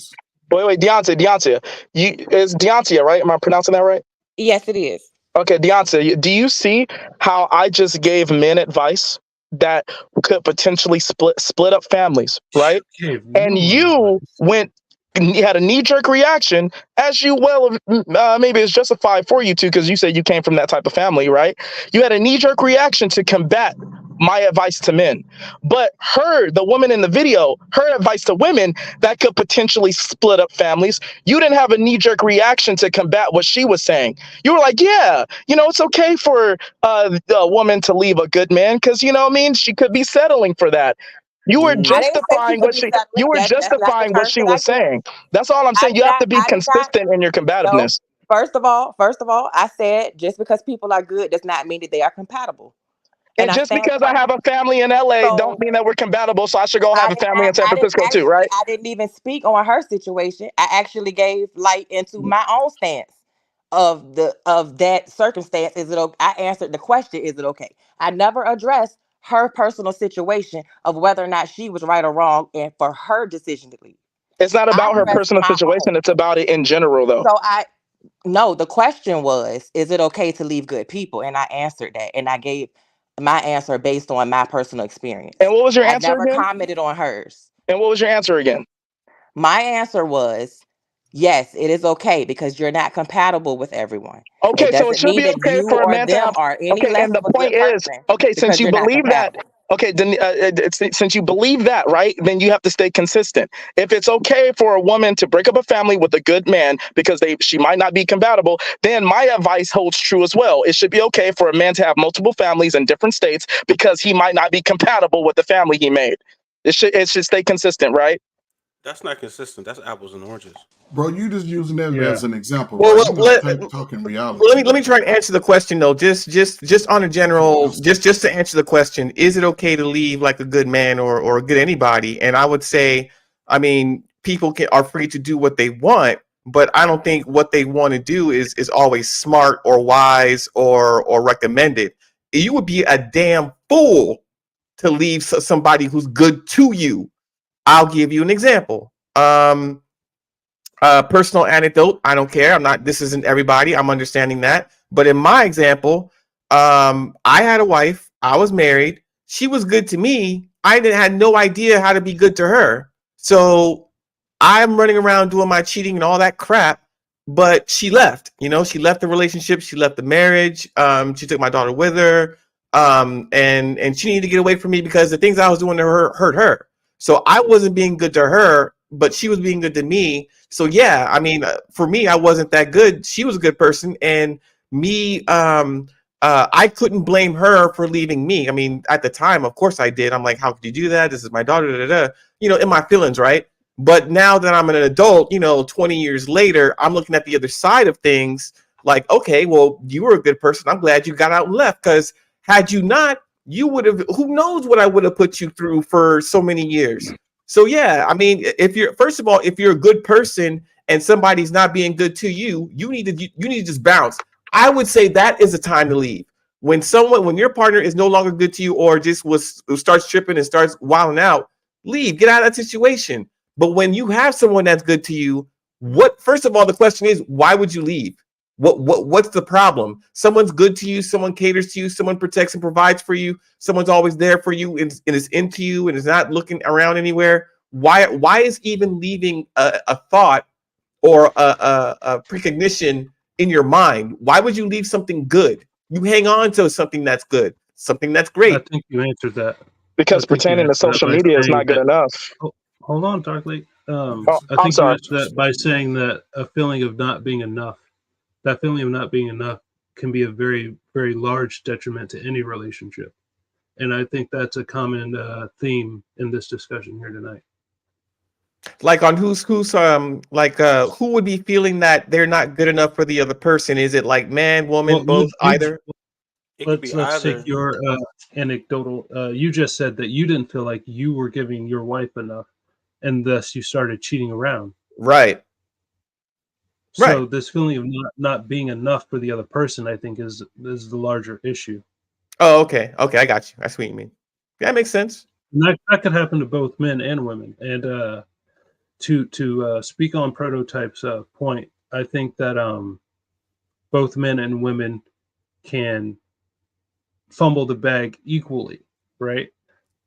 Wait, Deontay. Is Deontay, right? Am I pronouncing that right? Yes, it is. Okay, Deontay, do you see how I just gave men advice that could potentially split up families, right? And you went had a knee-jerk reaction, as you well, maybe it's justified for you to, because you said you came from that type of family, right? You had a knee-jerk reaction to combat my advice to men. But the woman in the video, her advice to women that could potentially split up families, you didn't have a knee-jerk reaction to combat what she was saying. You were like, yeah, it's okay for a woman to leave a good man because, you know what I mean? She could be settling for that. You were I didn't say she justifying could be settling. That's not the justifying what terms she that I was used. saying. That's all I'm I saying. did You have not. to be I did not. consistent in your No. combativeness. First of all, I said just because people are good does not mean that they are compatible. And I just stand because I on have that. a family in LA don't So mean that we're compatible. So I should go have I a did family not. in San I didn't Francisco too, actually. right? I didn't even speak on her situation. I actually gave light into my own stance of that circumstance. Is it okay? I answered the question. Is it okay? I never addressed her personal situation of whether or not she was right or wrong, and for her decision to leave. It's not I about her addressed personal my own. situation. It's about it in general, though. So no, the question was, is it okay to leave good people? And I answered that. And I gave my answer based on my personal experience. And what was your I answer never again? commented on hers. And what was your answer again? My answer was, yes, it is okay because you're not compatible with everyone. It Okay, so it doesn't should mean be that okay you for a or man to have. them are any Okay, less and the of a good point is, person okay, since because you you're not believe that, compatible. okay, then since you believe that, right, then you have to stay consistent. If it's okay for a woman to break up a family with a good man because she might not be compatible, then my advice holds true as well. It should be okay for a man to have multiple families in different states because he might not be compatible with the family he made. It should stay consistent, right? That's not consistent. That's apples and oranges. Bro, you just using that Yeah. as an example, Well, right? You're not talking reality. let me try and answer the question though. Just on a general, just to answer the question, is it okay to leave like a good man or a good anybody? And I would say, I mean, people are free to do what they want, but I don't think what they want to do is always smart or wise or recommended. You would be a damn fool to leave somebody who's good to you. I'll give you an example. Personal anecdote. I don't care. This isn't everybody. I'm understanding that. But in my example, I had a wife. I was married. She was good to me. I had no idea how to be good to her. So I'm running around doing my cheating and all that crap. But she left. She left the relationship. She left the marriage. She took my daughter with her. And she needed to get away from me because the things I was doing to her hurt her. So I wasn't being good to her, but she was being good to me. So yeah, I mean, for me, I wasn't that good. She was a good person, and me, I couldn't blame her for leaving me. I mean, at the time, of course I did. I'm like, how could you do that? This is my daughter, da, da, da. In my feelings, right? But now that I'm an adult, 20 years later, I'm looking at the other side of things. Like, okay, well, you were a good person. I'm glad you got out and left, because had you not, you would have. Who knows what I would have put you through for so many years. So yeah, I mean, if you're a good person and somebody's not being good to you, you need to just bounce. I would say that is a time to leave. When your partner is no longer good to you or just starts tripping and starts wilding out, leave, get out of that situation. But when you have someone that's good to you, first of all, the question is, why would you leave? What's the problem? Someone's good to you, someone caters to you, someone protects and provides for you, someone's always there for you and is into you and is not looking around anywhere. Why is even leaving a thought or a precognition in your mind? Why would you leave something good? You hang on to something that's good, something that's great. I think you answered that. Because pretending that social media is not good enough. Hold on, Darkly. I'm I think sorry. you answered that by saying that a feeling of not being enough. That feeling of not being enough can be a very, very large detriment to any relationship. And I think that's a common theme in this discussion here tonight. Like on who would be feeling that they're not good enough for the other person? Is it like man, woman, both, either? Let's take your anecdotal. You just said that you didn't feel like you were giving your wife enough, and thus you started cheating around. Right. So this feeling of not being enough for the other person, I think, is the larger issue. Oh, okay. Okay, I got you. That's what you mean. Yeah, that makes sense. And that could happen to both men and women. And to speak on Prototype's point, I think that both men and women can fumble the bag equally, right?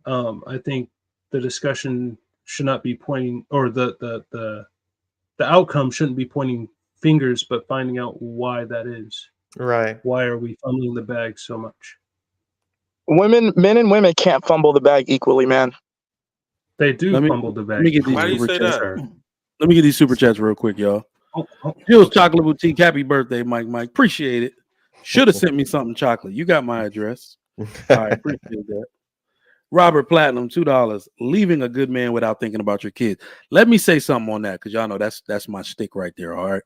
I think the discussion should not be pointing, or the the outcome shouldn't be pointing fingers, but finding out why that is. Right. Why are we fumbling the bag so much? Men and women can't fumble the bag equally, man. They do fumble the bag. Let me get these Why do you super say chats. that? Let me get these super chats real quick, y'all. Jill's Chocolate Boutique, happy birthday, Mike. Appreciate it. Should have sent me something chocolate. You got my address. All right, appreciate that. Robert Platinum, $2. Leaving a good man without thinking about your kids. Let me say something on that, because y'all know that's my stick right there. All right.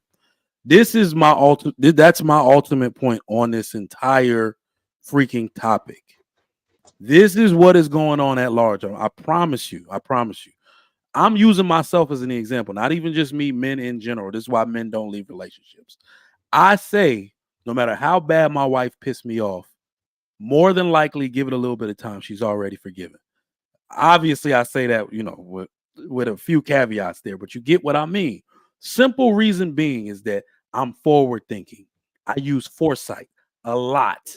This is my that's my ultimate point on this entire freaking topic. This is what is going on at large. I promise you. I'm using myself as an example, not even just me, men in general. This is why men don't leave relationships. I say, no matter how bad my wife pissed me off, more than likely give it a little bit of time. She's already forgiven. Obviously, I say that, with a few caveats there, but you get what I mean. Simple reason being is that I'm forward thinking. I use foresight a lot.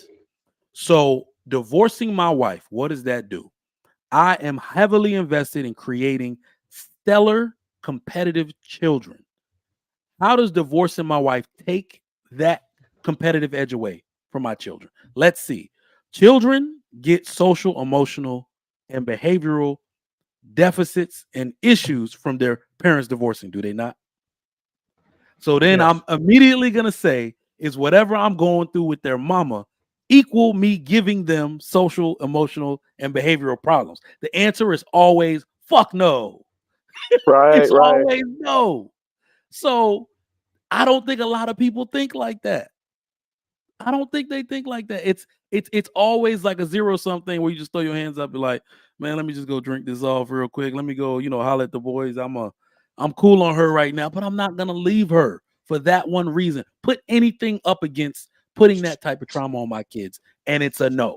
So divorcing my wife, what does that do? I am heavily invested in creating stellar, competitive children. How does divorcing my wife take that competitive edge away from my children? Let's see. Children get social, emotional, and behavioral deficits and issues from their parents divorcing, do they not? So then yes. I'm immediately going to say, is whatever I'm going through with their mama equal me giving them social, emotional, and behavioral problems? The answer is always fuck no. Right, it's always no. So I don't think a lot of people think like that. I don't think they think like that. It's always like a zero-sum thing where you just throw your hands up and like, man, let me just go drink this off real quick. Let me go, holler at the boys. I'm cool on her right now, but I'm not gonna leave her for that one reason. Put anything up against putting that type of trauma on my kids, and it's a no.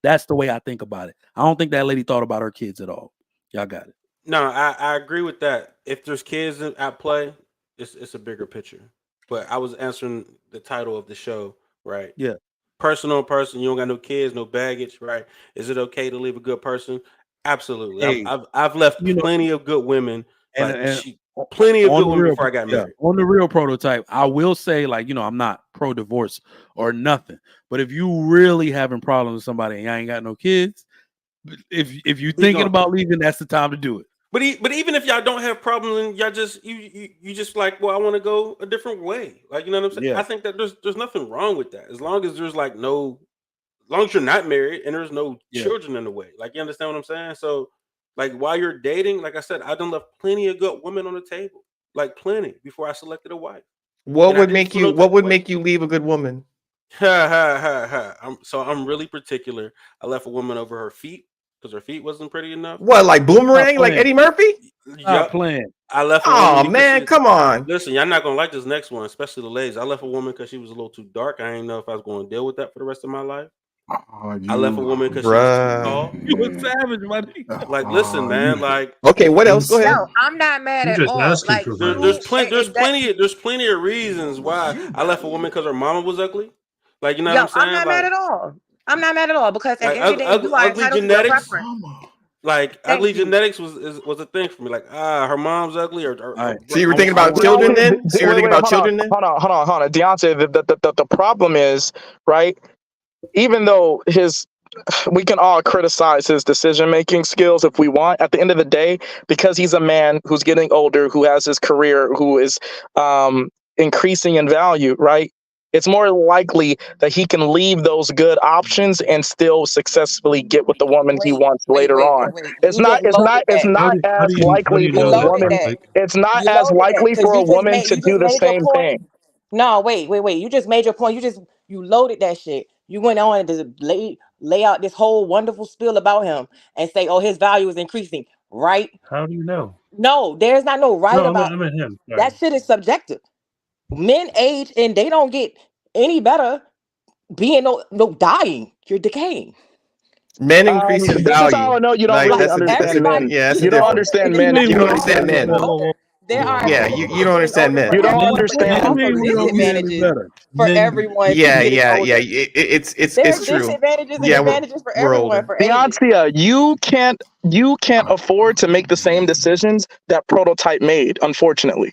That's the way I think about it. I don't think that lady thought about her kids at all. Y'all got it. No, I agree with that. If there's kids at play, it's a bigger picture. But I was answering the title of the show, right? Yeah. Personal person, you don't got no kids, no baggage, right? Is it okay to leave a good person? Absolutely. Hey, I've left plenty of good women, and plenty of good women before I got married. On the real prototype, I will say, I'm not pro-divorce or nothing. But if you really having problems with somebody and you ain't got no kids, if you're thinking about leaving, that's the time to do it. But even if y'all don't have problems and y'all just you just like, well, I want to go a different way. Like, you know what I'm saying? Yeah. I think that there's nothing wrong with that. As long as there's as long as you're not married and there's no children in the way. Like, you understand what I'm saying? So like while you're dating, like I said, I done left plenty of good women on the table. Like plenty before I selected a wife. What would make you leave a good woman? I'm really particular. I left a woman over her feet. Because her feet wasn't pretty enough. What, like boomerang, like Eddie Murphy? Not playing. I left. Oh man, come on! Listen, y'all not gonna like this next one, especially the ladies. I left a woman because she was a little too dark. I didn't know if I was going to deal with that for the rest of my life. I left a woman because she was too tall. You was savage, buddy. Like, listen, man. Like, okay, what else? Go ahead. No, I'm not mad at all. Like, there's plenty of reasons why I left a woman because her mama was ugly. Like, you know what I'm saying? I'm not mad at all. I'm not mad at all because at the end of the day, you are entitled to your preference. Like ugly genetics was a thing for me. Like her mom's ugly, or so you were thinking about children then? So you were thinking about children then? Hold on, Deontay. The problem is, right? Even though we can all criticize his decision-making skills if we want. At the end of the day, because he's a man who's getting older, who has his career, who is increasing in value, right? It's more likely that he can leave those good options and still successfully get with the woman he wants later on. It's not as likely for a woman. It's not as likely for a woman to do the same thing. No, wait. You just made your point. You loaded that shit. You went on and just lay out this whole wonderful spiel about him and say, oh, his value is increasing, right? How do you know? No, there's not no right about I meant him. Sorry. That shit is subjective. Men age and they don't get any better being no dying. You're decaying. Men increase in value. This is how I know you don't really understand men. Yeah, you don't understand men. You don't understand men. There are you don't understand men. You don't understand. Disadvantages for everyone. Yeah. It's true. Disadvantages and advantages for everyone. Deontay, you can't afford to make the same decisions that Prototype made. Unfortunately.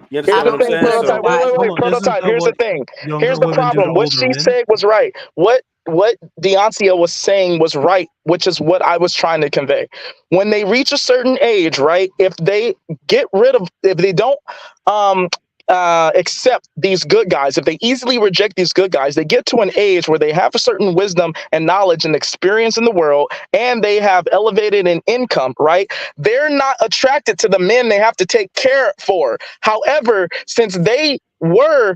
You understand what I'm saying? Prototype. Wait, prototype. Here's the thing. Here's the problem. What she said was right. What Deoncia was saying was right, which is what I was trying to convey. When they reach a certain age, right? If they don't accept these good guys, if they easily reject these good guys, they get to an age where they have a certain wisdom and knowledge and experience in the world, and they have elevated in income, right? They're not attracted to the men they have to take care for. However, since they were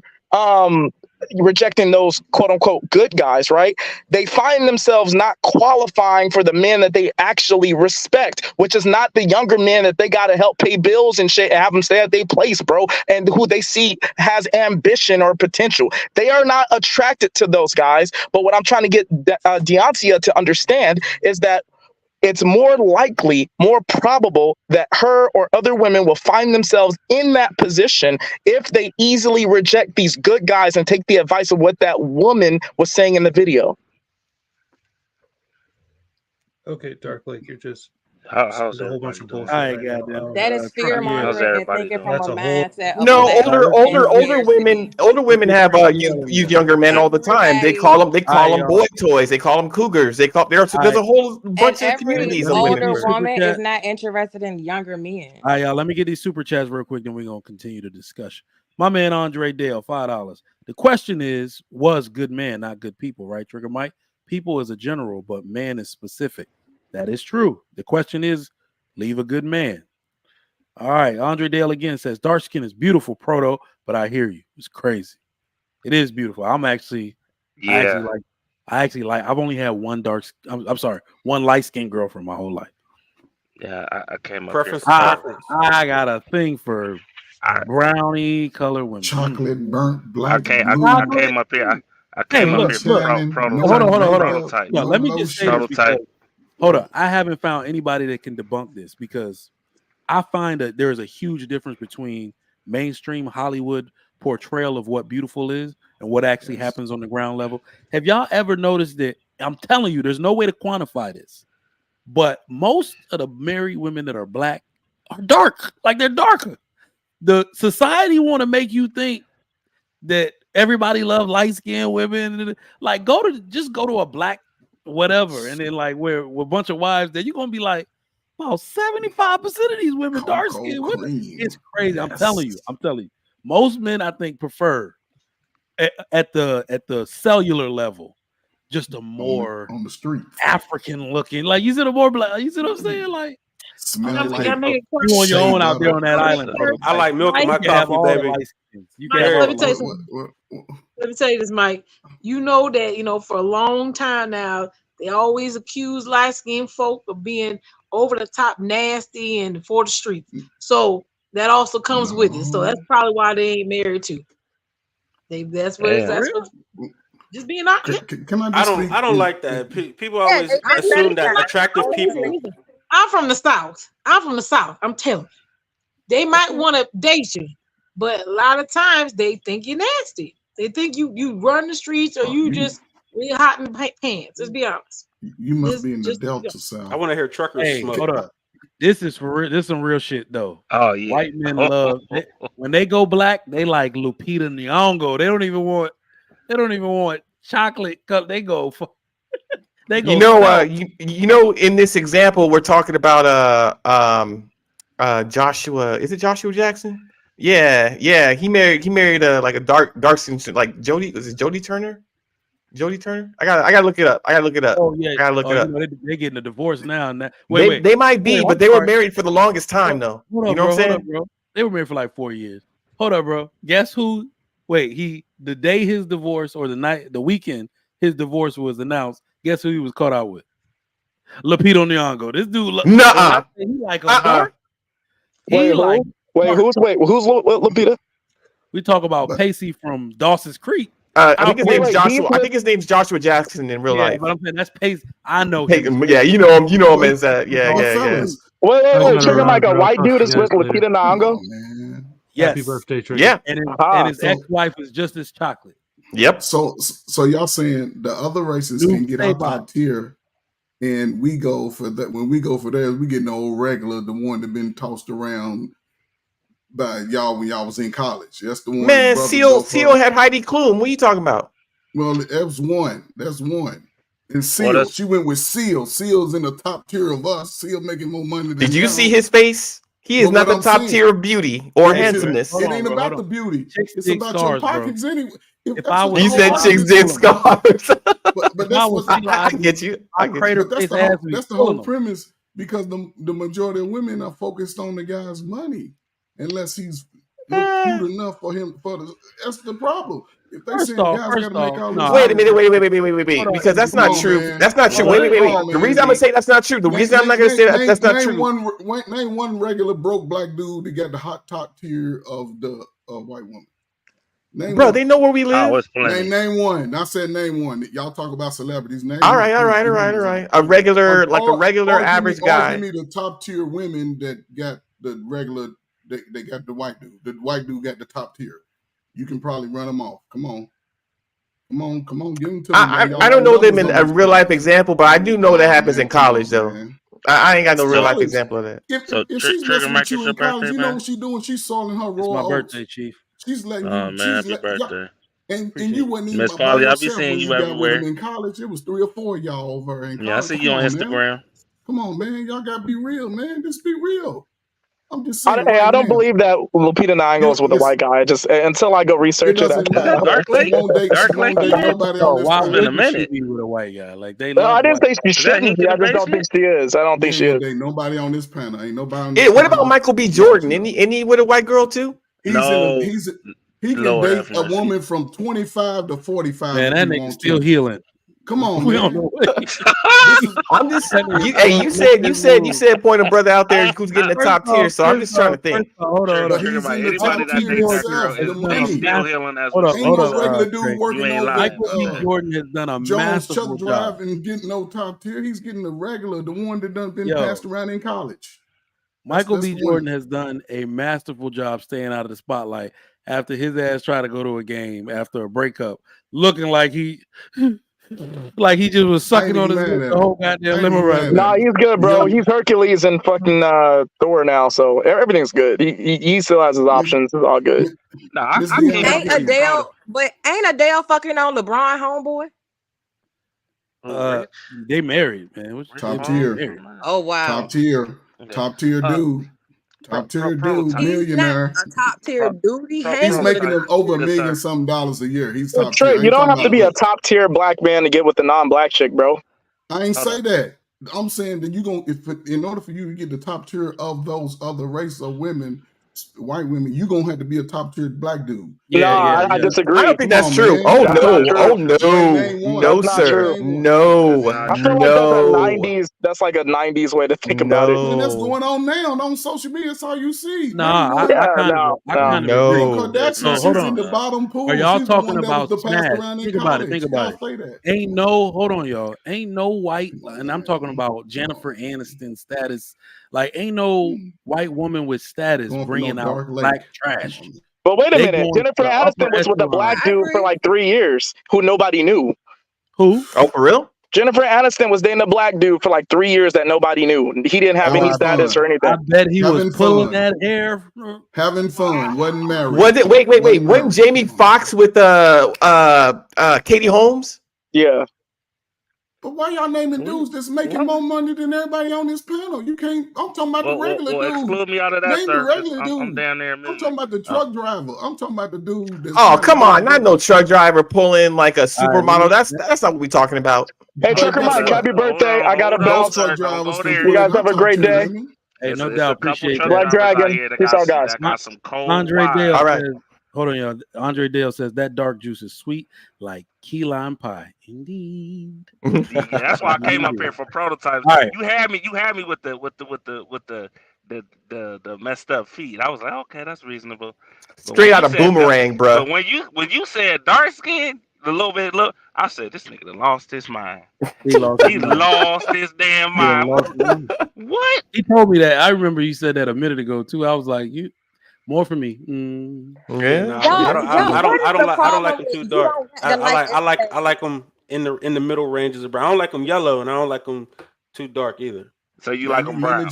rejecting those quote unquote good guys, right? They find themselves not qualifying for the men that they actually respect, which is not the younger men that they got to help pay bills and shit and have them stay at their place, bro, and who they see has ambition or potential. They are not attracted to those guys. But what I'm trying to get Deoncia to understand is that it's more likely, more probable that her or other women will find themselves in that position if they easily reject these good guys and take the advice of what that woman was saying in the video. Okay, Dark Lake, you're just how's a whole bunch of bullshit. I right ain't now. got That is fear mongering and thinking from That's a a whole. mindset of No, a lack of older women have use younger men all the time. They call them boy toys. They call them cougars. There's a whole bunch of communities of women. Older woman is not interested in younger men. All right, y'all. Let me get these super chats real quick, then we're gonna continue the discussion. My man Andre Dale, $5. The question is, was good man, not good people, right? Trigger Mike. People is a general, but man is specific. That is true. The question is, leave a good man. All right. Andre Dale again says, dark skin is beautiful, Proto, but I hear you. It's crazy. It is beautiful. I've only had one one light skinned girlfriend my whole life. Yeah, I came up preference. I got a thing for brownie color women. Chocolate burnt black. I came up here. I came up here for prototype. Hold on. No, let me just say this because, hold on. I haven't found anybody that can debunk this because I find that there is a huge difference between mainstream Hollywood portrayal of what beautiful is and what actually happens on the ground level. Have y'all ever noticed that? I'm telling you, there's no way to quantify this, but most of the married women that are black are dark, like they're darker. The society want to make you think that everybody love light-skinned women. Like, go to a black whatever, and then like with a bunch of wives, then you're gonna be like, about 75% of these women dark-skinned women. It's crazy. I'm telling you. Most men, I think, prefer at the cellular level, just a more on the street African looking. Like, you see the more black. You see what I'm saying? Like, smell like you on your own out there on that island. I like milk in my coffee, baby. Let me tell you something. Let me tell you this, Mike. You know that, for a long time now, they always accuse light-skinned folk of being over the top nasty and for the street. So that also comes with it. So that's probably why they ain't married too. That's what just being honest. I don't like that. People always assume that attractive people. I'm from the South. I'm telling you. They might want to date you, but a lot of times they think you're nasty. They think you run the streets or you just really hot in the pants. Let's be honest. You must be in the Delta South. I want to hear truckers smoke. Hold up. This is for real. This is some real shit though. Oh yeah. White men love when they go black. They like Lupita Nyong'o. They don't even want chocolate cup. They go. They go. In this example, we're talking about Joshua. Is it Joshua Jackson? Yeah. He married like a dark skin, like Jody. Was it Jody Turner? Jody Turner? I gotta look it up. Oh yeah, I gotta look it up. They're getting a divorce now. Wait. They might be, but they were married for the longest time, though. Hold up, what I'm saying, bro? They were married for like 4 years. Hold up, bro. Guess who? Wait, the day his divorce or the weekend his divorce was announced. Guess who he was caught out with? Lupita Nyong'o. This dude, he like a dark. Who's Lupita? We talk about Pacey from Dawson's Creek. I think his name's Joshua. I think his name's Joshua Jackson in real life. But I'm saying that's Pacey. I know. Yeah, you know him. You know him as that. Yeah. Wait. Trigger Mike, a white dude is with Lupita Nyong'o. Yes. Happy birthday, Trigger. Yeah. And his ex-wife is just as chocolate. Yep. So y'all saying the other races can get out top tier, and we go for that. When we go for theirs, we get the old regular, the one that been tossed around by y'all when y'all was in college. That's the one. Man, Seal had Heidi Klum. What are you talking about? Well, that's one. And Seal, she went with Seal. Seal's in the top tier of us. Seal making more money than Did you see his face? He is not the top tier of beauty or handsomeness. It ain't about the beauty. It's about your pockets anyway. If I was, you said chicks dig scars. But that's what I get you. I get you. But that's the whole premise, because the majority of women are focused on the guy's money, unless he's cute enough for him. That's the problem. If they say guys got to make all this, wait a minute, wait, because that's not true. Man. That's not true. Wait. The reason I'm gonna say that's not true. The reason I'm not gonna say that's not true. Name one regular broke black dude that got the hot top tier of the white woman. Bro, they know where we live. Name one. I said name one. Y'all talk about celebrities. Name all right. A regular, average guy. Give me the top tier women that got the regular. They got the white dude. The white dude got the top tier. You can probably run them off. Come on. Give them to me. I don't know them in a real life example, but I do know that happens in college though. I ain't got no real life example of that. If she's messing with you in college, you know what she's doing? She's selling her raw. It's my birthday, Chief. She's letting you. Happy birthday. And you wouldn't even. Miss Polly, I'll be seeing you everywhere. In college, it was 3 or 4 of y'all over in college. Yeah, I see you on Instagram. Come on, man. Y'all gotta be real, man. Just be real. I'm just saying. I don't believe that Lupita Nyong'o's with a white guy. Just until I go research it. Dark Lake. Why would a minute be with a white guy? Like they. I didn't think she shouldn't be. I just don't think she is. I don't think she is. Ain't nobody on this panel. Ain't nobody. What about Michael B. Jordan? Any with a white girl too? He can date a woman from 25 to 45. Man, that nigga's still healing. Come on, we man. don't know. I'm just you said point a brother out there who's getting the top tier. So I'm just trying to think. Hold on. Anybody that dates that girl is still healing as well. Ain't no regular dude working over Michael B. Jordan has done a masterful Chuck Drive and getting no top tier. He's getting the regular, the one that done been passed around in college. Michael B. Jordan has done a masterful job staying out of the spotlight after his ass tried to go to a game after a breakup, looking like he just was sucking on the whole goddamn lemon. Nah, he's good, bro. He's Hercules and fucking Thor now, so everything's good. He still has his options. It's all good. Nah, ain't Adele fucking on LeBron, homeboy? They married, man. Top tier. Oh wow. Top tier dude. Top tier dude, millionaire. A top tier dude. He's making over $1 million something a year. He's top tier. You don't have to be a top tier black man to get with the non-black chick, bro. I ain't say that. I'm saying that in order for you to get the top tier of those other race of women, white women, you're gonna have to be a top tier black dude. I disagree. I don't think that's true. No, sir. No. I feel like that's like a 90s way to think about it. And that's going on now on social media. That's all you see. I kind of agree. Kardashian, she's in the bottom pool. Are y'all talking about Smash? Think about it. Ain't no white, and I'm talking about Jennifer Aniston status. Like, ain't no white woman with status bringing out black trash. But wait a minute, Jennifer Aniston was with a black dude for like 3 years who nobody knew. Who? Oh, for real? Jennifer Aniston was dating a black dude for like 3 years that nobody knew. He didn't have any status or anything. I bet he was pulling that hair. Having fun, wasn't married. Was it? Wait. Wasn't Jamie Foxx with Katie Holmes? Yeah. But why y'all naming dudes that's making more money than everybody on this panel? You can't. I'm talking about the regular dude. Exclude me out of that, Name sir. the regular dude. I'm down there. I'm talking about the truck driver. I'm talking about the dude. That's come on, not no truck driver pulling like a supermodel. That's not what we're talking about. Hey, Trucker Mike, happy birthday! I got a bounce. You guys have a great day. Hey, no doubt, appreciate that. Black Dragon, peace out, guys. Andre Dale. All right. Hold on, y'all. Andre Dale says that dark juice is sweet like key lime pie. Indeed. Yeah, that's why I came up here for prototypes. Right. You had me with the messed up feet. I was like, okay, that's reasonable. Straight out of Boomerang, bro. But when you said dark skin, a little bit, I said this nigga done lost his mind. He lost his damn mind. What? He told me that. I remember you said that a minute ago too. I was like, you. More for me. Yeah. No, I don't like them too dark. I like them in the middle ranges of brown. I don't like them yellow, and I don't like them too dark either. So you like them brown? I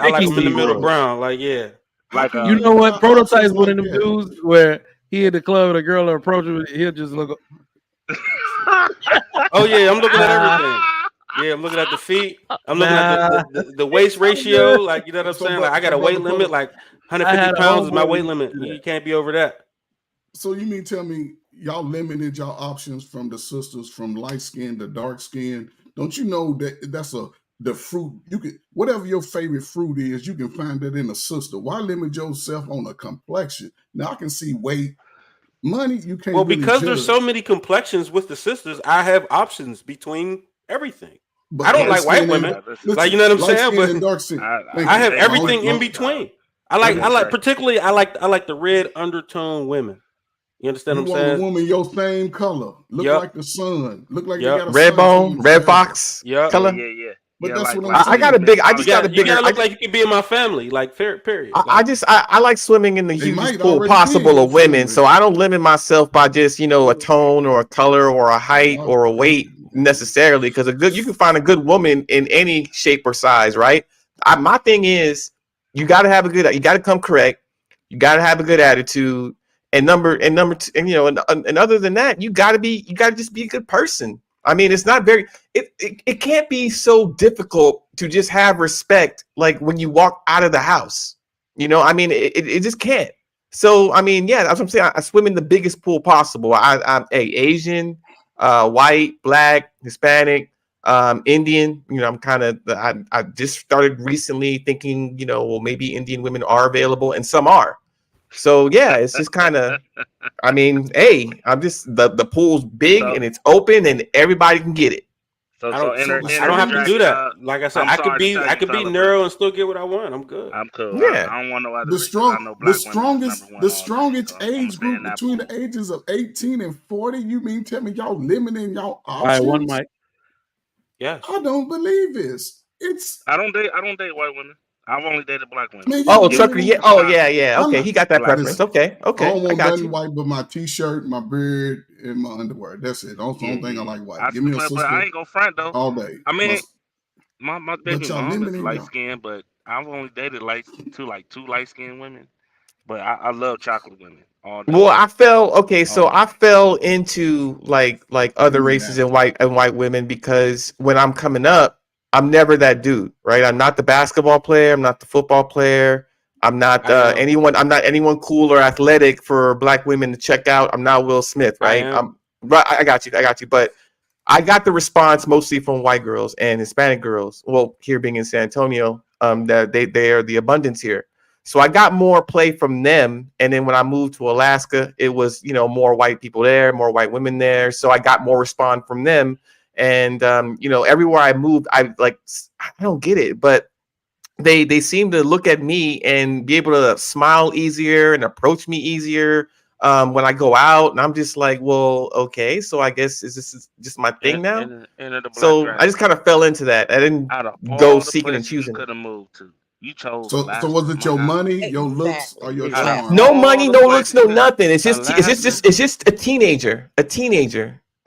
like them in the middle brown. Like you know what? Prototype's one of them dudes where he at the club and a girl will approach him, he'll just look. Oh yeah, I'm looking at everything. Yeah, I'm looking at the feet. I'm looking at the waist ratio. Like, you know what I'm saying? Like, I got a weight limit. Like, 150 pounds is my weight limit. You can't be over that. So you mean tell me y'all limited y'all options from the sisters from light skin to dark skin? Don't you know that that's the fruit? You can whatever your favorite fruit is, you can find that in a sister. Why limit yourself on a complexion? Now I can see weight, money. You can't. Well, really because judge. there's so many complexions with the sisters, I have options between everything. But I don't like white women. Like, you know what I'm saying? But dark skin. I have everything in between. I like particularly I like the red undertone women. You understand what I'm saying? You want a woman your same color, look like the sun, look like they got a red bone, red fox color. Yeah. But yeah, that's like, what I'm saying. I got a big. I just got a bigger. You gotta look like you can be in my family, like period. I like swimming in the hugest pool possible of women, so I don't limit myself by just a tone or a color or a height or a weight necessarily. Because you can find a good woman in any shape or size, right? My thing is you got to you got to come correct. You got to have a good attitude. And number two, and other than that, you got to just be a good person. I mean, it's not very. It can't be so difficult to just have respect, like when you walk out of the house. I mean, it just can't. So I mean, yeah, that's what I'm saying. I swim in the biggest pool possible. I'm Asian, white, black, Hispanic, Indian. I'm kind of. I just started recently thinking, well, maybe Indian women are available, and some are. So yeah, it's just kind of. I mean, hey, I'm just the pool's big and it's open and everybody can get it. I don't have to do that. Like I said, I could be narrow and still get what I want. I'm good. I'm cool. Yeah. I don't want no other. The strongest age group between the ages of 18 and 40. You mean tell me y'all limiting y'all options? All right, one mic. Yes. I don't believe this. I don't date white women. I've only dated black women. Man, Trucker, yeah. Oh, yeah. Okay, he got that preference. Okay. I don't want nothing white but my t-shirt, my beard, and my underwear. That's it. That's the only thing I like white. Give me a sister. But I ain't gonna front though. All day. I mean, my baby mom is light skinned, but I've only dated two light skinned women. But I love chocolate women all day. Well, I fell into like other races and white women because when I'm coming up, I'm never that dude, right? I'm not the basketball player. I'm not the football player. I'm not anyone. I'm not anyone cool or athletic for black women to check out. I'm not Will Smith, right? I got you. But I got the response mostly from white girls and Hispanic girls. Well, here being in San Antonio, that they are the abundance here. So I got more play from them. And then when I moved to Alaska, it was more white people there, more white women there. So I got more response from them. And everywhere I moved, I don't get it, but they seem to look at me and be able to smile easier and approach me easier when I go out, and I'm just like, well, okay, so I guess this is just my thing now. So I just kind of fell into that. I didn't go seeking and choosing. Could have moved to. You chose. So was it your money, your looks, or your charm? No money, no looks, no nothing. It's just a teenager.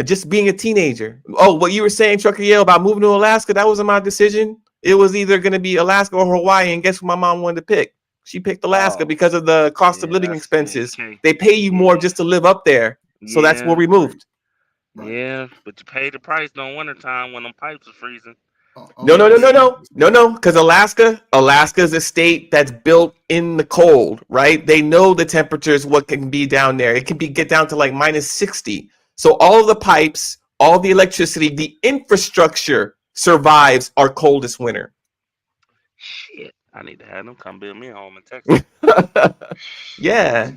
Just being a teenager. Oh, what you were saying, Trucker Yale, about moving to Alaska, that wasn't my decision. It was either going to be Alaska or Hawaii, and guess what my mom wanted to pick? She picked Alaska because of the cost of living expenses. They pay you more just to live up there. So that's where we moved. Yeah, but you pay the price during wintertime when them pipes are freezing. No, because Alaska is a state that's built in the cold, right? They know the temperatures, what can be down there. It can get down to like minus 60. So all of the pipes, all the electricity, the infrastructure survives our coldest winter. Shit, I need to have them come build me a home in Texas. Yeah.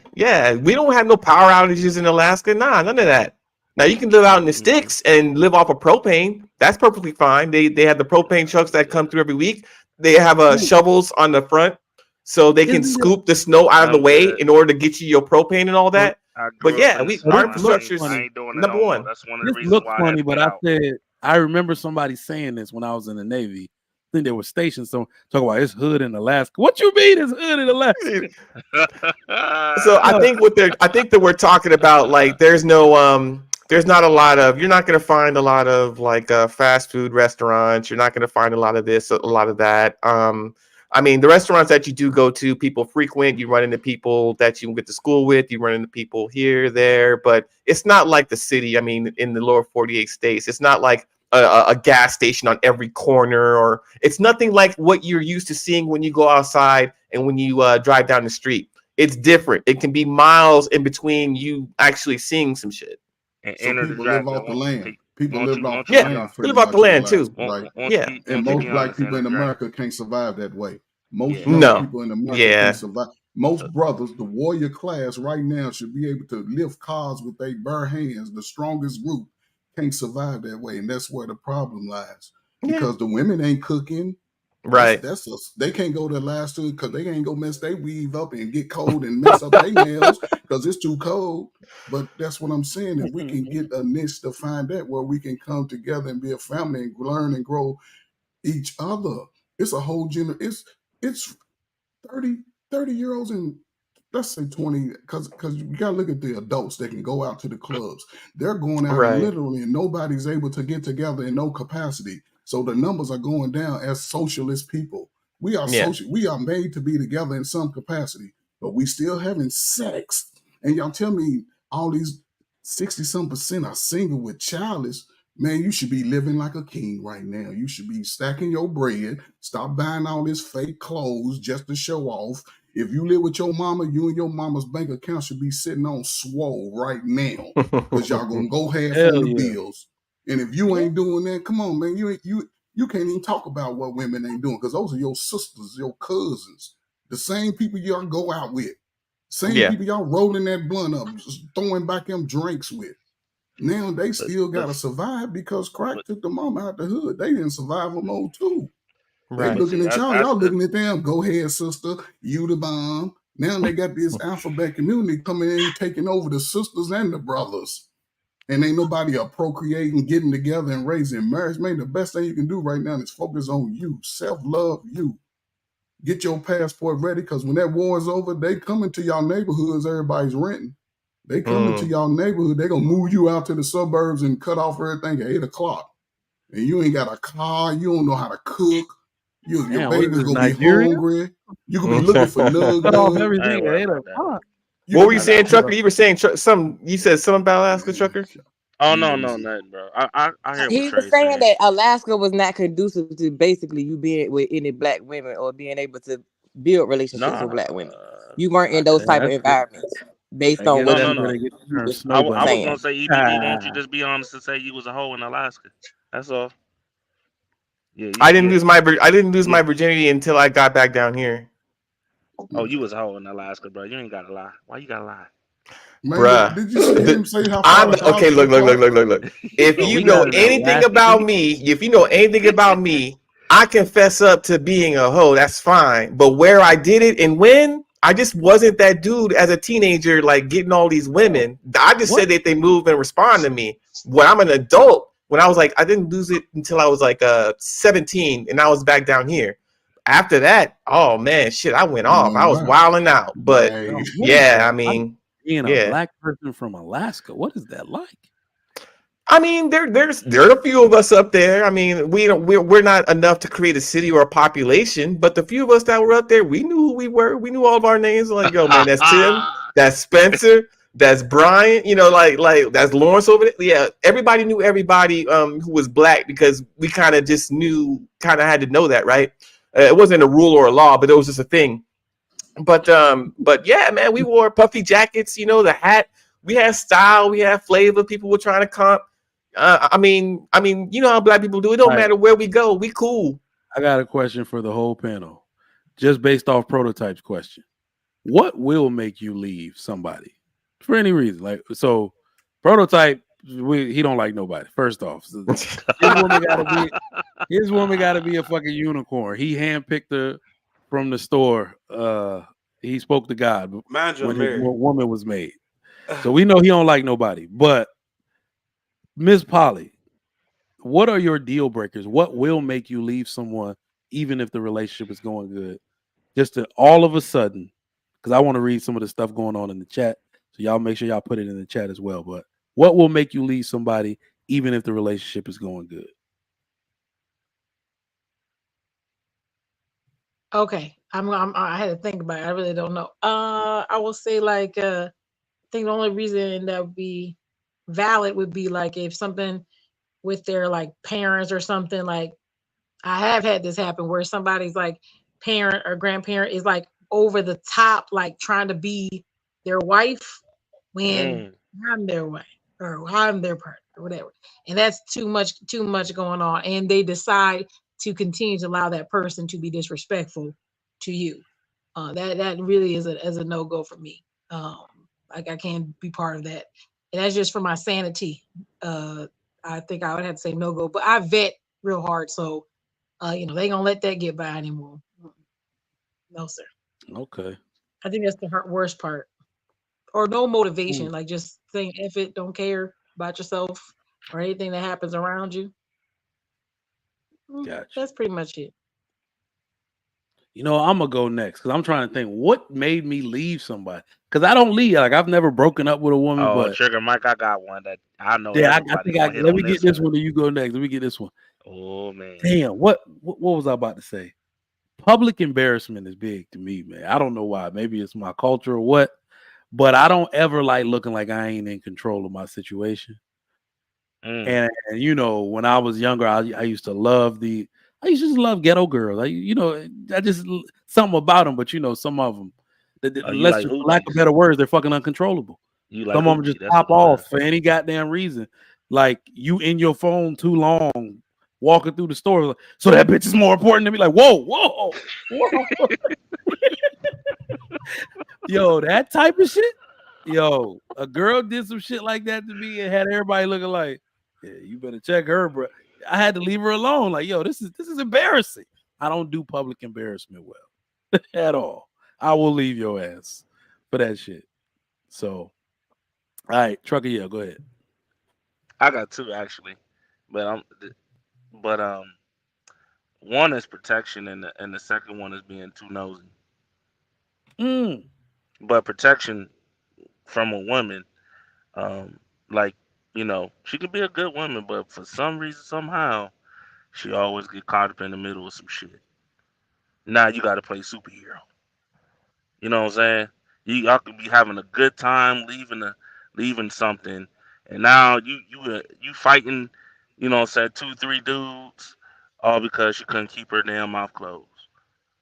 We don't have no power outages in Alaska. Nah, none of that. Now you can live out in the sticks and live off of propane. That's perfectly fine. They have the propane trucks that come through every week. They have shovels on the front, so they can scoop the snow out of the way in order to get you your propane and all that. But yeah, our infrastructure is number one. That's one of the reasons look why funny, but I remember somebody saying this when I was in the Navy. I think they were stationed. So talk about it's hood in Alaska. What you mean it's hood in Alaska? So I think that we're talking about like there's not a lot of, you're not going to find a lot of like fast food restaurants. You're not going to find a lot of this, a lot of that. I mean, the restaurants that you do go to, people frequent, you run into people that you get to school with, you run into people here, there, but it's not like the city. I mean, in the lower 48 states, it's not like a gas station on every corner, or it's nothing like what you're used to seeing when you go outside and when you drive down the street. It's different. It can be miles in between you actually seeing some shit. And So enter the people live dragon. off the land. People Won't live you, off won't the you be land honest? They pretty live off the much in land life, too. right? Yeah. And Won't you most be black honest, people enter in the dragon. America can't survive that way. Most Yeah. young No. people in America Yeah. can't survive. Most brothers, the warrior class right now, should be able to lift cars with their bare hands. The strongest group can't survive that way, and that's where the problem lies. Yeah. Because the women ain't cooking. Right. They can't go to last two because they can't go mess they weave up and get cold and mess up their nails because it's too cold. But that's what I'm saying. If we can get a niche to find that where we can come together and be a family and learn and grow each other, it's a whole it's 30-year-olds and let's say 20, because you gotta look at the adults that can go out to the clubs. They're going out Right. literally and nobody's able to get together in no capacity. So the numbers are going down as socialist people. We are Yeah. we are made to be together in some capacity, but we still having sex. And y'all tell me all these 60-some% are single with childless. Man, you should be living like a king right now. You should be stacking your bread. Stop buying all this fake clothes just to show off. If you live with your mama, you and your mama's bank account should be sitting on swole right now because y'all gonna go half Hell on the yeah. bills. And if you ain't doing that, come on, man, you can't even talk about what women ain't doing because those are your sisters, your cousins, the same people y'all go out with, same Yeah. people y'all rolling that blunt up, just throwing back them drinks with. Now they still gotta survive because crack took the mama out the hood. They didn't survival mode too. They Right. looking at y'all. Y'all That's looking at them. Go ahead, sister. You the bomb. Now they got this alphabet community coming in, taking over the sisters and the brothers. And ain't nobody procreating, getting together, and raising marriage. Man, the best thing you can do right now is focus on you. Self-love you. Get your passport ready because when that war is over, they coming to y'all neighborhoods, everybody's renting. They coming to y'all neighborhood. They gonna move you out to the suburbs and cut off everything at 8 o'clock. And you ain't got a car. You don't know how to cook. Your Damn, what is baby's this, gonna be Nigeria? hungry. You gonna be looking for nug Cut off nug. I ain't everything at worried 8 about that. o'clock. What were you saying, Trucker? You were saying you said something about Alaska, Trucker? Oh no, nothing, bro. I hear what He was Trey's saying saying. that Alaska was not conducive to basically you being with any black women or being able to build relationships with Nah, black women. You weren't in those Yeah, type of that's good. environments based I on guess what that's no, where no. they get the you term was I was snowbound. gonna saying. say EBD. Won't you just be honest and say you was a hoe in Alaska? That's all. Yeah, I didn't lose my yeah. virginity until I got back down here. Oh, you was a hoe in Alaska, bro. You ain't gotta lie. Why you gotta lie? Man, Bruh. did you hear him say how far the house Okay, was apart? look. If So you we know got an anything Alaska about beach. me, I confess up to being a hoe. That's fine. But where I did it and when, I just wasn't that dude as a teenager, like getting all these women. I just said that they move and respond to me. When I'm an adult, when I was like, I didn't lose it until I was like 17 and I was back down here. After that, oh man, shit, I went off. I was wilding out. But Right. yeah, I mean, Being a yeah. black person from Alaska, what is that like? I mean, there are a few of us up there. I mean, we're not enough to create a city or a population, but the few of us that were up there, we knew who we were. We knew all of our names. Like, yo, man, that's Tim, that's Spencer, that's Brian. You know, like that's Lawrence over there. Yeah, everybody knew everybody who was black because we kind of just knew, kind of had to know that, right? It wasn't a rule or a law, but it was just a thing. But yeah, man, we wore puffy jackets. You know, the hat. We had style. We had flavor. People were trying to comp. I mean, you know how black people do. It don't matter where we go. We cool. I got a question for the whole panel, just based off Prototype's question. What will make you leave somebody for any reason? Like, so Prototype, he don't like nobody. First off, so his woman gotta be a fucking unicorn. He handpicked her from the store. He spoke to God when his woman was made. So we know he don't like nobody. But Ms. Polly, what are your deal breakers? What will make you leave someone even if the relationship is going good? Just to all of a sudden, because I want to read some of the stuff going on in the chat. So y'all make sure y'all put it in the chat as well. But what will make you leave somebody even if the relationship is going good? Okay, I had to think about it. I really don't know. I will say like I think the only reason that would be valid would be like if something with their like parents or something. Like I have had this happen where somebody's like parent or grandparent is like over the top, like trying to be their wife when I'm their wife or I'm their partner or whatever. And that's too much going on. And they decide to continue to allow that person to be disrespectful to you. That really is a no-go for me. Like I can't be part of that. And that's just for my sanity. I think I would have to say no go, but I vet real hard. So, they gonna let that get by anymore. No, sir. Okay. I think that's the worst part. Or no motivation, like just saying F it, don't care about yourself or anything that happens around you. Gotcha. That's pretty much it. I'm gonna go next because I'm trying to think what made me leave somebody. Because I don't leave. Like I've never broken up with a woman, Oh, but Trigger Mike, I got one that I know yeah, I everybody think gonna hit let on me get this one. And you go next. Let me get this one. Oh man. Damn, what was I about to say? Public embarrassment is big to me, man. I don't know why. Maybe it's my culture or what, but I don't ever like looking like I ain't in control of my situation. And when I was younger, I used to just love ghetto girls. I just something about them, but some of them, like for lack of better words, they're fucking uncontrollable. You like some of them hoochie, just pop off for any goddamn reason. Like you in your phone too long, walking through the store. So that bitch is more important to me. Like whoa. Yo, that type of shit. Yo, a girl did some shit like that to me and had everybody looking like, yeah, you better check her, bro. I had to leave her alone. Like, yo, this is embarrassing. I don't do public embarrassment well at all. I will leave your ass for that shit. So, all right, Trucker, yeah, go ahead. I got two actually, but one is protection and the second one is being too nosy. But protection from a woman, like she could be a good woman, but for some reason somehow she always get caught up in the middle of some shit. Now you got to play superhero. You know what I'm saying? Y'all could be having a good time leaving something, and now you fighting, two three dudes, all because she couldn't keep her damn mouth closed,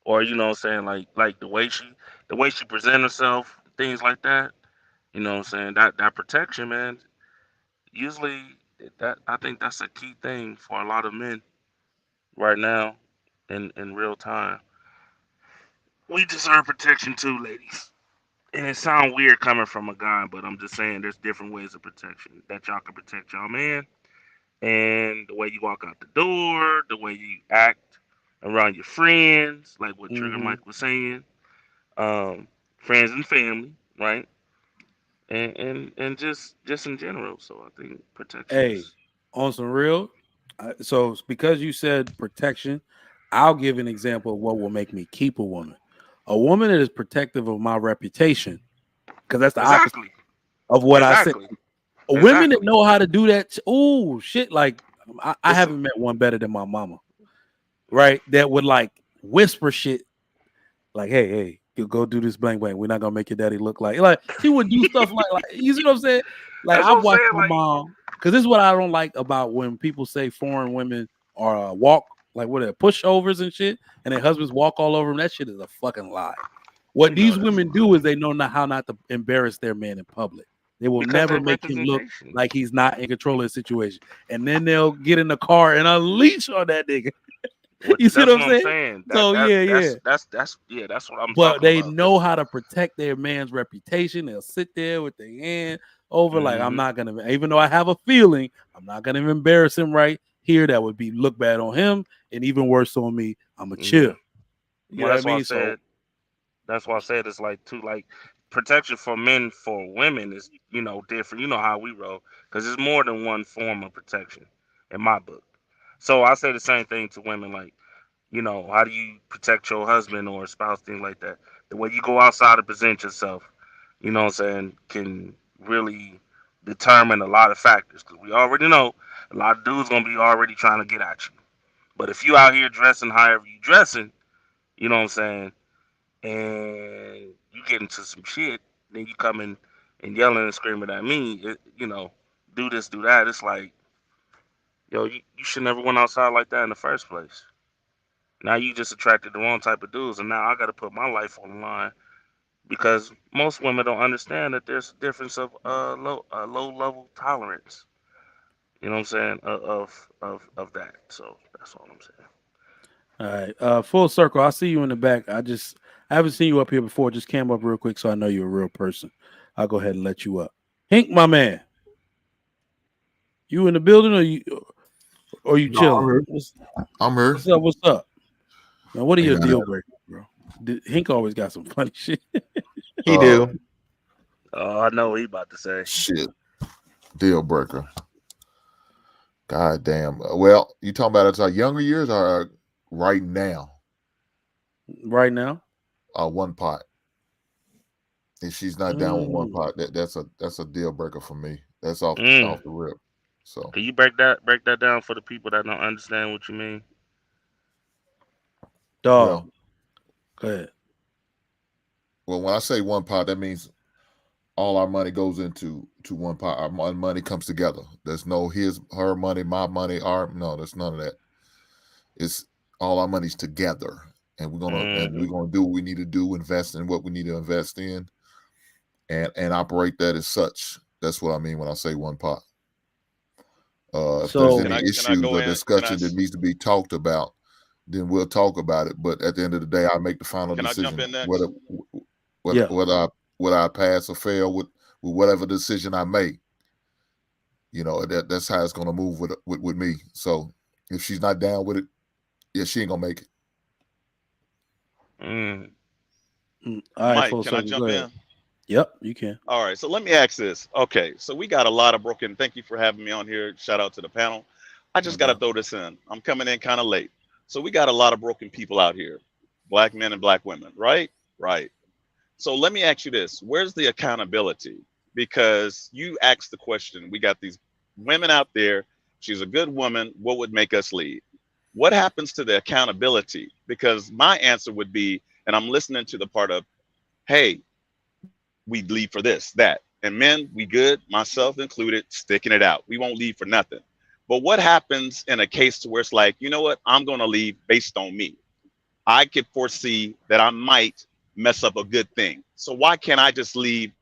or like the way she present herself, things like that. You know what I'm saying? That protection, man. Usually, that I think that's a key thing for a lot of men right now, in real time. We deserve protection too, ladies. And it sounds weird coming from a guy, but I'm just saying there's different ways of protection that y'all can protect y'all man. And the way you walk out the door, the way you act around your friends, like what Trigger Mike was saying, friends and family, right? And just in general. So I think protection Hey, is. on some real. So because you said protection, I'll give an example of what will make me keep a woman. A woman that is protective of my reputation, because that's the opposite of what I said. Women that know how to do that. Oh shit! Like I haven't met one better than my mama, right? That would like whisper shit, like, "Hey, you go do this blank blank. We're not gonna make your daddy look like she would do stuff like you see what I'm saying? Like I've watched my mom, because this is what I don't like about when people say foreign women are walk like what are pushovers and shit, and their husbands walk all over them. That shit is a fucking lie. What these women do is they know how not to embarrass their man in public. They will never make him look like he's not in control of the situation. And then they'll get in the car and unleash on that nigga. You see what I'm saying? So yeah. That's what I'm But talking they about. know how to protect their man's reputation. They'll sit there with their hand over, like, I'm not gonna, even though I have a feeling, I'm not gonna embarrass him right here. That would be look bad on him, and even worse on me. I'm a chill. You know what I mean? That's why I said it's like protection for men for women is different. You know how we roll because there's more than one form of protection in my book. So I say the same thing to women, like how do you protect your husband or spouse, things like that. The way you go outside to present yourself, what I'm saying, can really determine a lot of factors because we already know a lot of dudes gonna be already trying to get at you. But if you out here dressing however you dressing, you know what I'm saying, and you get into some shit, then you come in and yelling and screaming at me, do this, do that. It's like, yo, you should never went outside like that in the first place. Now you just attracted the wrong type of dudes, and now I got to put my life on the line because most women don't understand that there's a difference of low level tolerance. You know what I'm saying? Of that. So that's all I'm saying. All right. Full circle. I see you in the back. I haven't seen you up here before. Just came up real quick, so I know you're a real person. I'll go ahead and let you up. Hink, my man. You in the building or you chilling? I'm here. What's up? Now, what are your deal breakers, bro? Hink always got some funny shit. He do. Oh, I know what he about to say. Shit. Deal breaker. God damn. Well, you talking about it's our younger years or right now? Right now? One pot. If she's not down with one pot, that's a deal breaker for me. That's off the rip. So can you break that down for the people that don't understand what you mean? Dog. Well, go ahead. Well, when I say one pot, that means all our money goes into one pot. Our money comes together. There's no her money, my money, no, there's none of that. It's all our money's together. And we're gonna do what we need to do, invest in what we need to invest in, and operate that as such. That's what I mean when I say one pot. If there's any issues or discussion that needs to be talked about, then we'll talk about it. But at the end of the day, I make the final decision whether I pass or fail with whatever decision I make. You know, that's how it's gonna move with me. So if she's not down with it, yeah, she ain't gonna make it. All right, Mike, can I jump in? Yep, you can. All right, so let me ask this. Okay, so we got a lot of broken. Thank you for having me on here. Shout out to the panel. I just got to throw this in. I'm coming in kind of late. So we got a lot of broken people out here, black men and black women, right? Right. So let me ask you this. Where's the accountability? Because you asked the question, we got these women out there. She's a good woman. What would make us leave? What happens to the accountability? Because my answer would be, and I'm listening to the part of, hey, we leave for this, that. And men, we good, myself included, sticking it out. We won't leave for nothing. But what happens in a case to where it's like, you know what, I'm going to leave based on me. I could foresee that I might mess up a good thing. So why can't I just leave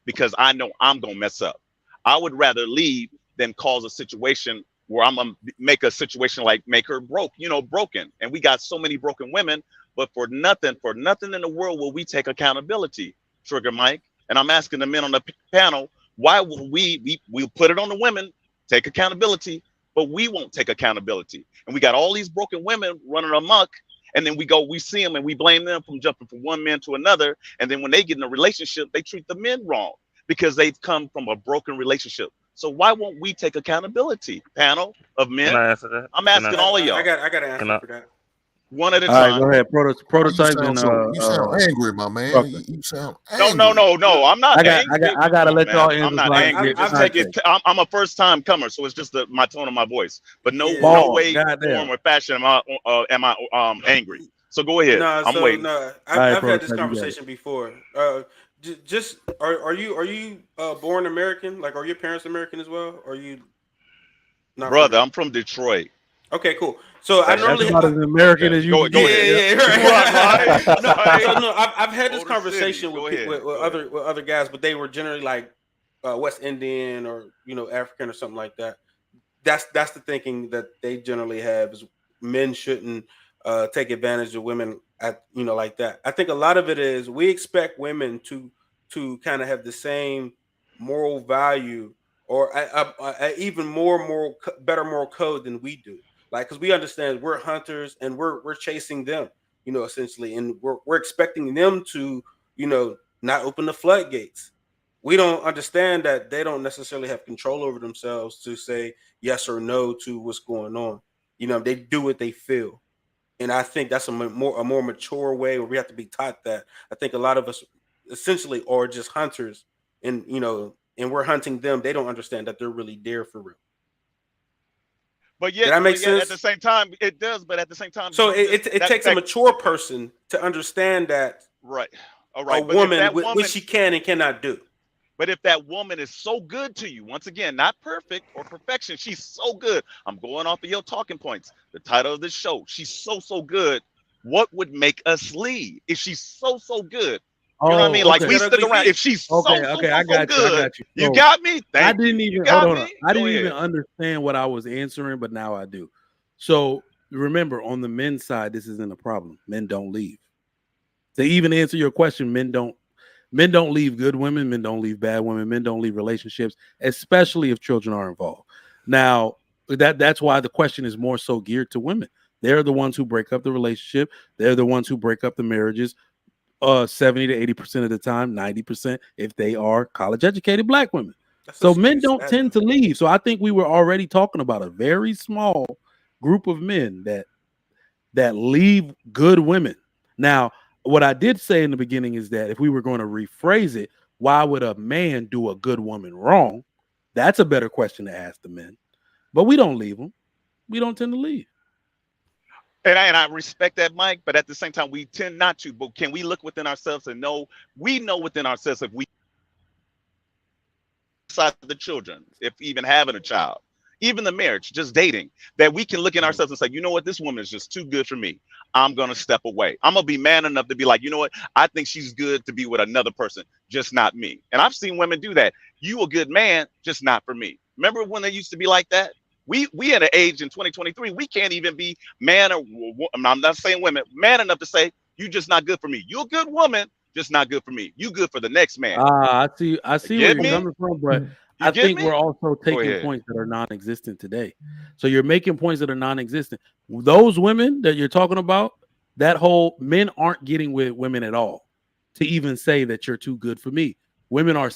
because I know I'm going to mess up? I would rather leave than cause a situation where I'm going to make a situation like make her broken. And we got so many broken women, but for nothing in the world will we take accountability, Trigger Mike. And I'm asking the men on the panel, why will we'll put it on the women, take accountability, but we won't take accountability. And we got all these broken women running amok. And then we see them and we blame them from jumping from one man to another. And then when they get in a relationship, they treat the men wrong because they've come from a broken relationship. So why won't we take accountability, panel of men? Can I answer that? I'm asking all of y'all. I got an answer for that. One at a All time. right, go ahead. Prototype and you sound angry, my man. You sound angry. No. I'm not angry. I gotta let y'all in. I'm not angry. I'm a first time comer, so it's just my tone of my voice. But no way, form, or fashion am I angry. So go ahead. I'm waiting. I've had this conversation before. Just are you born American? Like, are your parents American as well? Or are you not? Brother, I'm from Detroit. Okay, cool. So I normally not as American as you. Go ahead. Right. No, I've had this conversation with other guys, but they were generally like West Indian or African or something like that. That's the thinking that they generally have is men shouldn't take advantage of women like that. I think a lot of it is we expect women to kind of have the same moral value or even better moral code than we do. Like, because we understand we're hunters and we're chasing them, essentially, and we're expecting them to, not open the floodgates. We don't understand that they don't necessarily have control over themselves to say yes or no to what's going on. They do what they feel, and I think that's a more mature way where we have to be taught that. I think a lot of us essentially are just hunters, and and we're hunting them. They don't understand that they're really there for real. But yet, that makes sense? At the same time, it does. But at the same time, so it takes a mature person to understand that. Right. All right. A woman, what she can and cannot do. But if that woman is so good to you, once again, not perfect or perfection, she's so good. I'm going off of your talking points. The title of this show, she's so good. What would make us leave if she's so good? You know what I mean? Oh, Like okay. we stick around. If she's so I got you. I good, got you. you So, got me. I Thank didn't you. even You got hold on. me. I Go didn't even ahead. understand what I was answering, but now I do. So remember, on the men's side, this isn't a problem. Men don't leave. To even answer your question, men don't leave good women, men don't leave bad women, men don't leave relationships, especially if children are involved. Now, that's why the question is more so geared to women. They're the ones who break up the relationship. They're the ones who break up the marriages. 70 to 80% of the time, 90% if they are college educated Black women. So men don't tend to leave. So I think we were already talking about a very small group of men that leave good women. Now, what I did say in the beginning is that if we were going to rephrase it, why would a man do a good woman wrong? That's a better question to ask the men. But we don't leave them. We don't tend to leave. And I respect that, Mike, but at the same time, we tend not to. But can we look within ourselves and know within ourselves if we decide the children, if even having a child, even the marriage, just dating, that we can look in ourselves and say, you know what, this woman is just too good for me. I'm going to step away. I'm going to be man enough to be like, you know what, I think she's good to be with another person, just not me. And I've seen women do that. You a good man, just not for me. Remember when they used to be like that? We at an age in 2023, we can't even be man or I'm not saying women, man enough to say, you just not good for me. You're a good woman, just not good for me. You good for the next man. I see where you're coming from, but I think we're also taking points that are non-existent today. So you're making points that are non-existent. Those women that you're talking about, that whole men aren't getting with women at all to even say that you're too good for me. Women are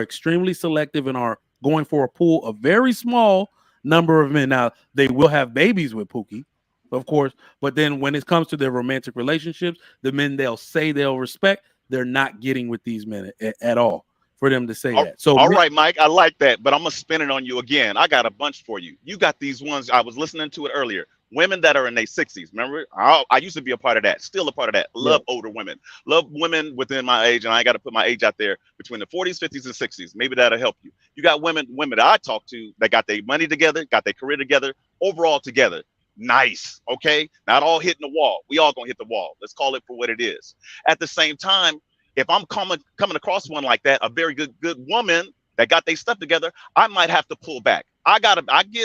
extremely selective and are going for a pool of very small number of men. Now, they will have babies with Pookie, of course, but then when it comes to their romantic relationships, the men they'll say they'll respect, they're not getting with these men at all for them to say that. So, all right, Mike, I like that, but I'm gonna spin it on you again. I got a bunch for you. You got these ones. I was listening to it earlier. Women that are in their 60s. Remember, I used to be a part of that. Still a part of that. Love older women. Love women within my age, and I got to put my age out there between the 40s, 50s, and 60s. Maybe that'll help you. You got women that I talk to that got their money together, got their career together, overall together. Nice, okay? Not all hitting the wall. We all gonna hit the wall. Let's call it for what it is. At the same time, if I'm coming across one like that, a very good woman that got their stuff together, I might have to pull back. I get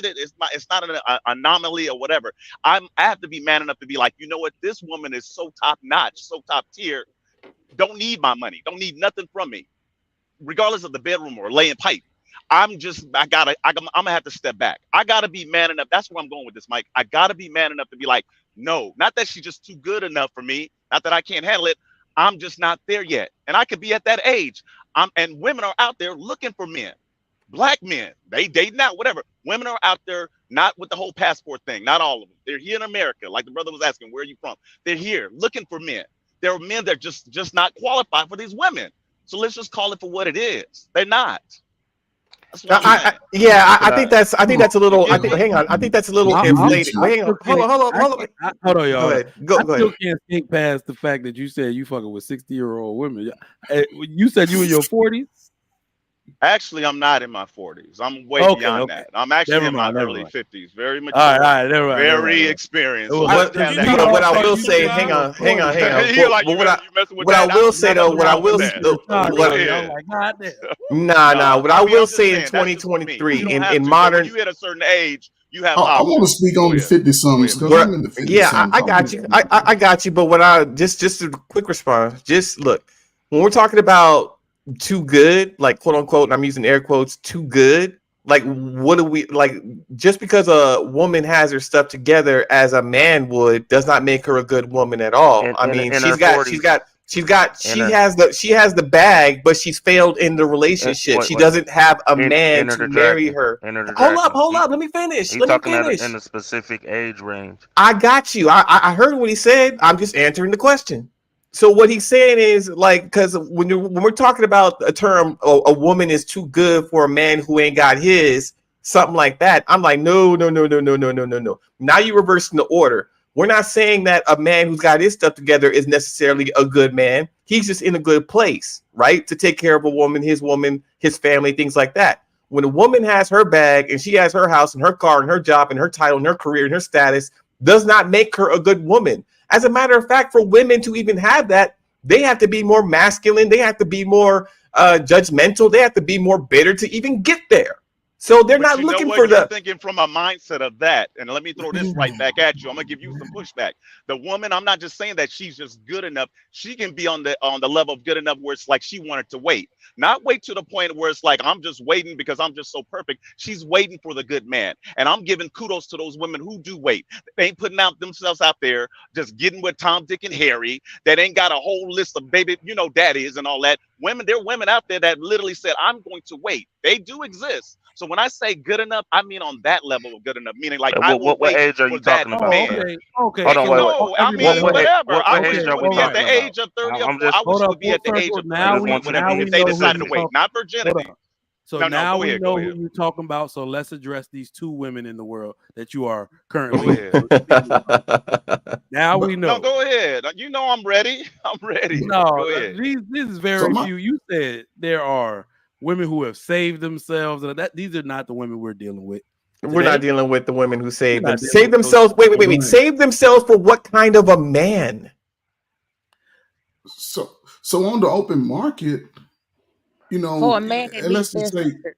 it. It's not an anomaly or whatever. I have to be man enough to be like, you know what? This woman is so top notch, so top tier. Don't need my money. Don't need nothing from me, regardless of the bedroom or laying pipe. I'm gonna have to step back. I gotta be man enough. That's where I'm going with this, Mike. I gotta be man enough to be like, no, not that she's just too good enough for me. Not that I can't handle it. I'm just not there yet. And I could be at that age. And women are out there looking for men. Black men, they dating out, whatever. Women are out there not with the whole passport thing. Not all of them. They're here in America. Like the brother was asking, where are you from? They're here looking for men. There are men that are just not qualified for these women. So let's just call it for what it is. They're not. I think that's a little. Hang on. I think that's a little inflated. Hang on. Hold on. Hold on, y'all. Go I ahead. still can't think past the fact that you said you fucking with 60-year-old women. You said you in your 40s. Actually, I'm not in my 40s. I'm way beyond that. I'm actually in my early 50s. Very mature. All right, very experienced. So what I will say, hang on. What I will say though, what I will say in 2023 in modern, you hit a certain age, you have. I want to speak on the 50-somethings because I'm in the 50s. Yeah, I got you. I got you. But what I just a quick response. Just look, when we're talking about too good, like quote unquote, and I'm using air quotes, too good. Like, what do we like? Just because a woman has her stuff together as a man would, does not make her a good woman at all. She has the bag, but she's failed in the relationship. She doesn't have a man to marry her. Hold up. Let me finish. He's talking in a specific age range. I got you. I heard what he said. I'm just answering the question. So what he's saying is like, because when we're talking about a term, a woman is too good for a man who ain't got his, something like that. I'm like, no. Now you reversing the order. We're not saying that a man who's got his stuff together is necessarily a good man. He's just in a good place, right? To take care of a woman, his family, things like that. When a woman has her bag and she has her house and her car and her job and her title and her career and her status, does not make her a good woman. As a matter of fact, for women to even have that, they have to be more masculine. They have to be more judgmental. They have to be more bitter to even get there. So they're not looking for You're thinking from a mindset of that. And let me throw this right back at you. I'm gonna give you some pushback. The woman, I'm not just saying that she's just good enough. She can be on the level of good enough where it's like she wanted to wait. Not wait to the point where it's like I'm just waiting because I'm just so perfect. She's waiting for the good man. And I'm giving kudos to those women who do wait. They ain't putting out themselves out there just getting with Tom, Dick, and Harry that ain't got a whole list of baby, daddies and all that. Women, there are women out there that literally said, I'm going to wait. They do exist. So when I say good enough, I mean on that level of good enough, meaning like I will what wait age are for you that talking about? man. Okay. Hold on, wait. No, I mean whatever. I wish age you are we would be at the talking age about? of 30 or I'm 40. just I wish you would be at the age of 30 Now or we whatever if know they who decided to you wait, talk. not virginity. So No, now go we ahead. know Go who ahead. you're talking about. So let's address these two women in the world that you are Go currently. ahead. Now we know. No, go ahead. You know I'm ready. I'm ready. No, Go ahead. this is very few. You said there are women who have saved themselves, and these are not the women we're dealing with. We're not dealing with the women who save themselves. Wait. Right. Save themselves for what kind of a man? So on the open market, For a man that and let's meets their just say, standards.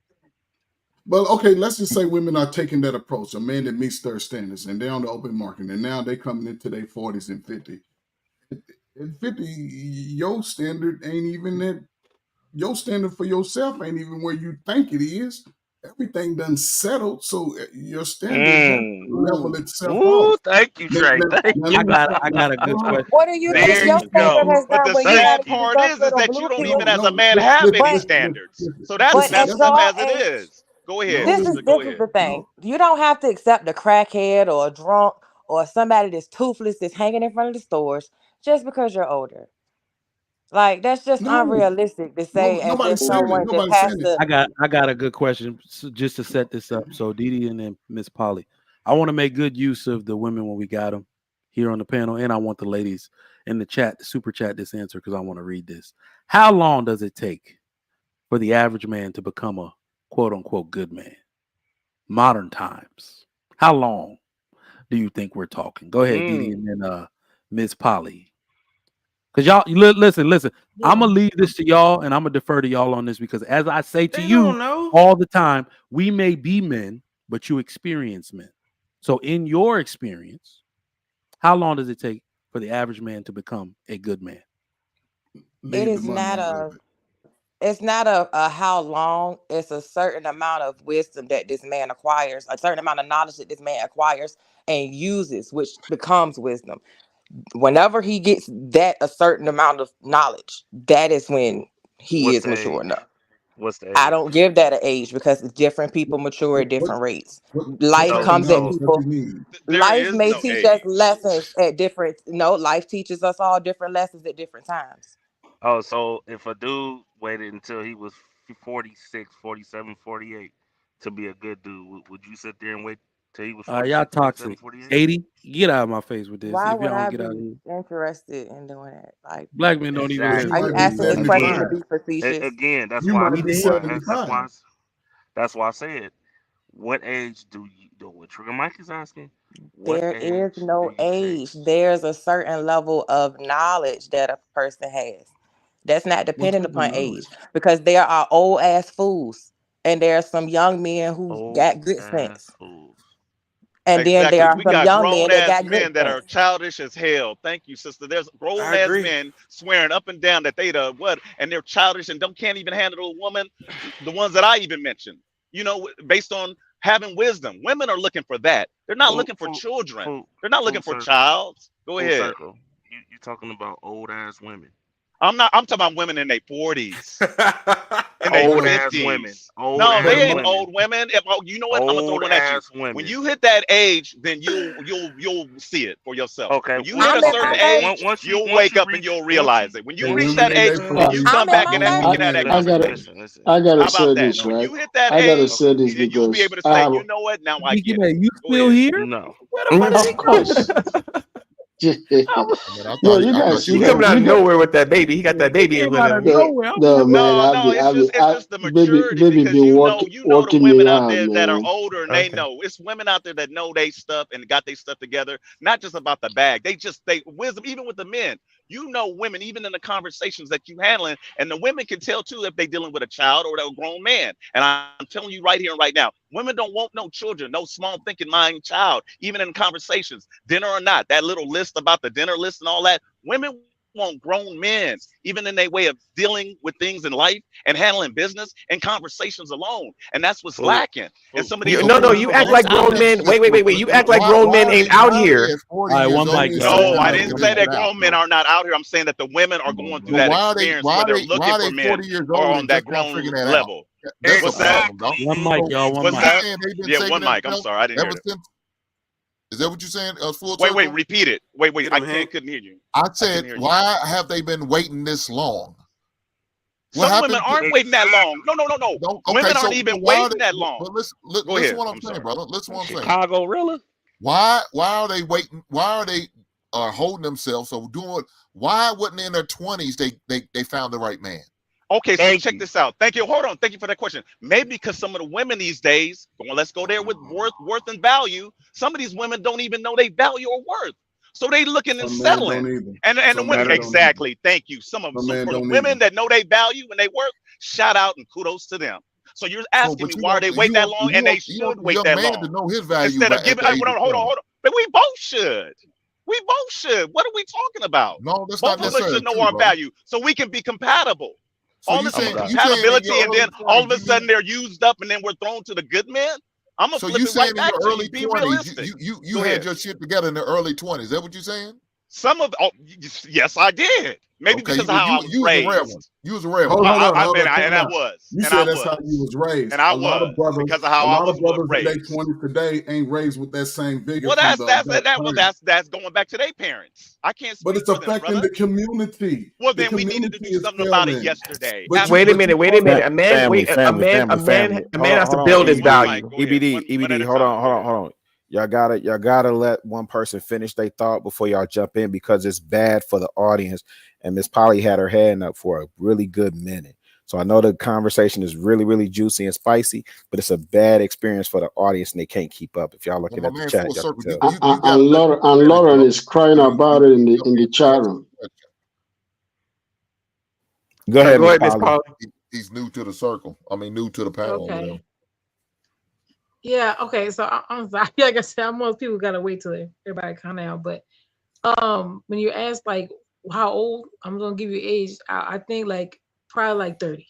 well, okay, let's just say women are taking that approach, a man that meets their standards, and they're on the open market, and now they're coming into their 40s and 50s. At 50, your standard ain't even that. Your standard for yourself ain't even where you think it is. Everything done settled, so your standards have to level itself Ooh, off. thank you, Trey. Thank you. I got a good question. What do you think There your you standard go. has But done the when you had sad to use part those is little that you blue don't even pills? as a man have any But standards. So that's at messed up your as it age, is. Go ahead, this sister. is Go this is ahead. the thing. You don't have to accept a crackhead or a drunk or somebody that's toothless that's hanging in front of the stores just because you're older. Like that's just unrealistic to say as if Nobody's saying that. someone just Nobody's has saying to. I got a good question just to set this up. So Didi and then Miss Polly, I want to make good use of the women when we got them here on the panel, and I want the ladies in the chat to super chat this answer because I want to read this. How long does it take for the average man to become a quote unquote good man? Modern times. How long do you think we're talking? Go ahead, Didi, and then Miss Polly. Because y'all listen. I'm gonna leave this to y'all, and I'm gonna defer to y'all on this because, as I say to you all the time, we may be men, but you experience men. So, in your experience, how long does it take for the average man to become a good man? It leave the is money not out of a. it. It's not a how long. It's a certain amount of wisdom that this man acquires, a certain amount of knowledge that this man acquires and uses, which becomes wisdom. Whenever he gets that a certain amount of knowledge, that is when he What's is the mature age? enough. What's the I age? don't give that an age because different people mature at What different rates. what Life type of comes at knowledge? What you people. need? There Life is may no teach us age. lessons at different. No, life teaches us all different lessons at different times. Oh, so if a dude waited until he was 46, 47, 48 to be a good dude, would you sit there and wait till he was Y'all 46, 47, toxic. 48? 80, get out of my face with this. Why If would y'all don't I get out of be here, interested in doing that? Like, black men don't even Because you listen. are Exactly. you might be asking this question to 75. Again, be facetious? again, that's You why might be We did. that's 75. why that's why I said, what age do you do what Trigger Mike is asking? What There is age do no you think? age. There's a certain level of knowledge that a person has. That's not What dependent type of upon age knowledge? because there are old ass fools and there are some young men who Old got good ass sense. fools. And then there Exactly. are We some got young grown men that ass got good men that are sense. childish as hell. Thank you, sister. There's grown I ass agree. men swearing up and down that they the what, and they're childish and don't can't even handle a woman. The ones that I even mentioned, based on having wisdom. Women are looking for that. They're not Full looking for full children. full They're not full looking for circle. childs. Go Full ahead. circle. You talking about old ass women. I'm talking about women in their 40s. In Old their ass 50s. women. Old No, ass they ain't women. old women. You know what? I'm gonna throw Old one at you. ass women. When you hit that age, then you'll see it for yourself. Okay. When you hit a certain age, you'll wake up and you'll realize it. When you reach that age, then you come back and then we can have that conversation. I gotta How about say that? this, When right? you hit that I gotta age, say this then you'll be because able to I say, have, you know what? Now I get Man, it. you Go still ahead. here? No. Where the fuck is he of course. No, you guys, He coming out of nowhere with that baby. He got that baby Came with out him. of nowhere. no, man, No, it's just the maturity baby because been you know the walking women me out out, there that are man. older and they know. It's women out there that know they stuff and got their stuff together, not just about the bag. They wisdom, even with the men. You know women, even in the conversations that you handling, and the women can tell too if they dealing with a child or a grown man. And I'm telling you right here and right now, women don't want no children, no small thinking mind child, even in conversations, dinner or not. That little list about the dinner list and all that, women want grown men, even in their way of dealing with things in life and handling business and conversations alone. And that's what's lacking. And some of these You act like grown men. Wait. You act like grown men ain't out here. All right, one mic, y'all. No, I didn't say that grown men are not out here. I'm saying that the women are going through that experience where they're looking for men or on that grown level. What's that? One mic, y'all. One What's mic. that? Yeah, one mic. I'm sorry, I didn't hear that. Is that what you're saying? Wait, repeat it. Wait, I couldn't hear you. I said, why have they been waiting this long? Some women aren't waiting that long. No. Women aren't even waiting that long. But listen what I'm saying, brother. Listen what I'm saying. Chicago, really? Why are they waiting? Why are they holding themselves? So doing? Why wasn't in their 20s they found the right man? Okay, so check this out. Thank you. Hold on. Thank you for that question. Maybe because some of the women these days, let's go there with worth and value. Some of these women don't even know they value or worth. So they looking and settling. And the women, exactly. Thank you. Some of them. So for the women that know they value and they work, shout out and kudos to them. So you're asking me why they wait that long, and they should wait that long. To know his value instead of giving. Hold on. But we both should. We both should. What are we talking about? No, that's both not of us should know our value, so we can be compatible. So all this compatibility, and then all of a sudden they're used up, and then we're thrown to the good men. I'm gonna flip it right back to you. Be realistic. You had your shit together in the early 20s. Is that what you're saying? Yes, I did. Maybe because of how I was raised. You was a rare one. Hold on, I was. You said that's how you was raised. And I was because of how I was raised. A lot of brothers in their 20s today ain't raised with that same vigor. Well, that's going back to their parents. I can't speak but it's affecting the community. Well, then we needed to do something about it yesterday. Wait a minute. A man has to build his value. EBD, hold on. Y'all gotta let one person finish their thought before y'all jump in, because it's bad for the audience. And Miss Polly had her hand up for a really good minute. So I know the conversation is really, really juicy and spicy, but it's a bad experience for the audience and they can't keep up. If y'all looking at the chat, and Lauren is crying about it in the chat room. Go ahead, Miss Polly. He's new to the circle. I mean, new to the panel. Okay. Yeah. Okay. So I'm sorry. Like I said, most people gotta wait till everybody come out. But when you ask like how old, I'm gonna give you age. I think like probably like 30.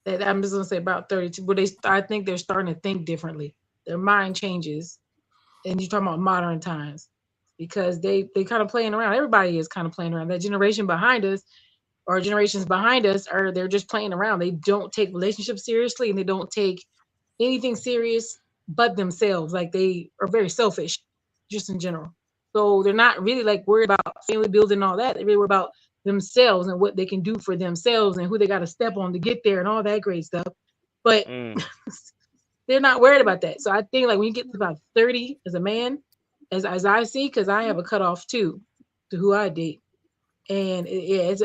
That I'm just gonna say about 32. But I think they're starting to think differently. Their mind changes, and you're talking about modern times because they kind of playing around. Everybody is kind of playing around. That generation behind us, or generations behind us, they're just playing around. They don't take relationships seriously, and they don't take anything serious but themselves. Like they are very selfish, just in general. So they're not really like worried about family building and all that. They're really worried about themselves and what they can do for themselves and who they got to step on to get there and all that great stuff. But they're not worried about that. So I think like when you get to about 30 as a man, as I see, because I have a cutoff too to who I date. And as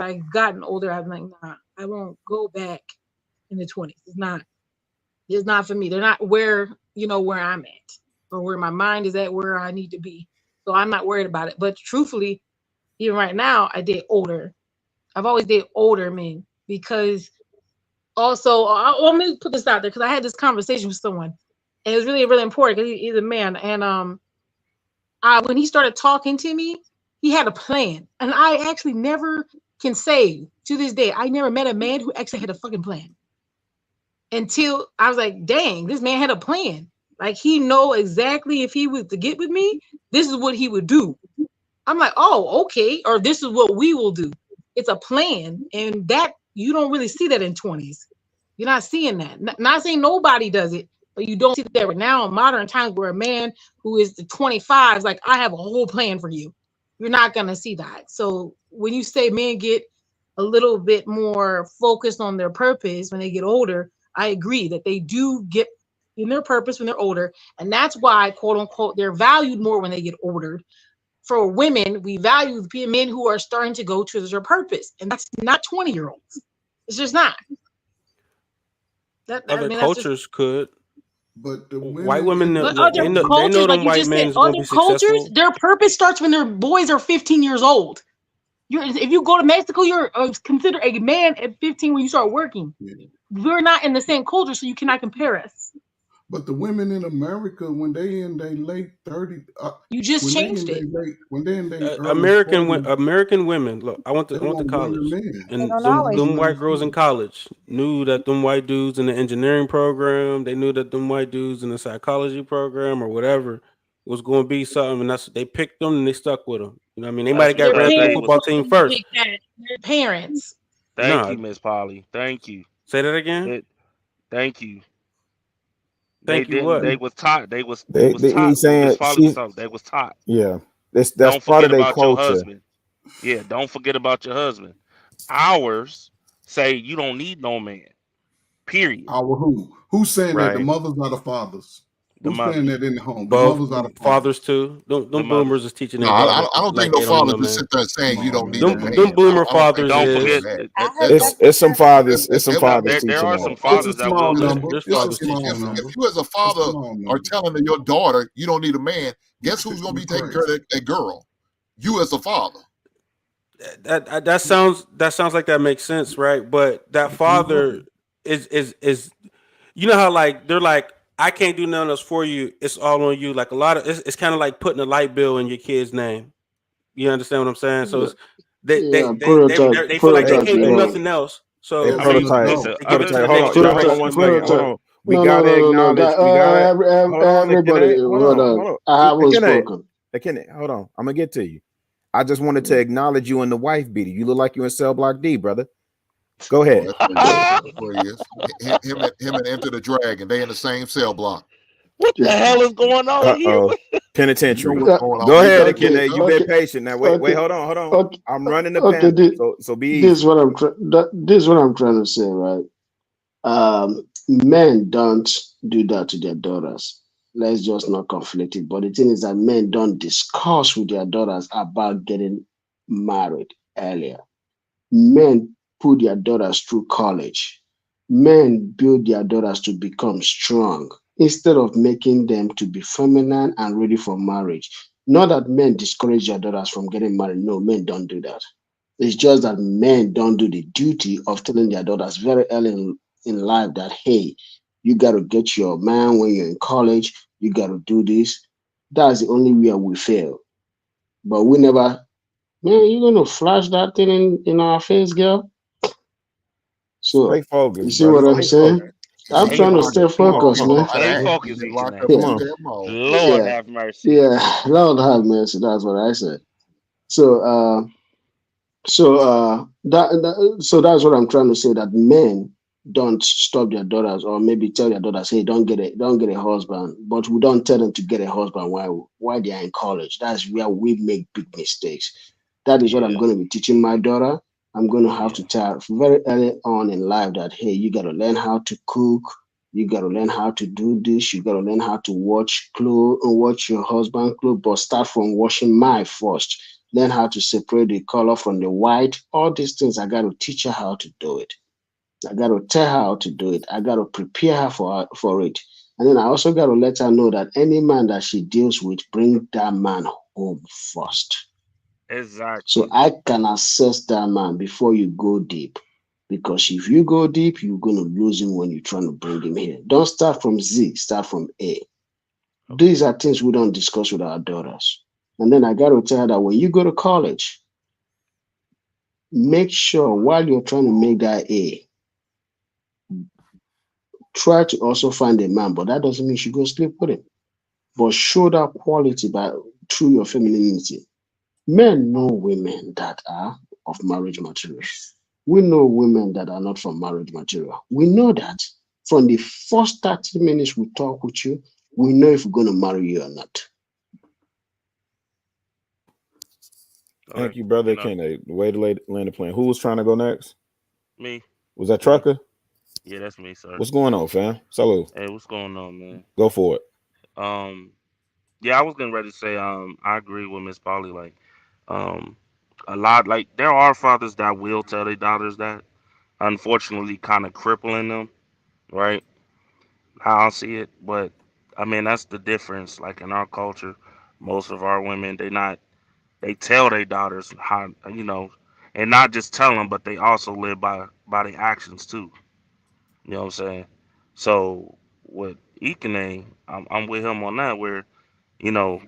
I've gotten older, I'm like, nah, I won't go back in the 20s. It's not for me. They're not where I'm at or where my mind is at, where I need to be. So I'm not worried about it. But truthfully, even right now, I date older. I've always dated older men because also, let me put this out there because I had this conversation with someone and it was really, really important because he's a man. And when he started talking to me, he had a plan. And I actually never can say to this day, I never met a man who actually had a fucking plan. Until I was like, dang, this man had a plan. Like he know exactly if he was to get with me, this is what he would do. I'm like, oh, okay. Or this is what we will do. it's a plan, and that you don't really see that in 20s. You're not seeing that. Not saying nobody does it, but you don't see that right now in modern times where a man who is the 25 is like, I have a whole plan for you. You're not going to see that. So when you say men get a little bit more focused on their purpose when they get older, I agree that they do get in their purpose when they're older. And that's why, quote unquote, they're valued more when they get older. For women, we value the men who are starting to go to their purpose. And that's not 20-year-olds. It's just not. Other cultures could. But the white women, they know them white men is going to be cultures, successful. their purpose starts when their boys are 15 years old. If you go to Mexico, you're considered a man at 15 when you start working. Yeah. We're not in the same culture, so you cannot compare us. But the women in America, when they in their late 30s, you just changed it. When they in their American women, look, I went to college, and them white girls in college knew that them white dudes in the engineering program, they knew that them white dudes in the psychology program or whatever was going to be something, and that's they picked them and they stuck with them. You know what I mean? They might have got drafted to the football team first. Their parents. Thank you, Miss Polly. Thank you. Say that again. Thank you. Thank you. What? They was taught. They was taught. They was taught. Yeah, that's part of their culture. Your husband. Yeah, don't forget about your husband. Ours say you don't need no man. Period. Our who? Who's saying that? The mothers or the fathers? Who's saying that in the home? Both. The mothers fathers too. Them boomers is teaching. No, I don't think no father just sit there saying you don't need a man. Them boomer fathers. Don't forget. It's some fathers. It's some fathers. There are some fathers that will listen. If you as a father are telling your daughter you don't need a man, guess who's going to be taking care of that girl? You as a father. That sounds like that makes sense, right? But that father is you know how like they're like, I can't do nothing else for you. It's all on you. Like a lot of it's kind of like putting a light bill in your kid's name. You understand what I'm saying? So it's they feel like they can't do nothing else. So hold on one second. Hold on. We gotta acknowledge. Everybody, hold on. I was spoken. Hold on. I'm gonna get to you. I just wanted to acknowledge you in the wife beater. You look like you in Cell Block D, brother. Go ahead. That's where he is. Him and Enter the Dragon. They in the same cell block. What the hell is going on here? Penitentiary. Go ahead, Akene. You've been patient. Now wait, hold on. Okay. I'm running the panel. So be easy. This is what I'm trying to say, right? Men don't do that to their daughters. Let's just not conflict it. But the thing is that men don't discuss with their daughters about getting married earlier. Men put their daughters through college. Men build their daughters to become strong instead of making them to be feminine and ready for marriage. Not that men discourage their daughters from getting married. No, men don't do that. It's just that men don't do the duty of telling their daughters very early in life that, hey, you got to get your man when you're in college. You got to do this. That's the only way we fail. But we never, man, you're going to flash that thing in our face, girl? So, you see what I'm saying? I'm trying to stay focused, man. Stay focused, Lord have mercy. Yeah, Lord have mercy. That's what I said. So that's what I'm trying to say. That men don't stop their daughters, or maybe tell their daughters, "Hey, don't get a husband." But we don't tell them to get a husband while they are in college. That's where we make big mistakes. That is what I'm going to be teaching my daughter. I'm going to have to tell very early on in life that, hey, you got to learn how to cook. You got to learn how to do this. You got to learn how to watch your husband's clothes, but start from washing mine first. Learn how to separate the color from the white. All these things, I got to teach her how to do it. I got to tell her how to do it. I got to prepare her for it. And then I also got to let her know that any man that she deals with, bring that man home first. Exactly. So I can assess that man before you go deep. Because if you go deep, you're going to lose him when you're trying to bring him here. Don't start from Z, start from A. These are things we don't discuss with our daughters. And then I got to tell her that when you go to college, make sure while you're trying to make that A, try to also find a man, but that doesn't mean you go sleep with him. But show that quality through your femininity. Men know women that are of marriage material. We know women that are not from marriage material. We know that from the first 30 minutes we talk with you, we know if we're going to marry you or not. Thank you, brother. Kenne. Way to land the plane. Who was trying to go next? Me. Was that Trucker? Yeah, that's me, sir. What's going on, fam? Salute. Hey, what's going on, man? Go for it. Yeah, I was getting ready to say, I agree with Miss Polly. Like, a lot, like, there are fathers that will tell their daughters that, unfortunately, kind of crippling them, right? How I see it, but I mean, that's the difference. Like, in our culture, most of our women, they tell their daughters how, and not just tell them, but they also live by their actions too. You know what I'm saying? So with Ikene, I'm with him on that. Where, you know,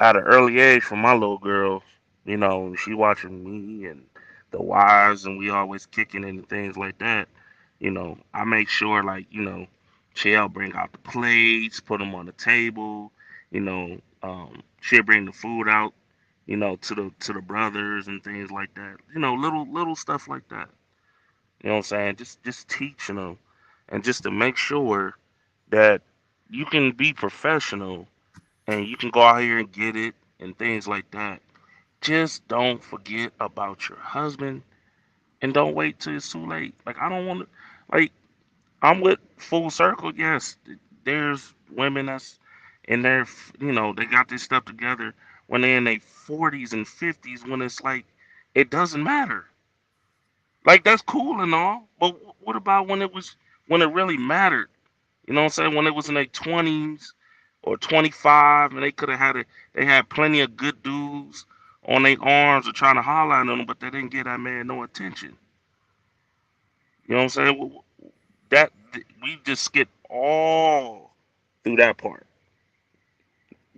at an early age, for my little girl, she watching me and the wives, and we always kicking it and things like that. I make sure, like, she'll bring out the plates, put them on the table. She'll bring the food out, to the brothers and things like that. Little stuff like that. You know what I'm saying? Just teaching them, and just to make sure that you can be professional and you can go out here and get it and things like that. Just don't forget about your husband and don't wait till it's too late. Like, I don't want to, like, I'm with Full Circle. Yes, there's women that's in their, they got this stuff together when they're in their 40s and 50s, when it's like, it doesn't matter. Like, that's cool and all, but what about when it really mattered? You know what I'm saying? When it was in their 20s or 25, and they could have they had plenty of good dudes on their arms or trying to holler at them, but they didn't give that man no attention. You know what I'm saying? That we just skip all through that part.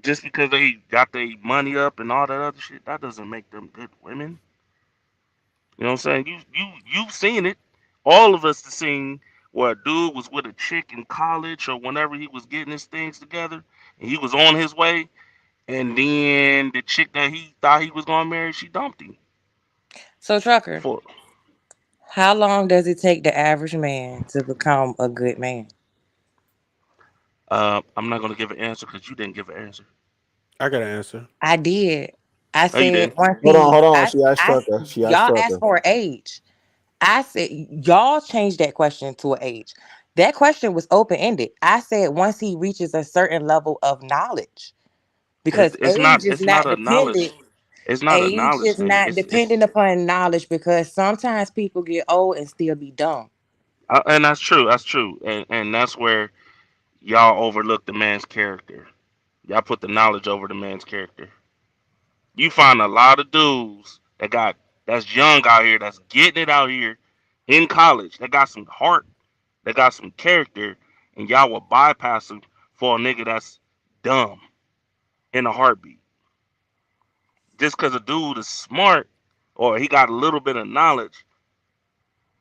Just because they got their money up and all that other shit, that doesn't make them good women. You know what I'm saying? You've seen it. All of us have seen where a dude was with a chick in college or whenever he was getting his things together, and he was on his way, and then the chick that he thought he was gonna marry, she dumped him. So, Trucker, For how long does it take the average man to become a good man? I'm not gonna give an answer because you didn't give an answer. I got an answer. I did. I No, you said didn't. once Hold on. I, She asked I, Trucker. She asked y'all asked Trucker. for an age. I said y'all changed that question to an age. That question was open ended. I said once he reaches a certain level of knowledge, because It's age not. is It's not not a knowledge. dependent. It's not a Age knowledge is thing. not It's dependent upon knowledge, because sometimes people get old and still be dumb. and that's true. That's true. And that's where y'all overlook the man's character. Y'all put the knowledge over the man's character. You find a lot of dudes that's young out here, that's getting it out here in college. They got some heart, they got some character, and y'all will bypass them for a nigga that's dumb in a heartbeat. Just because a dude is smart or he got a little bit of knowledge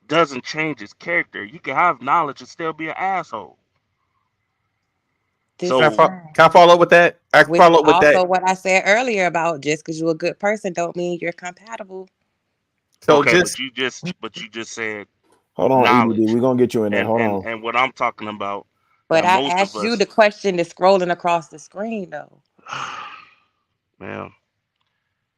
doesn't change his character. You can have knowledge and still be an asshole. This Can I, is So fo- fine. can I follow up with that? I can Which follow is up with that. also what I said earlier about just because you're a good person don't mean you're compatible. So okay, just but you just said Hold on, EDD. knowledge. We're gonna get you in there. And Hold and on. and what I'm talking about, But that I most of asked you us, the question that's scrolling across the screen though. man,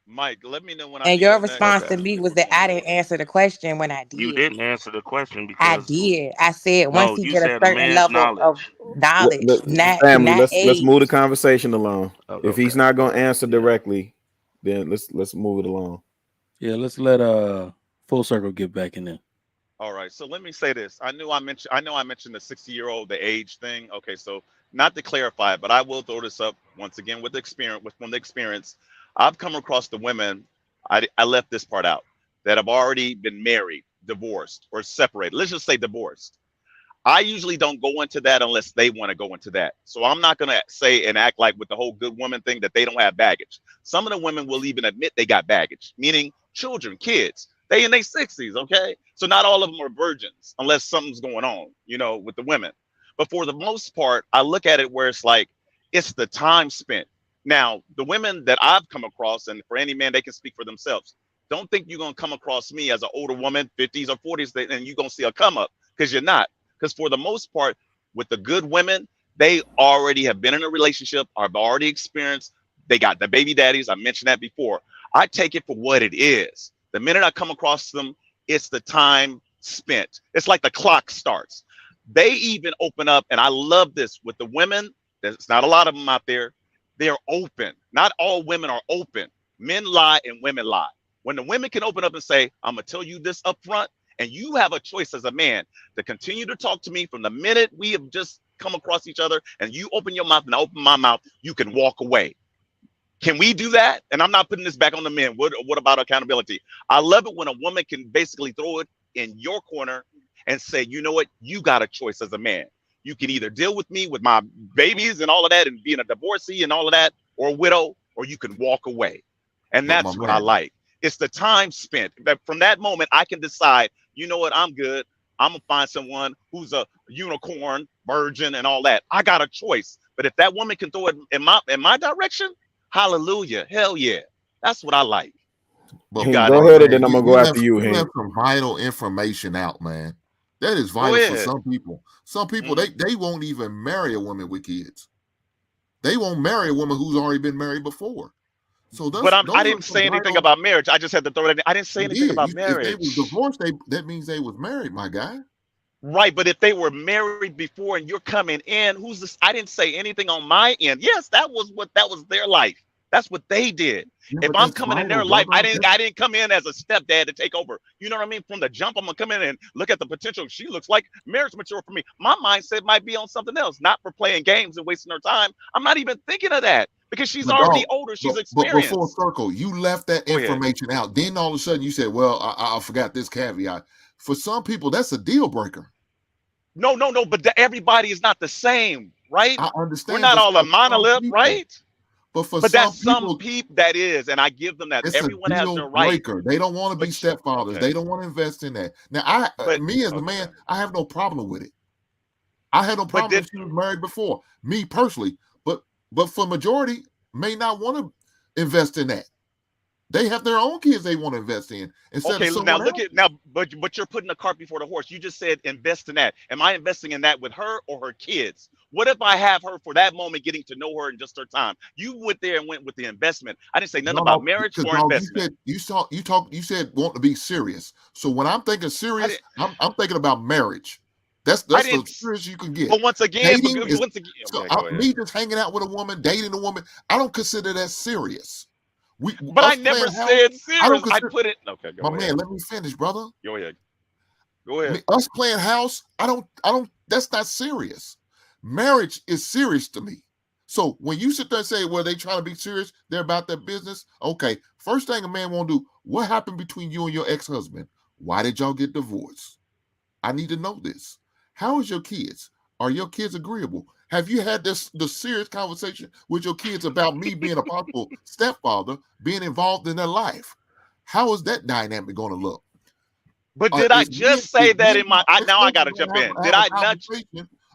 Mike, let me know when I And can your go next. response okay, to I'm me getting was that I ready. didn't answer the question when I you did. didn't answer the question I because did. I said once no, he you get a said a certain man's level of knowledge. knowledge, not Family, not let's move the age. conversation along. If Okay, he's not gonna answer yeah. directly, then let's move it along. Yeah, let's let Full Circle get back in there. All right, so let me say this. I know I mentioned the 60-year-old, the age thing. Okay, so not to clarify, but I will throw this up once again with experience. From the experience, I've come across the women. I left this part out, that have already been married, divorced, or separated. Let's just say divorced. I usually don't go into that unless they want to go into that. So I'm not going to say and act like with the whole good woman thing that they don't have baggage. Some of the women will even admit they got baggage, meaning children, kids. They in their 60s, okay? So not all of them are virgins unless something's going on, with the women. But for the most part, I look at it where it's like, it's the time spent. Now, the women that I've come across, and for any man, they can speak for themselves. don't think you're gonna come across me as an older woman, 50s or 40s, and you're gonna see a come up, because you're not. Because for the most part, with the good women, they already have been in a relationship, have already experienced, they got the baby daddies. I mentioned that before. I take it for what it is. The minute I come across them, it's the time spent. It's like the clock starts. They even open up, and I love this with the women. There's not a lot of them out there. They're open. Not all women are open. Men lie and women lie. When the women can open up and say, I'm going to tell you this up front, and you have a choice as a man to continue to talk to me from the minute we have just come across each other, and you open your mouth and I open my mouth, you can walk away. Can we do that? And I'm not putting this back on the men. What about accountability? I love it when a woman can basically throw it in your corner and say, you know what? You got a choice as a man. You can either deal with me with my babies and all of that and being a divorcee and all of that, or a widow, or you can walk away. And that's what I like. It's the time spent. That from that moment, I can decide, you know what? I'm good. I'm going to find someone who's a unicorn, virgin, and all that. I got a choice. But if that woman can throw it in my direction, hallelujah. Hell yeah. That's what I like. But go ahead, and then I'm going to go after you, You left some vital information out, man. That is vital for some people. Some people, they won't even marry a woman with kids. They won't marry a woman who's already been married before. So but I didn't say anything about marriage. I just had to throw it in. I didn't say anything about marriage. If they was divorced, that means they was married, my guy. Right, but if they were married before and you're coming in, who's this? I didn't say anything on my end. Yes, that was their life. That's what they did. Yeah, if I'm coming in their life, I didn't come in as a stepdad to take over. You know what I mean? From the jump, I'm gonna come in and look at the potential. She looks like marriage mature for me. My mindset might be on something else, not for playing games and wasting her time. I'm not even thinking of that because she's already older. She's experienced. But before circle, you left that information out. Then all of a sudden you said, "Well, I forgot this caveat." For some people, that's a deal breaker. No, but everybody is not the same, right? I understand. We're not all a monolith, right? But some people that is, and I give them that. Everyone has their right. They don't want to be stepfathers. They don't want to invest in that. Now, me as a man, I have no problem with it. I had no problem if she was married before. Me personally, but for majority, may not want to invest in that. They have their own kids they want to invest in. Okay, now but you're putting the cart before the horse. You just said invest in that. Am I investing in that with her or her kids? What if I have her for that moment, getting to know her in just her time? You went there and went with the investment. I didn't say nothing about marriage or investment. You said want to be serious. So when I'm thinking serious, I'm thinking about marriage. That's the serious you can get. But once again, me just hanging out with a woman, dating a woman, I don't consider that serious. But I never said serious. I put it. Okay, go ahead. Man, let me finish, brother. Go ahead. Us playing house, I don't. That's not serious. Marriage is serious to me. So when you sit there and say, well, they trying to be serious, they're about their business. Okay, first thing a man won't do, what happened between you and your ex-husband? Why did y'all get divorced? I need to know this. How is your kids? Are your kids agreeable? Have you had the serious conversation with your kids about me being a possible stepfather, being involved in their life? How is that dynamic going to look? But did I just say that in my? Now I got to jump in. Did I not?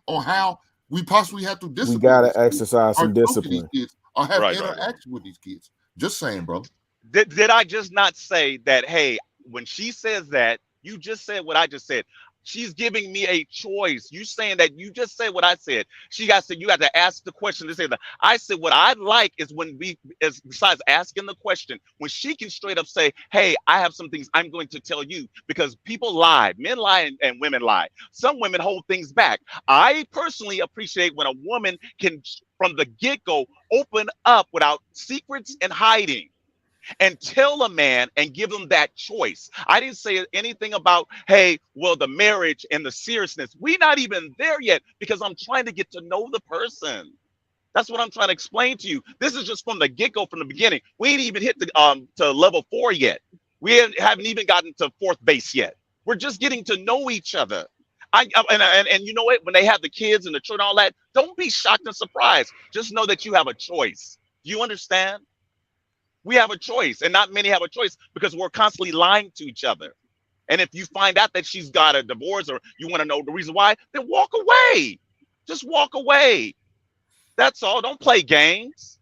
On how we possibly have to discipline. We got to exercise some discipline. Or have interaction with these kids. Just saying, bro. Did I just not say that? Hey, when she says that, you just said what I just said. She's giving me a choice. You saying that you just said what I said. She got to, you got to ask the question to say that. I said what I like is when besides asking the question, when she can straight up say, hey, I have some things I'm going to tell you, because people lie, men lie and women lie. Some women hold things back. I personally appreciate when a woman can, from the get-go, open up without secrets and hiding, and tell a man and give him that choice. I didn't say anything about, hey, well, the marriage and the seriousness. We're not even there yet because I'm trying to get to know the person. That's what I'm trying to explain to you. This is just from the get-go, from the beginning. We ain't even hit the to level 4 yet. We haven't even gotten to 4th base yet. We're just getting to know each other. And you know what? When they have the kids and the children, all that, don't be shocked and surprised. Just know that you have a choice. Do you understand? We have a choice, and not many have a choice because we're constantly lying to each other. And if you find out that she's got a divorce or you want to know the reason why, then walk away. Just walk away. That's all. Don't play games.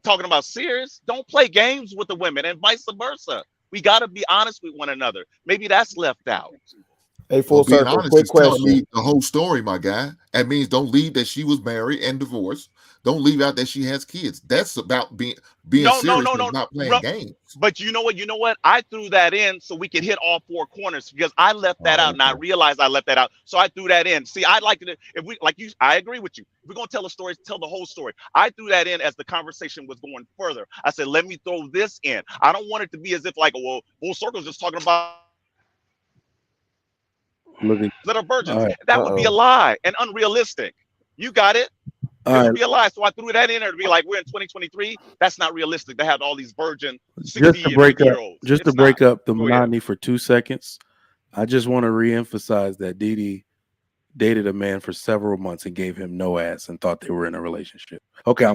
Talking about serious, don't play games with the women and vice versa. We got to be honest with one another. Maybe that's left out. Hey, Well, full being circle. honest Quick is telling question. me the whole story, my guy. That means don't leave that she was married and divorced. Don't leave out that she has kids. That's about being No, serious and not playing games. But you know what? You know what? I threw that in so we could hit all four corners because I left that out and I realized I left that out. So I threw that in. See, I'd like to, if we, like you, I agree with you. If we're going to tell a story, tell the whole story. I threw that in as the conversation was going further. I said, let me throw this in. I don't want it to be as if like, well, Full Circle's just talking about that are virgins. All right. That would be a lie and unrealistic. You got it. It would be a lie. So I threw that in there to be like, we're in 2023. That's not realistic. They have all these virgin 60 Just to and break 50 up, year olds. just to break up the monotony for 2 seconds, I just want to reemphasize that Didi dated a man for several months and gave him no ass and thought they were in a relationship. Okay.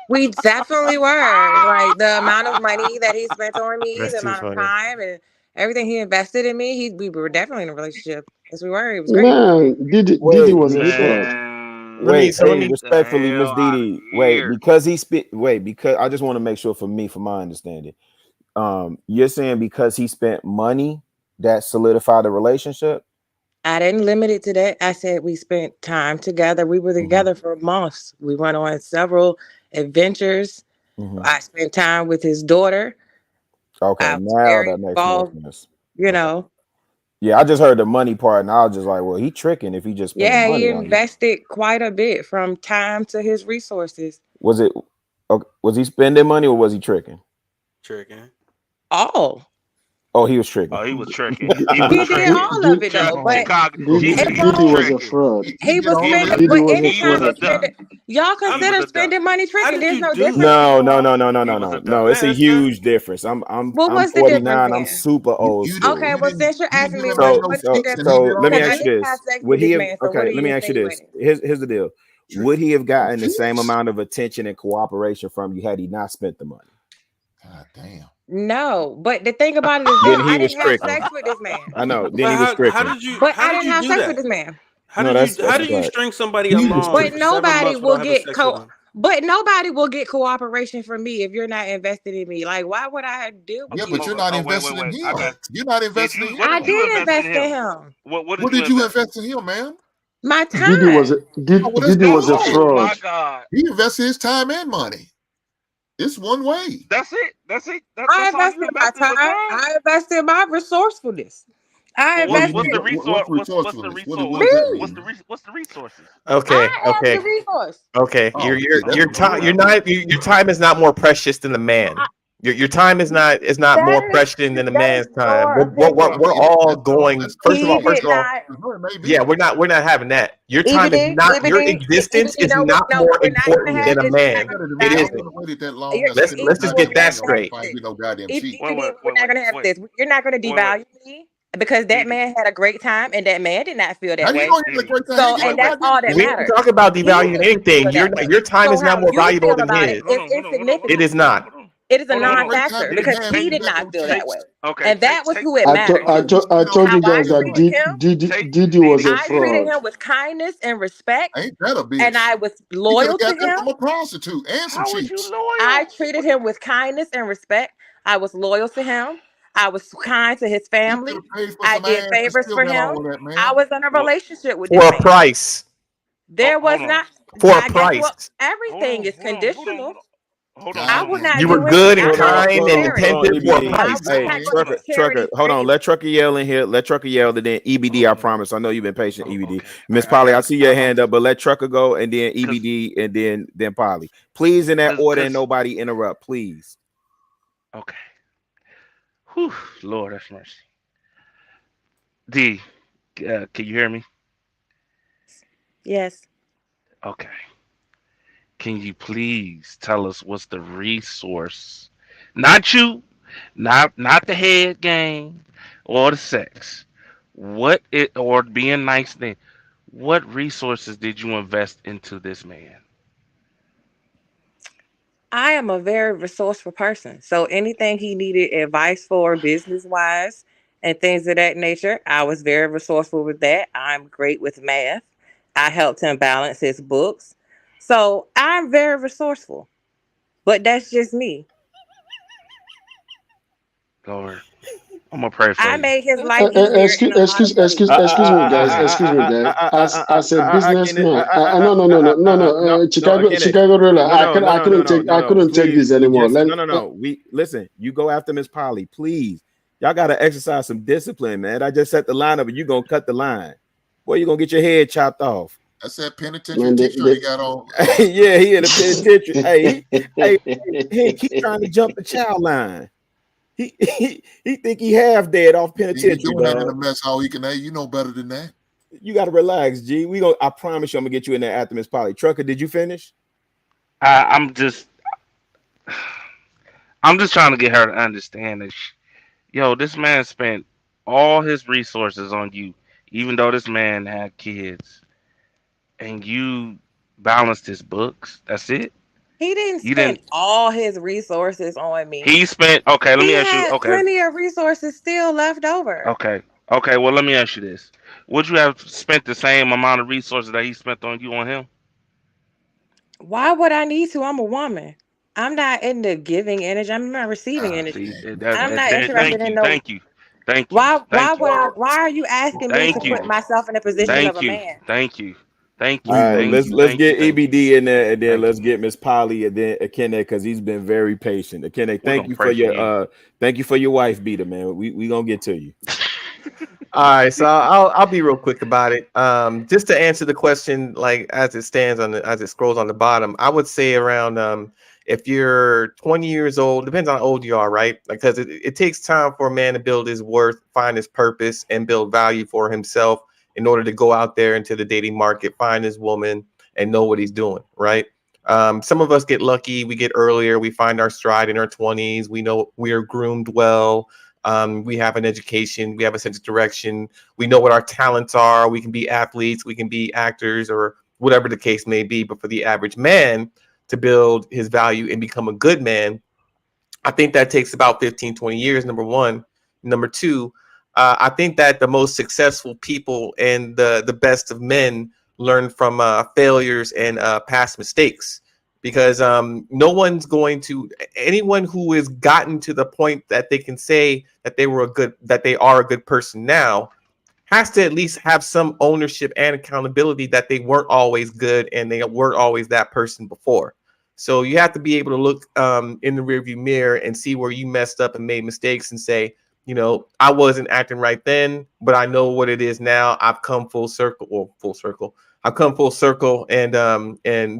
We definitely were. Like the amount of money that he spent on me, That's the too amount of funny. time and everything he invested in me, we were definitely in a relationship. Yes, we were. It was great. Man, Didi was a fraud. Respectfully, Miss Didi. Because I just want to make sure for my understanding. You're saying because he spent money that solidified the relationship? I didn't limit it to that. I said we spent time together. We were together for months. We went on several adventures. I spent time with his daughter. Okay, I was now very that makes more involved, sense. you know. Yeah, I just heard the money part, and I was just like, well, he tricking if he just spent Yeah, money he on you. invested quite a bit from time to his resources. Was he spending money or was he tricking? Tricking. All. Oh, he was tricking. Oh, he was tricking. He did all of it though, but Didi was a fraud. he was spending. Didi But was a anytime you fraud. spend it, y'all consider spending money tricking. There's no difference. No. It's a huge difference. I'm What was the difference 49. I'm then? super old school. Okay, well, since you're asking me, So what's the difference? let me Because I ask you didn't this: have sex would with he this have? man, so what Okay, are let you me ask you this. insinuating? Here's the deal: would he have gotten the same amount of attention and cooperation from you had he not spent the money? God damn. No, but the thing about it is Then this: he I was didn't have tricking. sex with this man. I know. Then he was tricking. How did you? But How I did didn't you have do sex that? with this man. How No, did you string somebody along But for 7 nobody months will without having get sex with them? But nobody will get cooperation from me if you're not invested in me. Like, why would I deal with Yeah, you? but you're not invested in him. You're not invested in him. I did invest in him. What did you invest in him, man? My Didi was time. Didi was a fraud. He invested his time and money. It's one way. That's it. I invested my time. I invested my resourcefulness. I invested What's the resource? What's the resource? me. What's the resources? Okay. I am the resource. Okay. Oh, Your time is not more precious than the man. Your time is not more precious than the That is man's time. your opinion. We're all going. First of He all, did not. yeah, we're not having that. Your time is not. Your existence You is know what? not No, more we're not going to important have than a this. We're not man. going to It devalue isn't. me. Waited that long. Let's just get that straight. We're not going to have this. You're not going to devalue me because that man had a great time and that man did not feel that way. So, and that's all that We ain't matters. talking about He devaluing didn't anything. feel that way. Your time So is not how more you valuable feel than about it his. is insignificant. It is not. It is a non-factor because he did not feel that way. And that was who it I mattered to. told you How I guys that treated him, Didi was a I treated fraud. him with kindness and respect. Ain't that a bitch? And I was You could loyal have to got that him. from a prostitute and some cheeks. I treated him with kindness and respect. I was loyal to him. I was kind to his family. I did favors for him. I was in a relationship with this For a man. price. There was not. For a I guess what price. everything is conditional. I will not You do were good and anything. I'm not kind gonna and do charity. attentive for a EBD. price. I'm not going to do charity. Hold on. Let Trucker yell in here. Let Trucker yell, and then EBD. I promise. I know you've been patient, EBD. Miss Polly, I see your hand up, but let Trucker go, and then EBD, and then Polly. Please, in that order, and nobody interrupt, please. Okay. Whew, Lord have mercy. D, can you hear me? Yes. Okay. Can you please tell us what's the resource? Not you, not the head game or the sex. What it or being nice thing. What resources did you invest into this man? I am a very resourceful person. So anything he needed advice for business wise and things of that nature, I was very resourceful with that. I'm great with math. I helped him balance his books. So I'm very resourceful. But that's just me. Lord, I'm gonna pray for I you. made his life easier in a lot of ways. Excuse me, guys. Excuse me, guys. As a businessman, no. Chicago Rilla, I couldn't take this anymore. We listen. You go after Miss Polly, please. Y'all gotta exercise some discipline, man. I just set the line up, and you gonna cut the line. Boy, you gonna get your head chopped off. That's that penitentiary t-shirt he got on. Yeah, he in the penitentiary. He keep trying to jump the child line. He think he half dead off penitentiary. He doing that in a mess hall. He can. Hey, you know better than that. You got to relax, G. I promise you, I'm gonna get you in there after Miss Polly. Trucker, did you finish? I'm just trying to get her to understand that. Yo, this man spent all his resources on you, even though this man had kids, and you balanced his books. That's it. He didn't You spend didn't. all his resources on me. He spent. Okay, let He me ask you. had Okay, plenty of resources still left over. okay, okay. Well, let me ask you this: would you have spent the same amount of resources that he spent on you on him? Why would I need to? I'm a woman. I'm not in the giving energy. I'm not receiving energy. See, I'm not interested thank in you, no. thank you, thank you, Why thank would you, I? Why are you asking me to thank you, put myself in the position of thank a you, man? thank you, thank All you, right, thank you, let's thank you, get thank you, EBD in there, and then thank let's you. get Miss Polly and then Akene, because he's been very patient. Akene, We're gonna pray for you. thank you for your wife beater, man. We gonna get to you. All right, so I'll be real quick about it. Just to answer the question, like as it stands as it scrolls on the bottom, I would say around if you're 20 years old, depends on how old you are, right? Because it takes time for a man to build his worth, find his purpose, and build value for himself in order to go out there into the dating market, find his woman, and know what he's doing, right? Some of us get lucky, we get earlier, we find our stride in our 20s, we know we are groomed well. We have an education, we have a sense of direction, we know what our talents are, we can be athletes, we can be actors, or whatever the case may be. But for the average man to build his value and become a good man, I think that takes about 15, 20 years, number one. Number two, I think that the most successful people and the best of men learn from failures and past mistakes, because no one's going to, anyone who has gotten to the point that they can say that they are a good person now has to at least have some ownership and accountability that they weren't always good and they weren't always that person before. So you have to be able to look in the rearview mirror and see where you messed up and made mistakes and say, you know, I wasn't acting right then, but I know what it is now. I've come full circle, or full circle. I've come full circle, and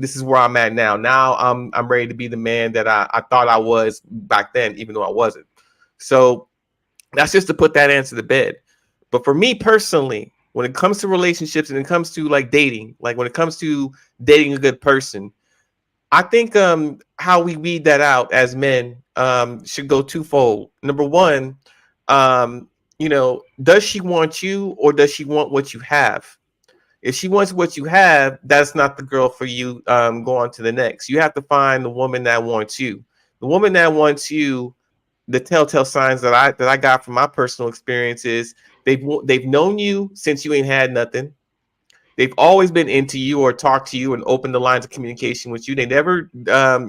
this is where I'm at now. Now I'm ready to be the man that I thought I was back then, even though I wasn't. So that's just to put that answer to bed. But for me personally, when it comes to relationships and it comes to like dating, like when it comes to dating a good person, I think how we weed that out as men should go twofold. Number one, you know, does she want you or does she want what you have? If she wants what you have, that's not the girl for you. Go on to the next. You have to find the woman that wants you. The woman that wants you, the telltale signs that I got from my personal experiences, they've known you since you ain't had nothing. They've always been into you or talked to you and opened the lines of communication with you. They never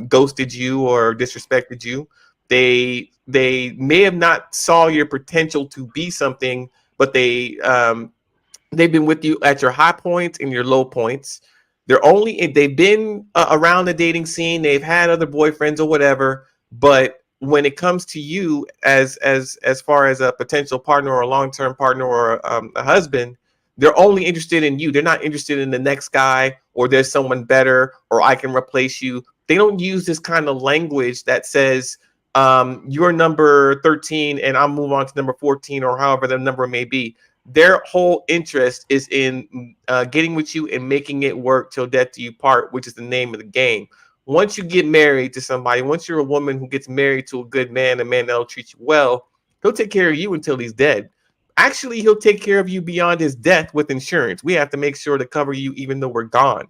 ghosted you or disrespected you. They may have not saw your potential to be something, but they've been with you at your high points and your low points. They've been around the dating scene. They've had other boyfriends or whatever, but when it comes to you as far as a potential partner or a long-term partner or a husband, they're only interested in you. They're not interested in the next guy or there's someone better or I can replace you. They don't use this kind of language that says you're number 13 and I'll move on to number 14 or however the number may be. Their whole interest is in getting with you and making it work till death do you part, which is the name of the game. Once you get married to somebody, once you're a woman who gets married to a good man, a man that'll treat you well, he'll take care of you until he's dead. Actually, he'll take care of you beyond his death with insurance. We have to make sure to cover you even though we're gone.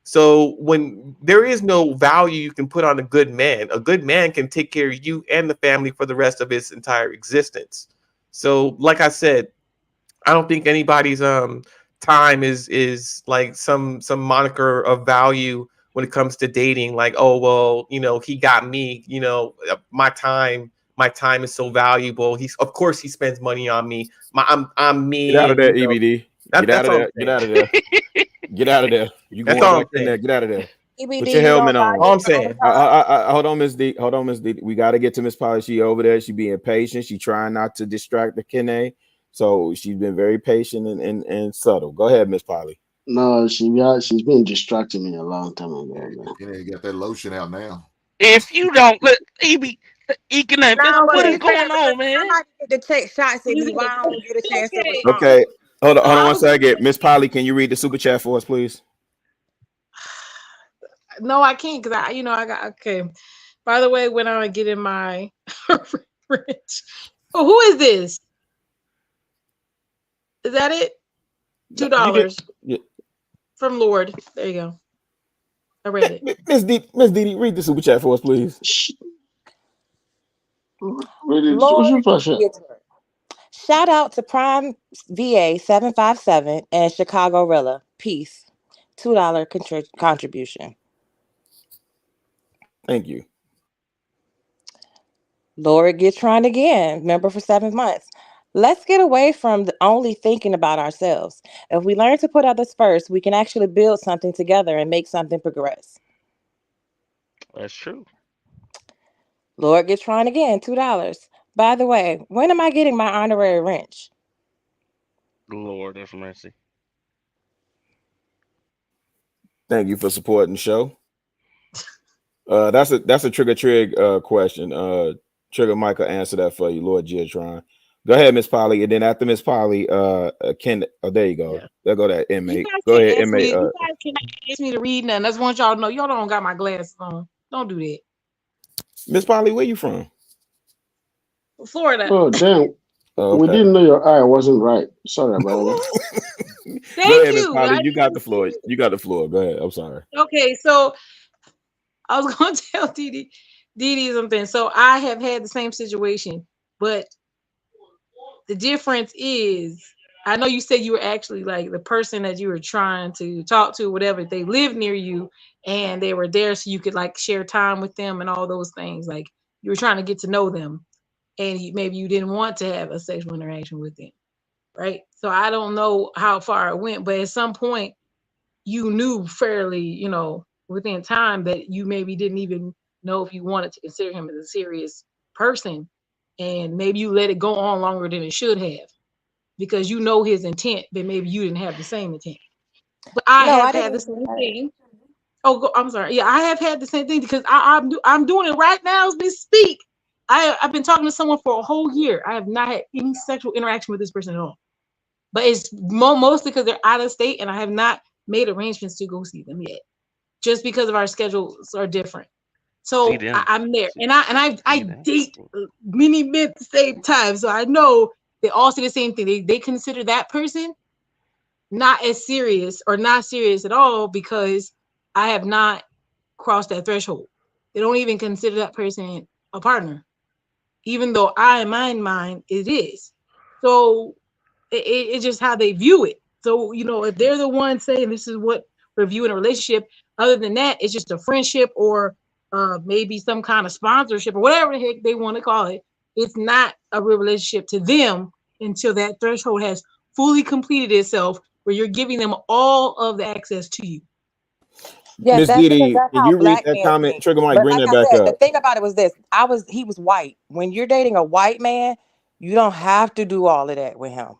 So when there is no value you can put on a good man can take care of you and the family for the rest of his entire existence. So like I said, I don't think anybody's time is like some moniker of value when it comes to dating. Like, oh well, you know, he got me. You know, my time My time is so valuable. Of course he spends money on me. I'm me. Get out of there, you know, EBD. Get Get out of there. Get out of there. Get out of there. You That's going all I'm back in saying. there. Get out of there. EBD, Put your you helmet don't on. All I'm saying. Hold on, Miss D. Hold on, Miss D. We got to get to Miss Polly. She over there. She being patient. She trying not to distract the Kene. So she's been very patient and subtle. Go ahead, Miss Polly. No, she's been distracting me a long time ago, man. You ain't got that lotion out now. If you don't look, economic, No, but what is it's fair going because on, man? somebody get to take shots at me. Why I don't get a chance to respond? Okay. Hold on one second. Miss Polly, can you read the super chat for us, please? No, I can't because I got okay. By the way, when I get in my fridge. Oh, who is this? Is that it? $2 from Lord. There you go. I read it. Miss Didi, read the super chat for us, please. Lord, shout out to Prime VA 757 and Chicago Rilla. Peace. $2 contribution. Thank you. Lord get trying again. Member for 7 months. Let's get away from only thinking about ourselves. If we learn to put others first, we can actually build something together and make something progress. That's true. Lord get trying again. $2. By the way, when am I getting my honorary wrench? Lord have mercy. Thank you for supporting the show. That's a Trigger Trig question. Trigger Michael answer that for you, Lord Giatron. Go ahead, Miss Polly, and then after Miss Polly, Ken. Oh, there you go. Yeah. There go that inmate. Go ahead, inmate. You guys cannot ask me to read nothing. That's one y'all know. Y'all don't got my glasses on. Don't do that. Miss Polly, where you from? Florida. Oh damn. Oh, okay. We didn't know your eye wasn't right. Sorry about that. Go ahead, Miss Polly. You got the floor. You got the floor. Go ahead. I'm sorry. Okay, so I was going to tell Didi something. So I have had the same situation, but the difference is, I know you said you were actually like the person that you were trying to talk to, whatever. They lived near you and they were there so you could like share time with them and all those things. Like you were trying to get to know them, and maybe you didn't want to have a sexual interaction with them, right? So I don't know how far it went, but at some point you knew fairly, within time that you maybe didn't even know if you wanted to consider him as a serious person, and maybe you let it go on longer than it should have because you know his intent, but maybe you didn't have the same intent. But I have had the same thing. Oh, I'm sorry. Yeah, I have had the same thing because I'm doing it right now as we speak. I've been talking to someone for a whole year. I have not had any sexual interaction with this person at all. But it's mostly because they're out of state and I have not made arrangements to go see them yet, just because of our schedules are different. So I'm there, and I date many men at the same time, so I know they all say the same thing. They consider that person not as serious or not serious at all because I have not crossed that threshold. They don't even consider that person a partner, even though in my mind it is. So it's just how they view it. So, if they're the one saying this is what we're viewing a relationship, other than that, it's just a friendship or maybe some kind of sponsorship or whatever the heck they want to call it. It's not a real relationship to them until that threshold has fully completed itself where you're giving them all of the access to you. Yes, Miss Didi, can you read that comment? Think. Trigger Mike, but bring like that back said, up. The thing about it was this: he was white. When you're dating a white man, you don't have to do all of that with him.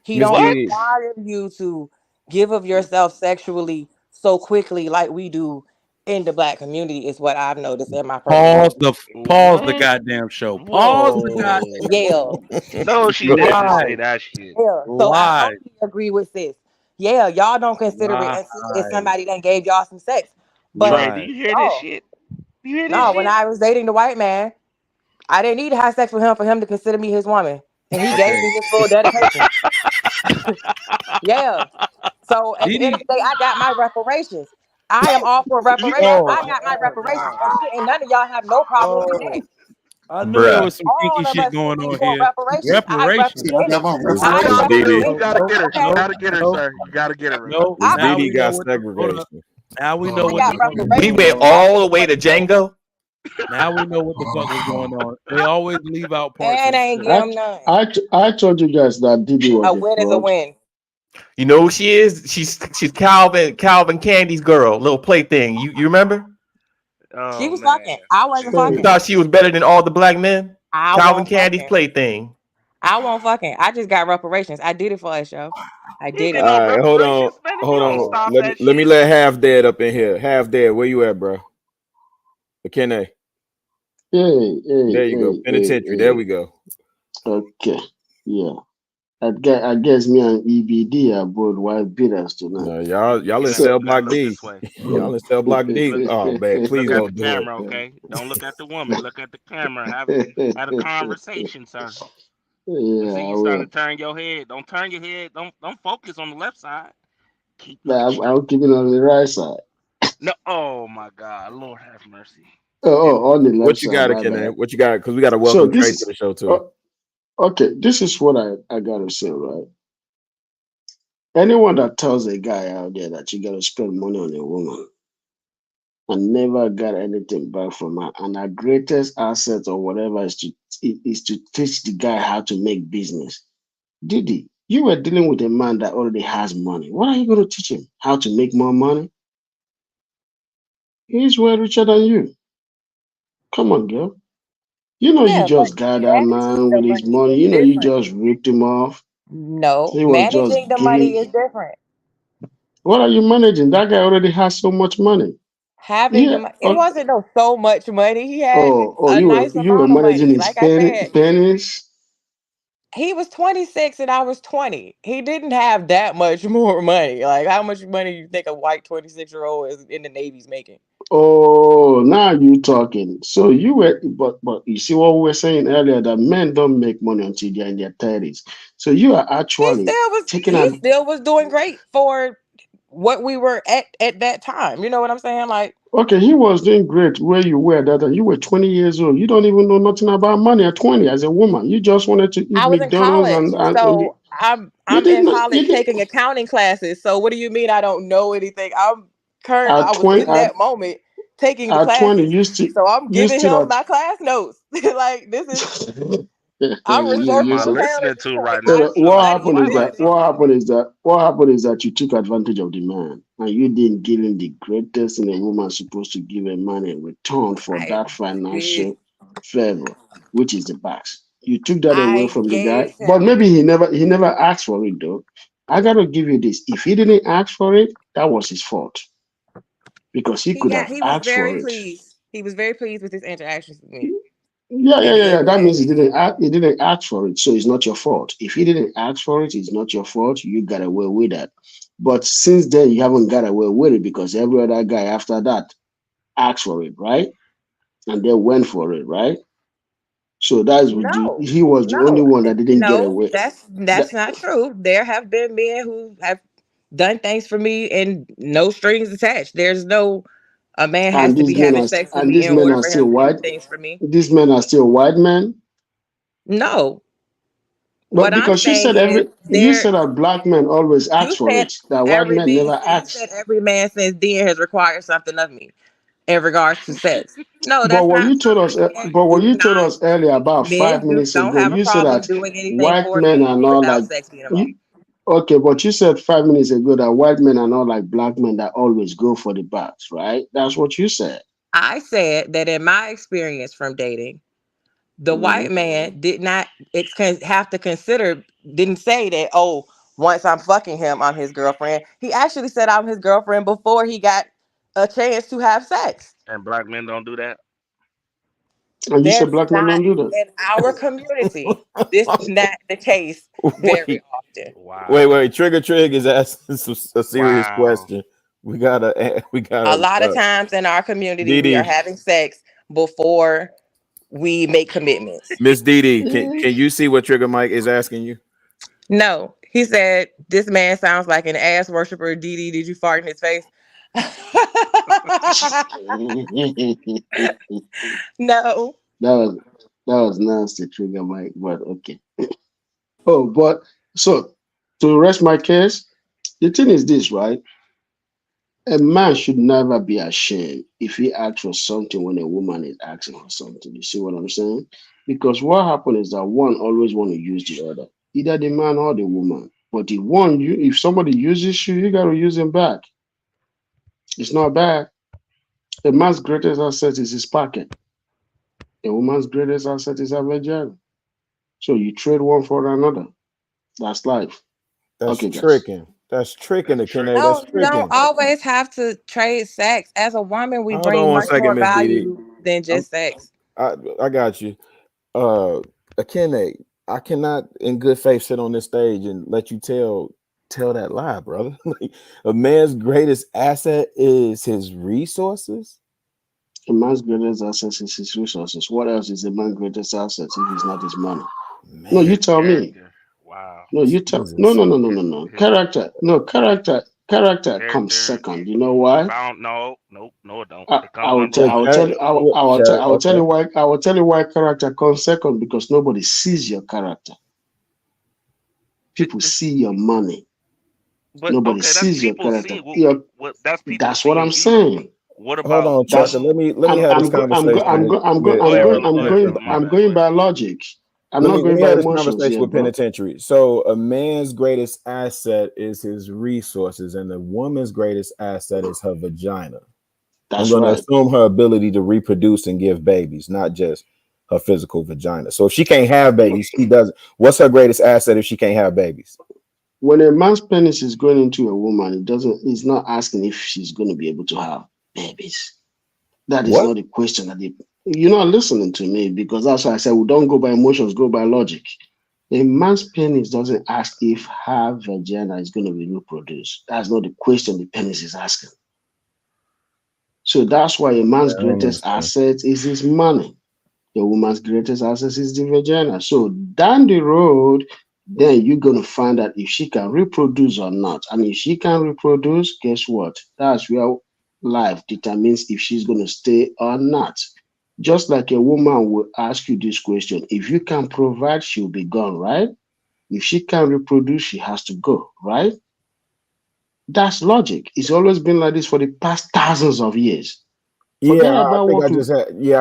He don't require you to give of yourself sexually so quickly like we do in the Black community. Is what I've noticed in my pause the goddamn show. Pause the goddamn. No, she didn't say that shit. Yeah. So I totally agree with sis. Yeah, y'all don't consider it until if somebody done gave y'all some sex. But Trey, do you hear this shit? You hear this shit? when I was dating the white man, I didn't need to have sex with him for him to consider me his woman. And he gave me his full dedication. Yeah. So at the end of the day, I got my reparations. I am all for reparations. I got my reparations. And shit, and none of y'all have no problem with that. I knew there was some All kinky of shit us going on want here. reparations. You gotta get her. You gotta get her, sir. You gotta get her. No, Didi got segregation. Now we know what we went all the way to Django. Now we know what the fuck was going on. They always leave out parts And of I the ain't story. give him none. I told you guys that Didi was A a win is a fraud. win. You know who she is? She's Calvin Candy's girl, little plaything. You remember? She Oh was man, fucking. I wasn't So You fucking. thought she was better than all the black men? I Calvin won't Candy's fucking. plaything. I won't fucking. I just got reparations. I did it for us, yo. I you ain't did get it. no All right, reparations, man. If you ain't on. stop that Let me shit. let Half Dead up in here. Half Dead, where you at, bro? McKinney. hey, There you go. Penitentiary. There we go. okay, yeah. I guess me and EBD are both white beaters tonight. No, y'all in You So cell gotta block look D. this way. Y'all in cell block D. Oh man, Look please at the don't do it. camera, okay? Don't look at the woman. Look at the camera. Have a conversation, sir. I yeah, see I you starting will. to turn your head. Don't turn your head. Don't focus on the left side. Keep But looking straight. I'm keeping on the right side. No, oh my God, Lord have mercy. On the left What you side, got, my McKinney? bad. What you got? Because we got to So welcome this Trey to is the show too. okay. This is what I gotta say, right? Anyone that tells a guy out there that you gotta spend money on a woman and never got anything back from her, and her greatest asset or whatever is to teach the guy how to make business. Didi, you were dealing with a man that already has money. What are you going to teach him? How to make more money? He's way richer than you. Come on, girl. You know you Yeah, but just got that managing man the with his money money. is You know you different. just ripped him off. No, He was just managing the money giving. is different. What are you managing? That guy already has so much money. Having the Yeah. money, it wasn't no so much money. He had Oh, a nice you were amount of managing money. his Like I said, pennies. he was 26 and I was 20. He didn't have that much more money. Like, how much money do you think a white 26-year-old is in the Navy's making? Oh, now you talking. So you were, but you see what we were saying earlier that men don't make money until they're in their 30s. So you are actually taking He an. still was doing great for what we were at that time. You know what I'm saying? Like, Okay, he was doing great where you were that time. You were 20 years old. You don't even know nothing about money at 20 as a woman. You just wanted to eat I was in McDonald's college, and so you I'm in didn't college you did taking accounting classes. So what do you mean I don't know anything? at I was 20 in that moment taking the at 20 classes. So I'm you giving still him my class notes. Like, this is I'm you What am you I resourceful said talent listening at this to point. right so now? I This feel like what some happened is Bible that stuff. what happened is that you took advantage of the man and you didn't give him the greatest thing a woman supposed to give a man in return for I that did. financial favor, which is the box. You took that away I from the guy, gave but him. maybe he never asked for it though. I gotta give you this. If he didn't ask for it, that was his fault because he could have He was asked very for it. pleased. He was very pleased with his interactions with me. Yeah, He yeah, yeah, gave yeah. me That that. means he didn't ask for it, so it's not your fault. If he didn't ask for it, it's not your fault. You got away with that. But since then, you haven't got away with it because every other guy after that asked for it, right? And they went for it, right? So No, he was the only one that didn't get no, away. that's That, not true. There have been men who have done things for me and no strings attached. There's no a man has and to be these men having are sex with and me these in men order are for still him to do white. things for me. These men are still white men. No. But What I'm because saying is you said that black men always ask you for said it, that white men never you ask. said every man since then has required something of me in regards to sex. No, But that's what not you told true. us, earlier about Men 5 minutes don't ago, have a you said problem that doing anything white for men me are not without like sex being involved. you. Okay, but you said 5 minutes ago that white men are not like black men that always go for the box, right? That's what you said. I said that in my experience from dating, the Mhm. white man did not have to consider, didn't say that, oh, once I'm fucking him, I'm his girlfriend. He actually said I'm his girlfriend before he got a chance to have sex. And black men don't do that. And you said That's black men not don't do that. in our community. This is not the case very Wait, often. Wow. Trigger is asking a serious Wow. question. We A gotta. lot of times in our community, we are Didi, having sex before we make commitments. Miss Didi, can you see what Trigger Mike is asking you? No, he said, this man sounds like an ass worshiper. Dee, did you fart in his face? No. That was nasty, trigger Mike, but okay. Oh, but so to rest my case, the thing is this, right? A man should never be ashamed if he asks for something when a woman is asking for something. You see what I'm saying? Because what happens is that one always want to use the other, either the man or the woman. But if somebody uses you, you got to use them back. It's not bad. A man's greatest asset is his pocket. A woman's greatest asset is her vagina. So you trade one for another. That's life. That's Okay, guys. tricking. That's tricking, Akene. That's No, you don't tricking. always have to trade sex. As a woman, we Hold on bring one much second, more Miss Didi. value than just sex. I got you. Akene, I cannot in good faith sit on this stage and let you tell that lie, brother. A man's greatest asset is his resources. A man's greatest asset is his resources. What else is a man's greatest asset if it's not his money? Man. No, you tell me. Wow. No, you tell. No. Character. No, character comes second. You know why? No, it don't. I will tell you why character comes second, because nobody sees your character. People see your money. But Nobody okay, sees your character. That's what I'm you. saying. What about? Hold on, Chuck. Let me have this conversation. I'm going by logic. I'm not going by emotions here, with bro. penitentiary. So a man's greatest asset is his resources, and the woman's greatest asset is her vagina. That's I'm going right. to assume her ability to reproduce and give babies, not just her physical vagina. So if she can't have babies, she doesn't. What's her greatest asset if she can't have babies? When a man's penis is going into a woman, it's not asking if she's going to be able to have babies. That is not the question. You're not listening to me, because that's why I said we don't go by emotions, go by logic. A man's penis doesn't ask if her vagina is going to be reproduced. That's not the question the penis is asking. So that's why a man's greatest asset is his money. A woman's greatest asset is the vagina. So down the road, then you're going to find out if she can reproduce or not. And if she can reproduce, guess what? That's where life determines if she's going to stay or not. Just like a woman will ask you this question: if you can provide, she'll be gone, right? If she can reproduce, she has to go, right? That's logic. It's always been like this for the past thousands of years. I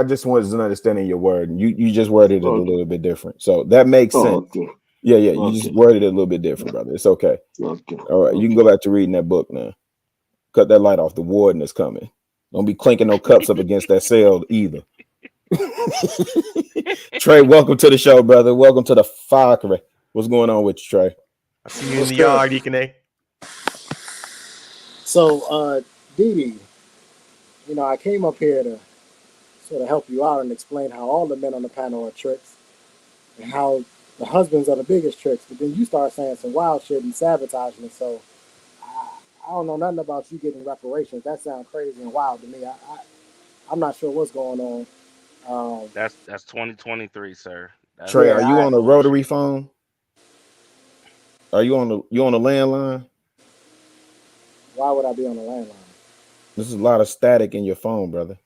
just wanted an understanding your word. You just worded it a little bit different. So that makes sense. Okay. Yeah. You just worded it a little bit different, brother. It's okay. Okay. All right. You can go back to reading that book now. Cut that light off. The warden is coming. Don't be clinking no cups up against that cell either. Trey, welcome to the show, brother. Welcome to the fire. What's going on with you, Trey? I see you in the yard, Deacon. So, Didi, I came up here to sort of help you out and explain how all the men on the panel are tricks and how the husbands are the biggest tricks. But then you start saying some wild shit and sabotaging it. So I don't know nothing about you getting reparations. That sounds crazy and wild to me. I'm not sure what's going on. That's 2023, sir. Trey, are you on a rotary phone? Are you on a landline? Why would I be on a landline? There's a lot of static in your phone, brother.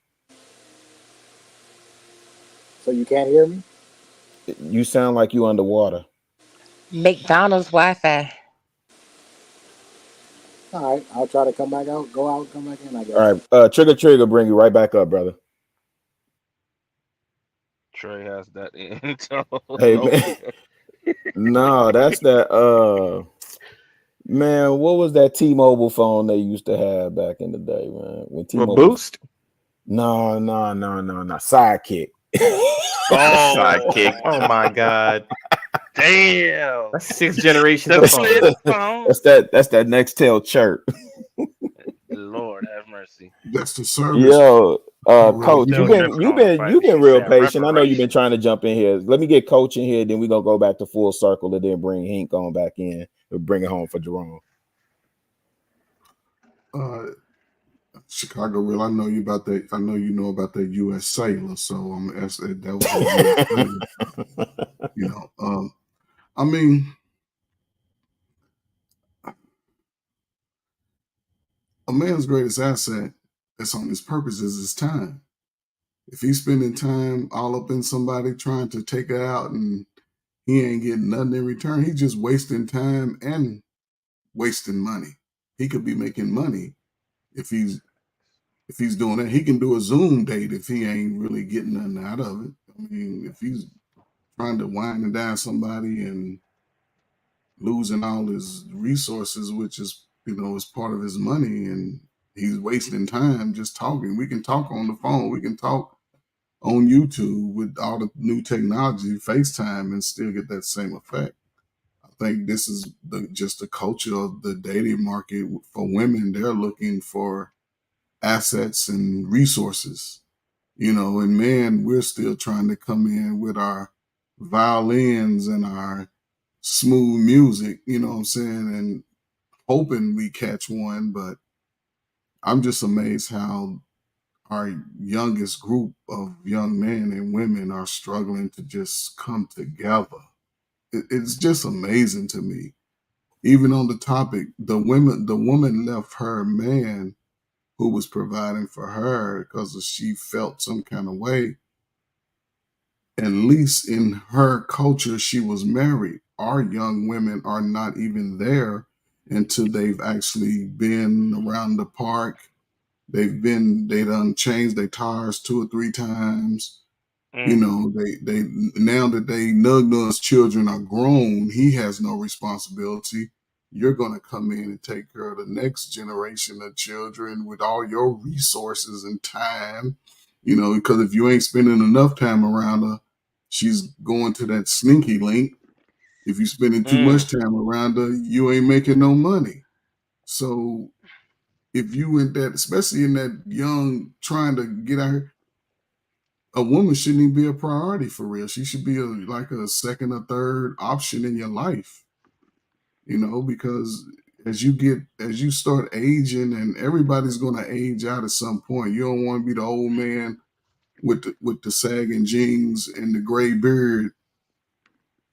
So you can't hear me? You sound like you underwater. McDonald's Wi-Fi. All right, I'll try to come back out, go out, come back in, I guess. All right, trigger, bring you right back up, brother. Trey has that intel. Hey, man. No, that's that. Man, what was that T-Mobile phone they used to have back in the day, man? When T-Mobile Boost? No. Sidekick. Sidekick. Oh my God. Damn. That's 6th generation of phone. That's that Nextel chirp. Lord have mercy. That's the service. Yo, Coach, you've been real patient. I know you've been trying to jump in here. Let me get Coach in here, then we're gonna go back to full circle and then bring Hink on back in. We'll bring it home for Jerome. Chicago Real, I know you about that. I know you know about that U.S. Sailor, so I'm asking that was I mean, a man's greatest asset that's on his purpose is his time. If he's spending time all up in somebody trying to take it out and he ain't getting nothing in return, he's just wasting time and wasting money. He could be making money If he's doing that, he can do a Zoom date if he ain't really getting nothing out of it. I mean, if he's trying to wind and dine somebody and losing all his resources, which is, is part of his money, and he's wasting time just talking. We can talk on the phone. We can talk on YouTube with all the new technology, FaceTime, and still get that same effect. I think this is just the culture of the dating market for women. They're looking for assets and resources, and men, we're still trying to come in with our violins and our smooth music, you know what I'm saying, and hoping we catch one. But I'm just amazed how our youngest group of young men and women are struggling to just come together. It's just amazing to me. Even on the topic, the woman left her man who was providing for her because she felt some kind of way. At least in her culture, she was married. Our young women are not even there until they've actually been around the park. They done changed their tires 2 or 3 times. They now that they Nug's children are grown, he has no responsibility. You're gonna come in and take care of the next generation of children with all your resources and time, because if you ain't spending enough time around her, she's going to that sneaky link. If you're spending too much time around her, you ain't making no money. So if you in that, especially in that young, trying to get out here, a woman shouldn't even be a priority for real. She should be like a second or third option in your life, because as you start aging, and everybody's going to age out at some point. You don't want to be the old man with the sagging jeans and the gray beard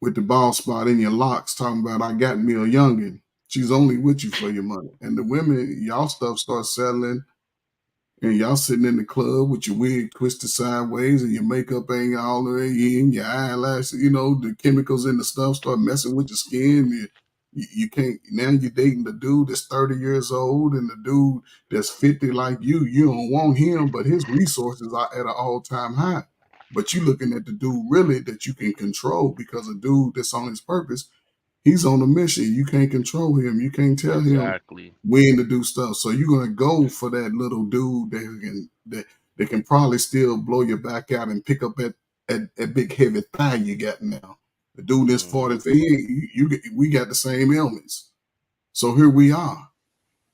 with the bald spot in your locks talking about, I got me a youngin'. She's only with you for your money. And the women, y'all stuff starts settling, and y'all sitting in the club with your wig twisted sideways and your makeup ain't all the way in, your eyelashes, the chemicals in the stuff start messing with your skin. You can't, now you're dating the dude that's 30 years old, and the dude that's 50 like you don't want him, but his resources are at an all-time high. But you looking at the dude really that you can control, because a dude that's on his purpose, he's on a mission. You can't control him. You can't tell him when to do stuff. So you're gonna go for that little dude that can probably still blow your back out and pick up that big heavy thigh you got now. The dude that's 40, we got the same ailments. So here we are.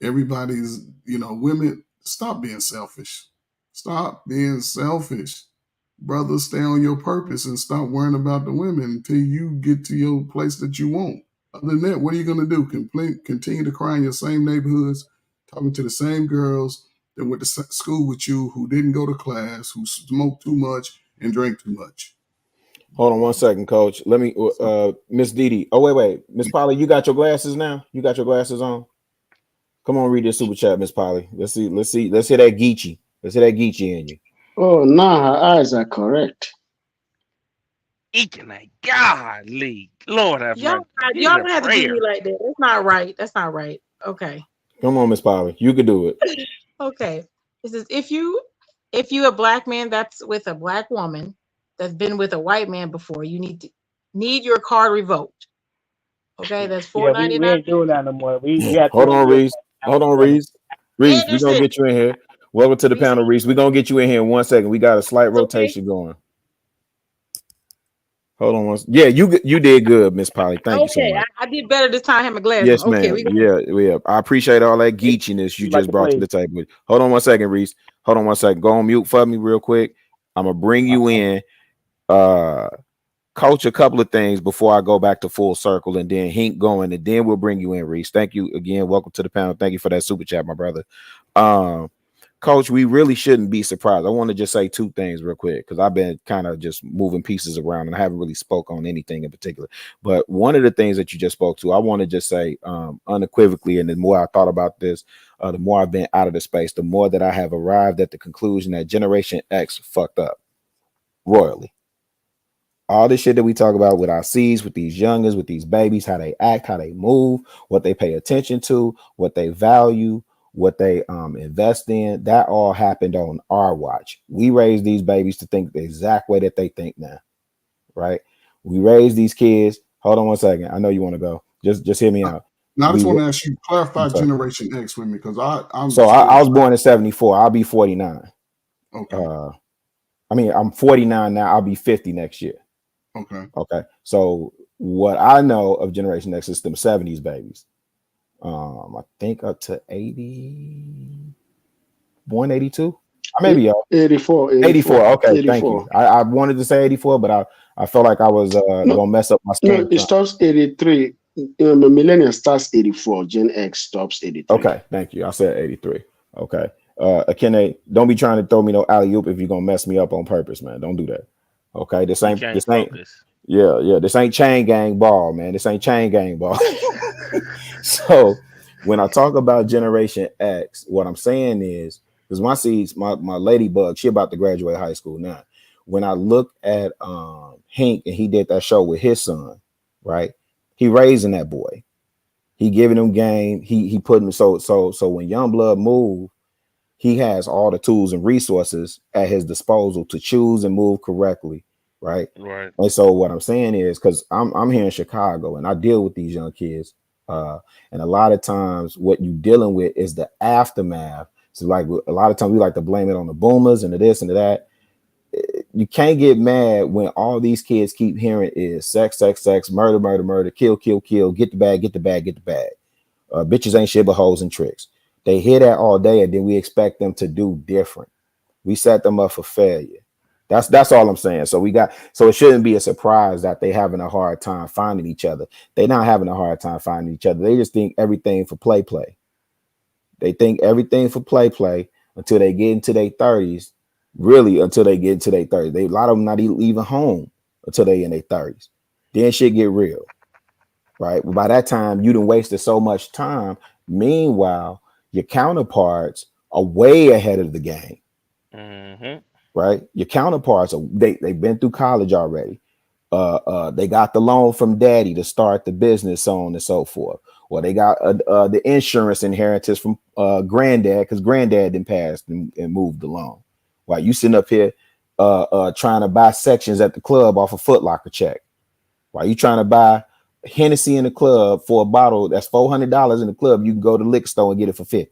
Everybody's, women, stop being selfish. Stop being selfish. Brothers, stay on your purpose and stop worrying about the women until you get to your place that you want. Other than that, what are you going to do? Continue to cry in your same neighborhoods, talking to the same girls that went to school with you, who didn't go to class, who smoked too much and drank too much. Hold on one second, Coach. Let me, Miss Didi. Oh, wait. Miss Polly, you got your glasses now? You got your glasses on? Come on, read this super chat, Miss Polly. Let's hear that Geechee. Let's hear that Geechee in you. Oh, now her eyes are correct. Golly, Lord have y'all don't have to do me like that. That's not right. That's not right. Okay. Come on, Miss Polly. You can do it. Okay. This is if you a black man that's with a black woman that's been with a white man before, you need your card revoked. Okay, that's $4.99. We ain't doing that no more. We have Hold on, Reese. Reese, we're gonna get you in here. Welcome to the panel, Reese. We're gonna get you in here in 1 second. We got a slight rotation going. Hold on yeah, you did good, Miss Polly. Thank you so much. I did better this time. I have my glasses. Yes, ma'am. Yeah. I appreciate all that geechiness you just brought to the table. Hold on 1 second, Reese. Hold on 1 second. Go on mute for me real quick. I'm gonna bring you in. Coach, a couple of things before I go back to full circle, and then Hink going, and then we'll bring you in, Reese. Thank you again. Welcome to the panel. Thank you for that super chat, my brother. Coach, we really shouldn't be surprised. I want to just say 2 things real quick, because I've been kind of just moving pieces around and I haven't really spoke on anything in particular. But one of the things that you just spoke to, I want to just say unequivocally, and the more I thought about this, the more I've been out of the space, the more that I have arrived at the conclusion that Generation X fucked up royally. All this shit that we talk about with our C's, with these youngers, with these babies, how they act, how they move, what they pay attention to, what they value, what they invest in, that all happened on our watch. We raised these babies to think the exact way that they think now, right? We raised these kids. Hold on one second. I know you want to go. Just hear me out. Now I just We want to ask you, clarify Generation X with me, because I'm so still. I was born in 74. I'll be 49. Okay. I mean, I'm 49 now. I'll be 50 next year. Okay. Okay. So what I know of Generation X is them 70s babies. I think up to 80, born 82. I may be up. 84. 84. Okay, 84. thank you. I wanted to say 84, but I felt like I was gonna mess up my No, skin. it starts 83. Millennial starts 84. Gen X stops 83. Okay, thank you. I said 83. Okay. Akene, don't be trying to throw me no alley-oop if you're gonna mess me up on purpose, man. Don't do that. Okay. This ain't Focus. yeah. This ain't chain gang ball, man. This ain't chain gang ball. So when I talk about Generation X, what I'm saying is, because my ladybug, she about to graduate high school now. When I look at Hank and he did that show with his son, right? He raising that boy. He giving him game. He putting so when Youngblood move, he has all the tools and resources at his disposal to choose and move correctly, right? Right. And so what I'm saying is, because I'm here in Chicago and I deal with these young kids, and a lot of times what you dealing with is the aftermath. So like a lot of times we like to blame it on the boomers and the this and the that. You can't get mad when all these kids keep hearing is sex, sex, sex, murder, murder, murder, kill, kill, kill, get the bag, get the bag, get the bag. Bitches ain't shit but hoes and tricks. They hear that all day, and then we expect them to do different. We set them up for failure. That's all I'm saying. So it shouldn't be a surprise that they having a hard time finding each other. They're not having a hard time finding each other. They just think everything for play. They think everything for play until they get into their 30s. Really, until they get into their 30s. A lot of them not even home until they in their 30s. Then shit get real. Right? By that time, you done wasted so much time. Meanwhile, your counterparts are way ahead of the game. Mm-hmm. Right? Your counterparts they've been through college already. They got the loan from daddy to start the business, so on and so forth. Or they got the insurance inheritance from granddad, because granddad didn't pass and moved the loan. While you sitting up here trying to buy sections at the club off a Foot Locker check. While you trying to buy Hennessy in the club for a bottle that's $400 in the club, you can go to the liquor store and get it for $50.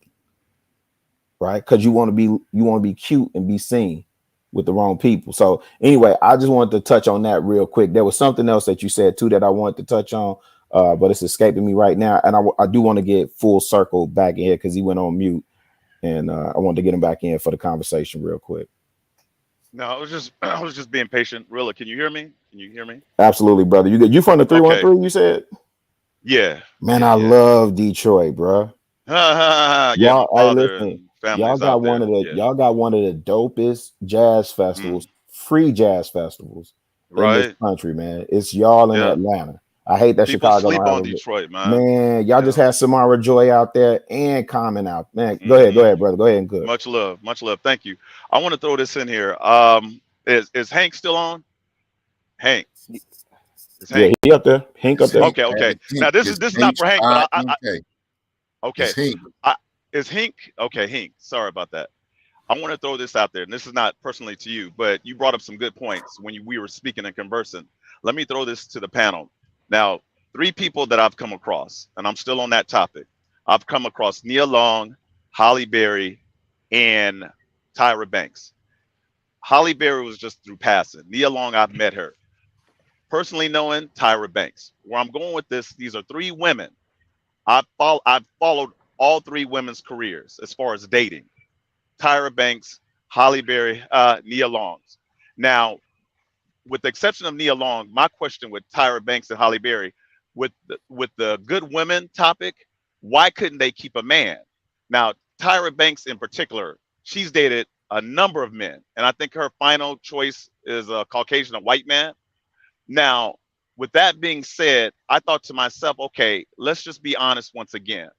Right? Because you want to be cute and be seen with the wrong people. So anyway, I just wanted to touch on that real quick. There was something else that you said too that I wanted to touch on, but it's escaping me right now. And I do want to get full circle back in here because he went on mute, and I wanted to get him back in for the conversation real quick. No, I was just being patient. Rilla, can you hear me? Can you hear me? Absolutely, brother. You from the 313? Okay. You said? Yeah. Man, I love Detroit, bro. Yeah, y'all, my father and family's out there. Y'all got one of the dopest jazz festivals, free jazz festivals in this country, man. It's y'all in Atlanta. I hate that people Chicago sleep don't on have Detroit, man. Man, y'all just had Samara Joy out there and Common out. Man, go ahead, brother. Go ahead and cook. Much love. Thank you. I want to throw this in here. Is Hank still on? Hank. Is Hank? Yeah, he up there. Hank up there. Okay. Now this is not for Hank, but okay. Is Hank? Okay, Hank. Sorry about that. I want to throw this out there, and this is not personally to you, but you brought up some good points when we were speaking and conversing. Let me throw this to the panel. Now, 3 people that I've come across, and I'm still on that topic. I've come across Nia Long, Holly Berry, and Tyra Banks. Holly Berry was just through passing. Nia Long, I've met her. Personally knowing Tyra Banks. Where I'm going with this, these are 3 women. I've followed all 3 women's careers as far as dating. Tyra Banks, Holly Berry, Nia Long. Now, with the exception of Nia Long, my question with Tyra Banks and Holly Berry, with the good women topic, why couldn't they keep a man? Now, Tyra Banks in particular, she's dated a number of men, and I think her final choice is a Caucasian, a white man. Now, with that being said, I thought to myself, okay, let's just be honest once again.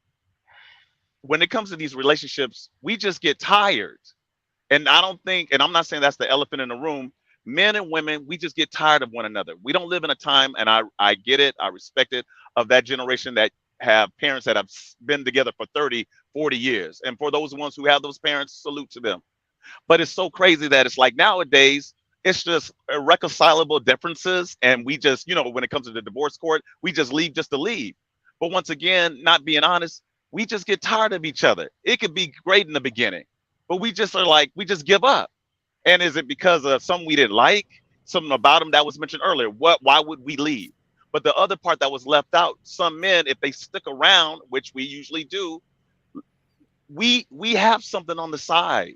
When it comes to these relationships, we just get tired. And I don't think, and I'm not saying that's the elephant in the room, men and women, we just get tired of one another. We don't live in a time, and I get it, I respect it, of that generation that have parents that have been together for 30, 40 years. And for those ones who have those parents, salute to them. But it's so crazy that it's like nowadays, it's just irreconcilable differences. And we just, when it comes to the divorce court, we just leave just to leave. But once again, not being honest, we just get tired of each other. It could be great in the beginning, but we just are like, we just give up. And is it because of something we didn't like, something about them that was mentioned earlier? Why would we leave? But the other part that was left out, some men, if they stick around, which we usually do, we have something on the side.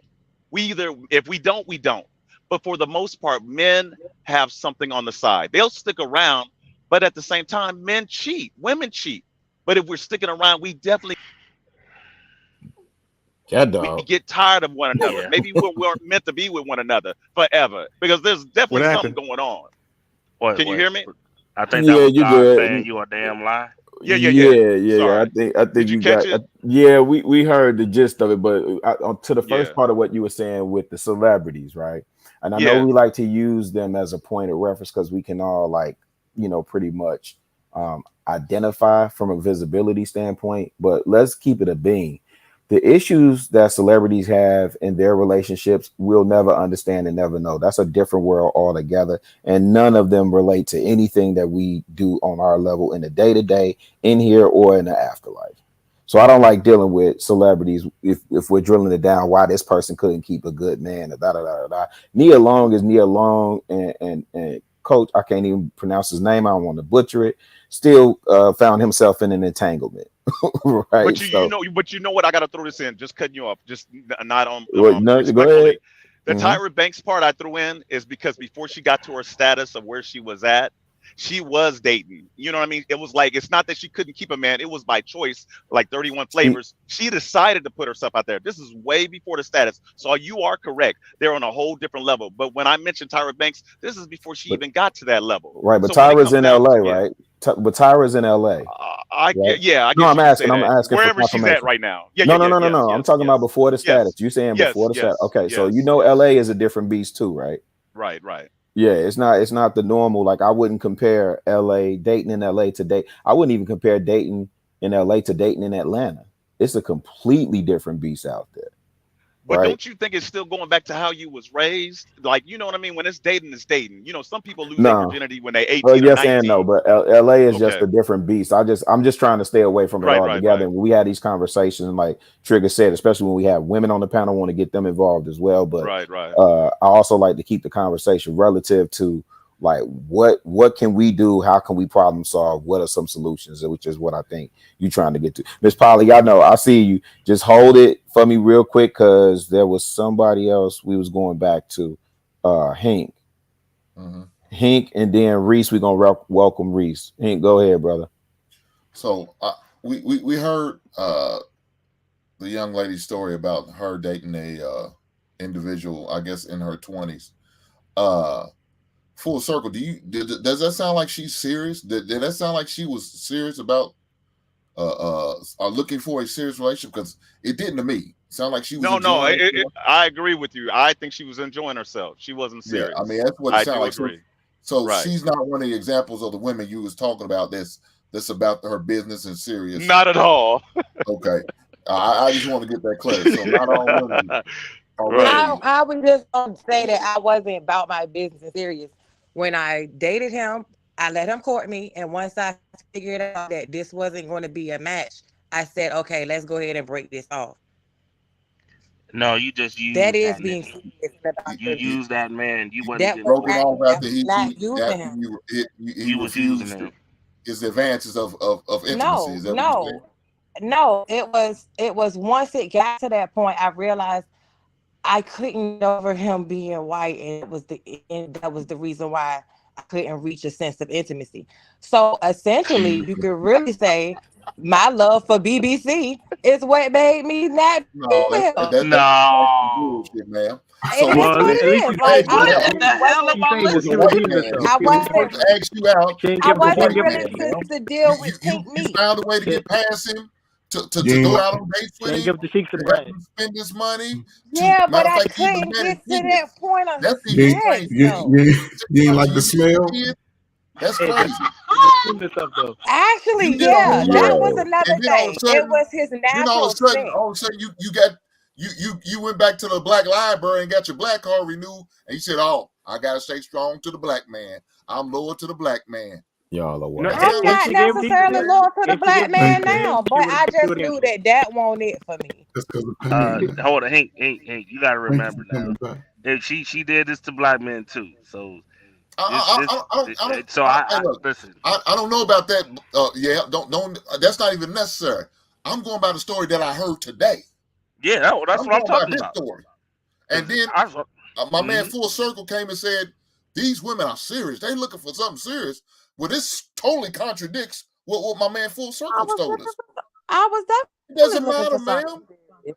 If we don't, we don't. But for the most part, men have something on the side. They'll stick around, but at the same time, men cheat, women cheat. But if we're sticking around, we definitely we get tired of one another. Yeah. Maybe we weren't meant to be with one another forever, because there's definitely something going on. Can you hear me? I think that was God saying you a damn lie. Yeah. I think you got it? We heard the gist of it, but to the first part of what you were saying with the celebrities, right? And I know we like to use them as a point of reference because we can all pretty much identify from a visibility standpoint, but let's keep it a bean. The issues that celebrities have in their relationships, we'll never understand and never know. That's a different world altogether. And none of them relate to anything that we do on our level in the day-to-day, in here or in the afterlife. So I don't like dealing with celebrities if we're drilling it down why this person couldn't keep a good man. Nia Long is Nia Long, and Coach, I can't even pronounce his name. I don't want to butcher it. Still found himself in an entanglement. Right. But you know what? I got to throw this in. Just cutting you off. Just not on. Go ahead. The Tyra Banks part I threw in is because before she got to her status of where she was at, she was dating. You know what I mean? It was like, it's not that she couldn't keep a man. It was by choice, like 31 Flavors. She decided to put herself out there. This is way before the status. So you are correct. They're on a whole different level. But when I mentioned Tyra Banks, this is before she even got to that level. Right. But Tyra's in LA, right? But Tyra's in LA. I guess I'm asking wherever for she's at right now. No. I'm talking about before the status. You saying before the status. Okay. So LA is a different beast too, right? Right. Yeah, it's not the normal. Like I wouldn't compare dating in LA to date. I wouldn't even compare dating in LA to dating in Atlanta. It's a completely different beast out there. But right? Don't you think it's still going back to how you was raised? Like, you know what I mean? When it's dating, it's dating. Some people lose their virginity when they 18 or 19. Yes and no, but LA is just a different beast. I'm just trying to stay away from it altogether. And we had these conversations, and like Trigger said, especially when we have women on the panel, want to get them involved as well. But I also like to keep the conversation relative to like what can we do? How can we problem solve? What are some solutions? Which is what I think you're trying to get to. Miss Polly, I know I see you. Just hold it for me real quick, because there was somebody else we was going back to. Hank. Hank, and then Reese. We're gonna welcome Reese. Hank, go ahead, brother. So we heard the young lady's story about her dating a individual, I guess in her 20s. Full circle. Does that sound like she's serious? Did that sound like she was serious about looking for a serious relationship? Because it didn't to me. Sound like she was. No. I agree with you. I think she was enjoying herself. She wasn't serious. Yeah, I mean that's what it sounded like. Agree. So she's not one of the examples of the women you was talking about. That's about her business and serious. Not at all. Okay, I just want to get that clear. So not all women. I would just say that I wasn't about my business and serious. When I dated him, I let him court me. And once I figured out that this wasn't going to be a match, I said, okay, let's go ahead and break this off. No, you just used that is being serious. You used that man. You wasn't broke it off after he was using him. His advances of intimacy. No. It was once it got to that point, I realized I couldn't get over him being white, and that was the reason why I couldn't reach a sense of intimacy. So essentially, you could really say my love for BBC is what made me not. That's bullshit, man. So I wasn't willing to deal with pink meat. You found a way to get past him. To go out on dates with him, to spend this money. Yeah, but I couldn't get to that point of you ain't like the smell. That's Hey, crazy. Actually, And then all of yeah, a that sudden, was another and then all of thing. a It sudden, was his natural scent. you went back to the black library and got your black card renewed, and you said, "Oh, I gotta stay strong to the black man. I'm loyal to the black man." Y'all are No, wild. I'm not necessarily loyal to the if she black didn't do man it for now, him, but she would I do just it knew anyway. that wasn't it for me. That's because of pain. Hold on, Hank, you gotta Thank you remember for now. coming back. And she did this to black men too. So listen. I don't know about that. Yeah, don't. That's not even necessary. I'm going by the story that I heard today. Yeah, that's what I'm going by talking this about. story. And then my man Full Circle came and said, "These women are serious. They looking for something serious." Well, this totally contradicts what my man Full Circle told us. I was It doesn't definitely looking matter, for something. ma'am.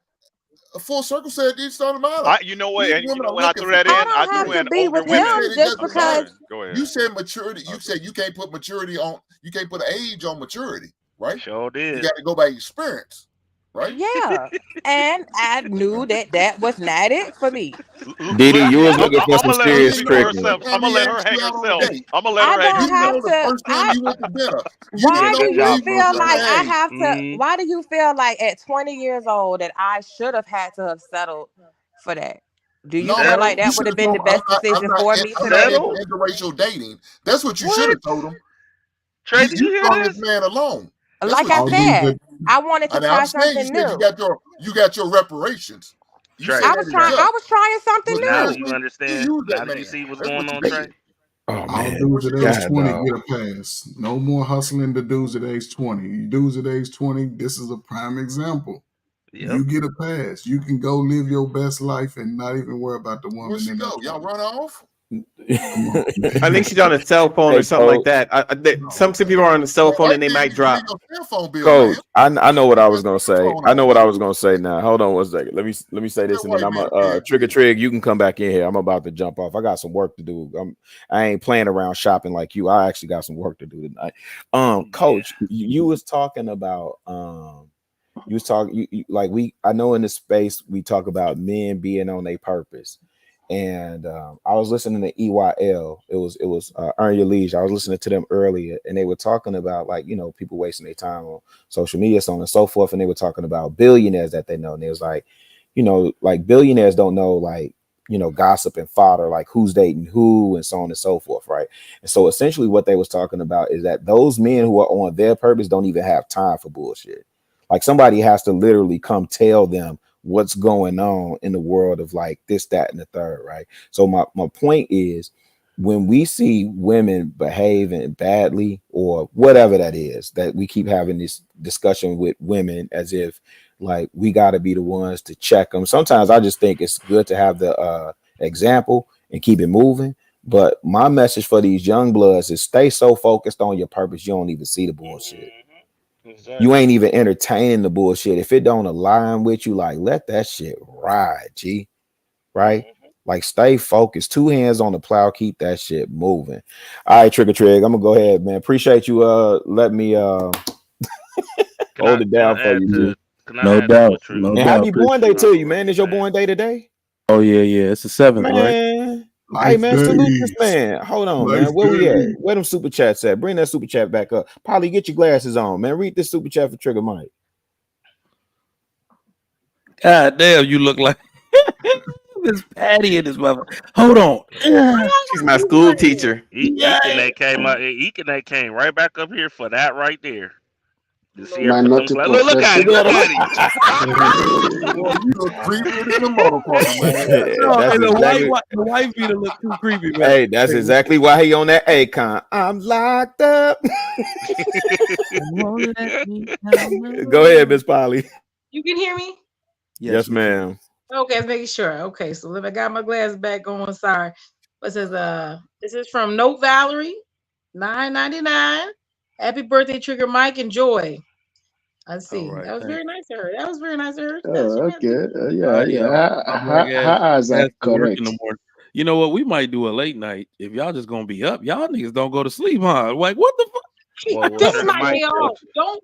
Full Circle said it doesn't matter. You know what? These And you women know are when I looking threw for that in, I I don't have threw to in be older with women. him just I'm sorry. because. Go ahead. You said maturity. You said you can't put maturity on. You can't put age on maturity, right? Sure did. You got to go by experience, right? Yeah, and I knew that was not it for me. Diddy, you was looking for I'm some gonna let her serious speak for tricking. herself. I'm gonna let her hang herself. I'm gonna let I her hang don't have herself. The to. first time you went to dinner, Why do good you job, feel bro. like I have to? Mhm. Why do you feel like at 20 years old that I should have had to have settled for that? Do you feel like you that would should have have been told the him, best decision for me to I'm not make? into interracial dating. That's what you should have told him. Trey, did you hear throw this? this man alone. That's Like what I you should said, I wanted to And try I'm saying something you said new. you got your reparations. You Trey, said I that was is trying. just. I was trying something But now new. do you understand? use Now that do you man. see what's That's going what on, you Trey? did. Oh All man, dudes at age God, 20 dog. get a pass. No more hustling the dudes at age 20. Dudes at age 20, this is a prime example. Yep. You get a pass. You can go live your best life and not even worry about the woman. Where'd she in go? that Y'all 20. run off? Come on, man. I think she's on a cell phone Hey, or something like Coach. that. Some people are on a cell phone and they might drop. Your cell phone bill, Coach, man. I know what I was gonna say. phone I know on. what I was gonna say now. Hold on one second. Let me say this, and then white I'm man a trigger trig. You can come back in here. I'm about to jump off. I got some work to do. I ain't playing around shopping like you. I actually got some work to do tonight. Coach, you was talking about you was talking you like I know in this space we talk about men being on their purpose. And I was listening to EYL. It was Earn Your Leisure. I was listening to them earlier, and they were talking about people wasting their time on social media, so on and so forth. And they were talking about billionaires that they know, and it was like billionaires don't know gossip and fodder, like who's dating who and so on and so forth, right? And so essentially, what they was talking about is that those men who are on their purpose don't even have time for bullshit. Like somebody has to literally come tell them what's going on in the world of like this, that, and the third, right? So my point is, when we see women behaving badly or whatever that is, that we keep having this discussion with women as if like we got to be the ones to check them. Sometimes I just think it's good to have the example and keep it moving. But my message for these young bloods is stay so focused on your purpose you don't even see the bullshit. Exactly. You ain't even entertaining the bullshit. If it don't align with you, like let that shit ride, G. Right? Like stay focused. 2 hands on the plow, keep that shit moving. All right, Trigger Trig. I'm gonna go ahead, man. Appreciate you let me hold it down for you, G. No doubt. No And doubt. happy born day to you, man. Is your born day today? Oh yeah. It's the 7th, right? Man. Hey man, salute this man. Hold on, man. Where we at? Where them super chats at? Bring that super chat back up. Polly, get your glasses on, man. Read this super chat for Trigger Mike. God damn, you look like Miss Patty in this mother. Hold on. She's my school teacher. Ekin came right back up here for that right there. To see her My put them naughty look at him. Look at him. Boy, you look creepier than a motherfucker, man. That's exactly. The white beater look too creepy, man. Hey, that's exactly why he on that Akon. I'm locked up. Go ahead, Miss Polly. You can hear me? Yes, ma'am. Okay, I was making sure. Okay, so if I got my glasses back on, sorry. It says this is from Note Valerie, $9.99. Happy birthday, Trigger Mike and Joy. I see. Right, that was thanks. very nice of her. That was very nice of her. Okay. My black How is ass that to work in correct? the morning. You know what? We might do a late night if y'all just gonna be up. Y'all niggas don't go to sleep, huh? Like what the fuck? This is my day off. Don't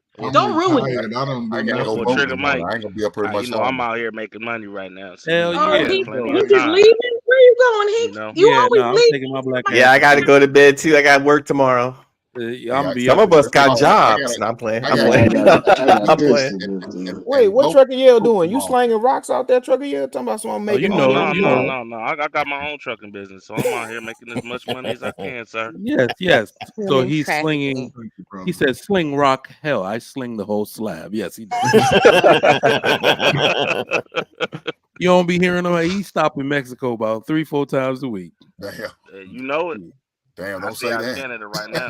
ruin it. I don't do I gotta nothing. go Well, work Trigger in the morning. Mike, I ain't gonna be up here much you know I'm longer. out here making money right now. So Hell you yeah. got He plenty of just time. leaving? Where you you going, Hank? You know? You Yeah, always no, I'm leave. taking my black ass. Yeah, I got to go to bed too. I got work tomorrow. I'm gonna be Some up of us got I jobs. got No, I'm playing. I I'm got playing. I got I'm this playing. to do. Wait, what both Trucker Yell both doing? You tomorrow. slanging rocks out there, Trucker Yell? Talking about someone Oh, you making Oh know, money. you know. no. I got my own trucking business, so I'm out here making as much money as I can, sir. Yes. So Human he's slinging. Thank you, brother. He said, "Sling rock, hell, I sling the whole slab." Yes, he does. You don't be hearing him. He stop in Mexico about 3-4 times a week. Damn, You know it. damn, I don't stay say out of that. Canada right now.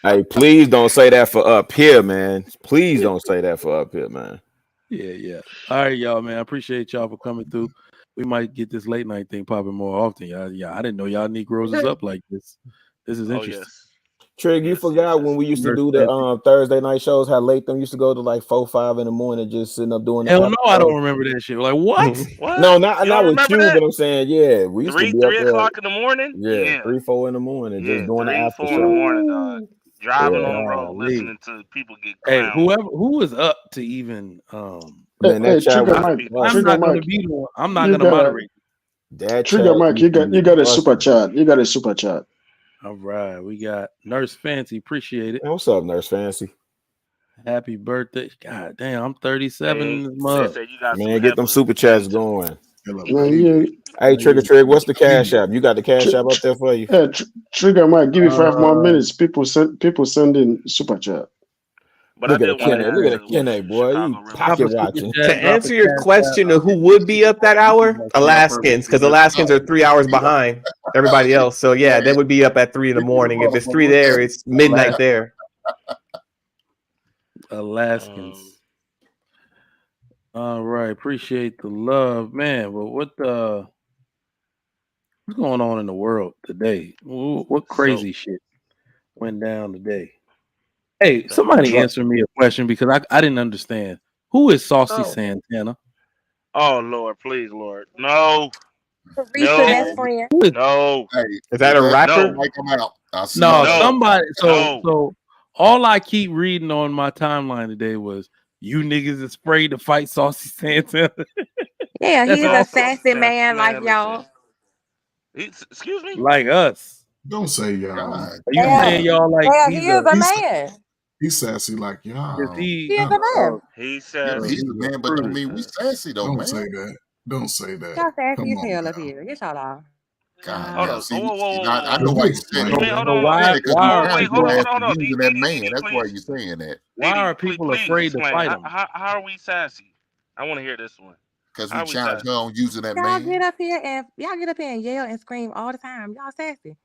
Hey, please don't say that for up here, man. Please don't say that for up here, man. Yeah. All right, y'all, man. I appreciate y'all for coming through. We might get this late night thing popping more often. Y'all, yeah, I didn't know y'all Negroes is up like this. This is Oh interesting. yes. Trig, you forgot when we used to do the Thursday night shows, how late them used to go to like 4-5 in the morning, just sitting up doing the Hell no, I after don't show. remember that shit. Like what? What? No, not You don't with remember you, that? but I'm saying, yeah, we used to be up 3 there. o'clock in the morning? Yeah, 3-4 in the morning, just doing the 3, after 4 in the show. morning, dog. Driving Yeah. on the road, Golly. listening to people get Hey, clowned. who is up to even Man, that chat Trigger was Mike, I'm Trigger not gonna Mike, be the one. I'm not you gonna got moderate. that Trigger chat Mike, used to you be got a super busting. chat. You got a super chat. All right, we got Nurse Fancy. Appreciate it. Man, what's up, Nurse Fancy? Happy birthday. God damn, I'm 37 in this They mug. say you got some Man, get them heifers super to tend chats to. going. Man, you, Hey, Trigger Trig, what's the cash app? You got the cash app up there for you? Trigger Mike, give you 5 more minutes. People sending super chat. But I Look at did a want to Kenne. add Look at a to Kenne, boy. He Chicago River Drop pocket a City. super watching. chat, To drop a answer your cash question app. of who would be up that hour, Alaskans, because Alaskans are 3 hours behind everybody else. So yeah, they would be up at 3 in the morning. If it's 3 there, it's midnight there. Alaskans. All right, appreciate the love, man. But what's going on in the world today? What crazy shit went down today? Hey, somebody answer me a question because I didn't understand. Who is Saucy Santana? Oh Lord, please, Lord, no, Teresa, no, best friend. no. Hey, Is that a rapper? No. Make them out. I'll see No, y'all later. somebody. No. So all I keep reading on my timeline today was you niggas is afraid to fight Saucy Santana. Yeah, That's he's all. a sassy man like Man, y'all. Excuse me. Like us. Don't say y'all. Are you saying y'all like Yeah, he's he is a man. He's sassy like is y'all. He he is a man. He Yeah, says he's a man, but don't mean we sassy though, Don't man. say that. Don't say that. Y'all sassy Come as on hell now. up here. Yes, y'all are. God hold damn. on. See, Whoa. I know why you said it. Wait, hold So on. You said it because why you are trying to people go after Hold on. using that man. That's why Please. you're saying that. why are people Please afraid to explain. fight him? How are we sassy? I want to hear this one. Because How we are we challenge sassy? her on using that Y'all man. get up here and yell and scream all the time. Y'all sassy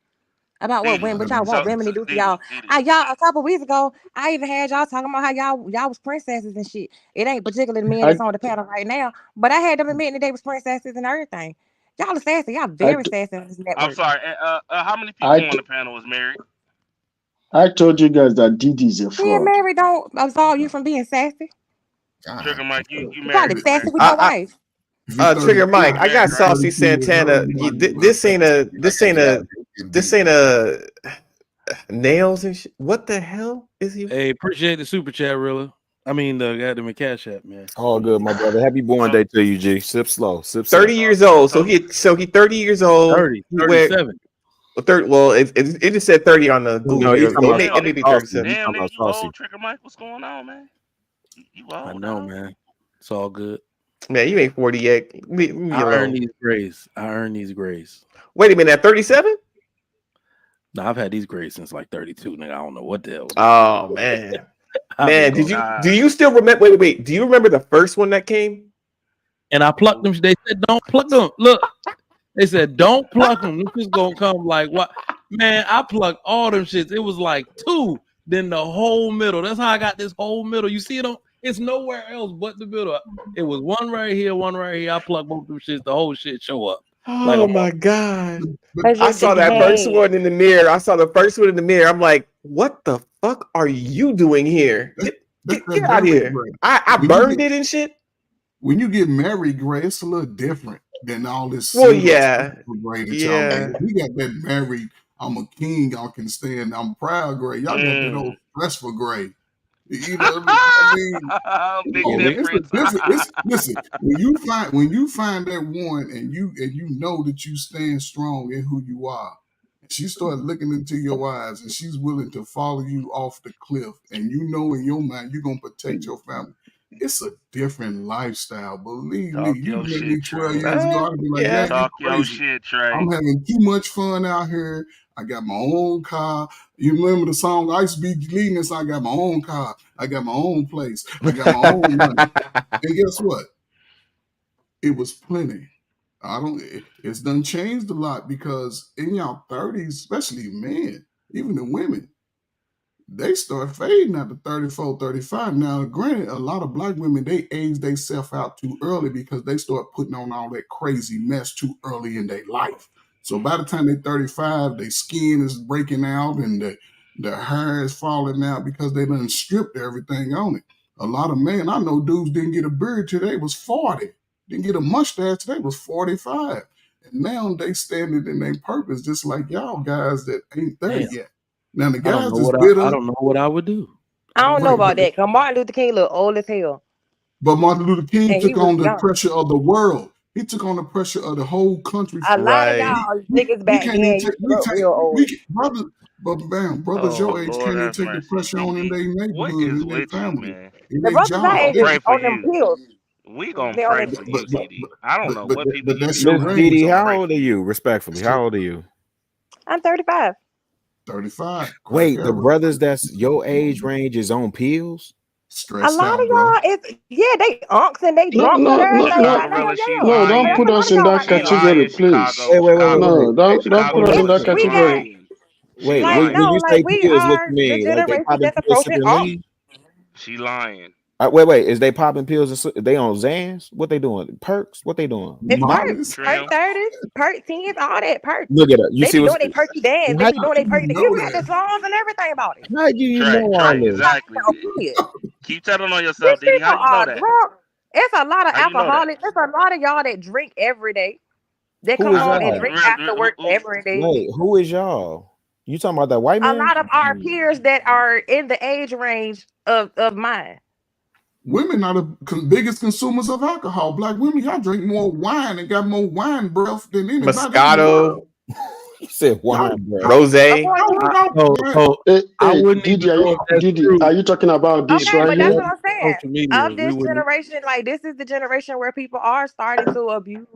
about what Didi. y'all want women to do to y'all. Didi. Y'all a couple weeks ago, I even had y'all talking about how y'all was princesses and shit. It ain't particularly the men that's on the panel right now, but I had them admitting that they was princesses and everything. Y'all are sassy. Y'all very sassy on this network. I'm sorry. How many people on the panel was married? I told you guys that Didi is a Being fraud. married don't absolve you from being sassy. Trigger Mike, you You married, probably sassy correct? with your wife. Trigger Mike, I got Married, right? Saucy Santana. This ain't a nails and shit. What the hell is he? Hey, appreciate the super chat, Rilla. I mean, the goddamn cash app, man. All good, my brother. Happy born day to you, G. Sip slow. Sip 30 years old. So he 30 years old. 30, 37. Well, it just said 30 on the Google No, he's here. talking about It may be Saucy. 37. He's Damn, talking nigga, about you Saucy. old, Trigger Mike. What's going on, man? You old, I know, dog. man. It's all good. Man, you ain't 40 yet. Leave me I earn alone. these grades. Wait a minute, at 37? No, I've had these grades since like 32, nigga. I don't know what the hell. Oh man. Man, do going you still remember wait, do you remember the first one that came? And I plucked them. They said, don't pluck them. Look, they said, don't pluck them. This is going to come like what? Man, I plucked all them shits. It was like 2, then the whole middle. That's how I got this whole middle. You see it on? It's nowhere else but the middle. It was one right here, one right here. I plucked both them shits. The whole shit show up. Oh my god. Cause I you're saw that first decayed. one in the mirror. I'm like, what the fuck are you doing here? Get out of here. I burned it and shit. When you get married, Gray, it's a little different than all this. Well, yeah. Gray that Yeah. y'all got. We got that married, I'm a king, I can stand, I'm proud, Gray. Y'all got that old stressful Gray. You know, I mean, come Big on, man. It's a difference. different. Listen, when you find that one, and you know that you stand strong in who you are, and she starts looking into your eyes, and she's willing to follow you off the cliff, and you know in your mind you're gonna protect your family. It's a different lifestyle. Believe me, Talk you your met me shit, 12 Trey. years ago, I'd be like, man, you Talk your crazy. shit, Trey. I'm having too much fun out here. I got my own car. You remember the song? I used to be leading this. I got my own car. I got my own place. I got my own money. And guess what? It was plenty. It's done changed a lot because in y'all 30s, especially men, even the women, they start fading after 34, 35. Now, granted, a lot of black women, they age themselves out too early because they start putting on all that crazy mess too early in their life. So by the time they're 35, their skin is breaking out and the hair is falling out because they done stripped everything on it. A lot of men, I know dudes didn't get a beard till they was 40. Didn't get a mustache till they was 45. And now they standing in their purpose just like y'all guys that ain't 30 Damn. yet. Now the I don't guys know is what bitter. I don't know what I would do. I don't know Right, about that because Martin Luther King look old as hell, but Martin Luther King and he took was on the young. pressure of the world. He took on the pressure of the whole country. A lot of Right. y'all niggas We back can't then even used take. to look real old. Brothers, but bam, brothers Oh your age Lord can't even have take the mercy, pressure on in DD. their What neighborhood, is in their with you, family, man? in The their brothers We our job. gonna age is pray for on them you. pills. We gonna They on pray them for pills. you, DD. I don't know what people But you that's be your Miss around. We Didi, range. gonna how pray old for are you. you? Respectfully, how old are you? I'm 35. 35. Crack Wait, the era. brothers that's your age range is on pills? A Stressed lot of out, bro. y'all is they unks and they No, drunks and no, no, everything no, by now. Gorilla, she Yeah, no, but don't that's put lying. a lot us of in y'all that like She that. category, lying. please. Wait, wait, wait, wait, No, wait. don't put Hold us on, in hold that on. We She just category. lying. She Wait, like when lying. no, you like say we pills, what are you the mean? Like they generation popping that's pills, approaching sipping unks. lean? She lying. Wait, is they popping pills? They on Zans? What they doing? Perks? What they doing? It's perks, Modest. perk Trim. 30s, perk 10s, all that perks. Look at it. You They see be what's doing their perky dance. They how, be doing their You perky. know You got the that. songs and everything about it. how do you know all Trey, this? exactly. Keep telling on yourself, These DD. people How you know are that? drunk. It's a lot of How you know that? alcoholics. There's a lot of y'all that drink every day. They Who come is home and y'all? drink after work every day. Wait, who is y'all? You talking about that white A man? lot of our peers that are in the age range of mine. Women are the biggest consumers of alcohol. Black women, y'all drink more wine and got more wine breath than anybody in the Moscato, world. You said Y'all, wine, bro. rose. I Hey, wouldn't even Didi, know if that's Didi, true. are you talking about this Okay, right but that's here? what I'm saying. Social media, Of we this wouldn't. generation, like this is the generation where people are starting to abuse.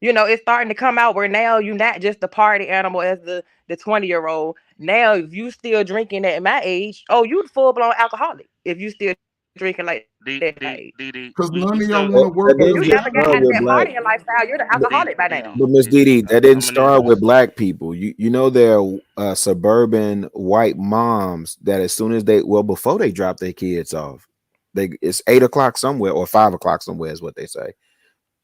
You know, it's starting to come out where now you're not just the party animal as the 20-year-old. Now, if you still drinking at my age, oh, you full blown alcoholic. If you still drinking like that age. Because We none of y'all still want to work If or you didn't just never got gather. start out of with that black. partying lifestyle, you're the alcoholic by now. But Miss Didi, that didn't I'm gonna start with black people. You know there are suburban white moms that as soon as before they drop their kids off, it's 8 o'clock somewhere or 5 o'clock somewhere is what they say.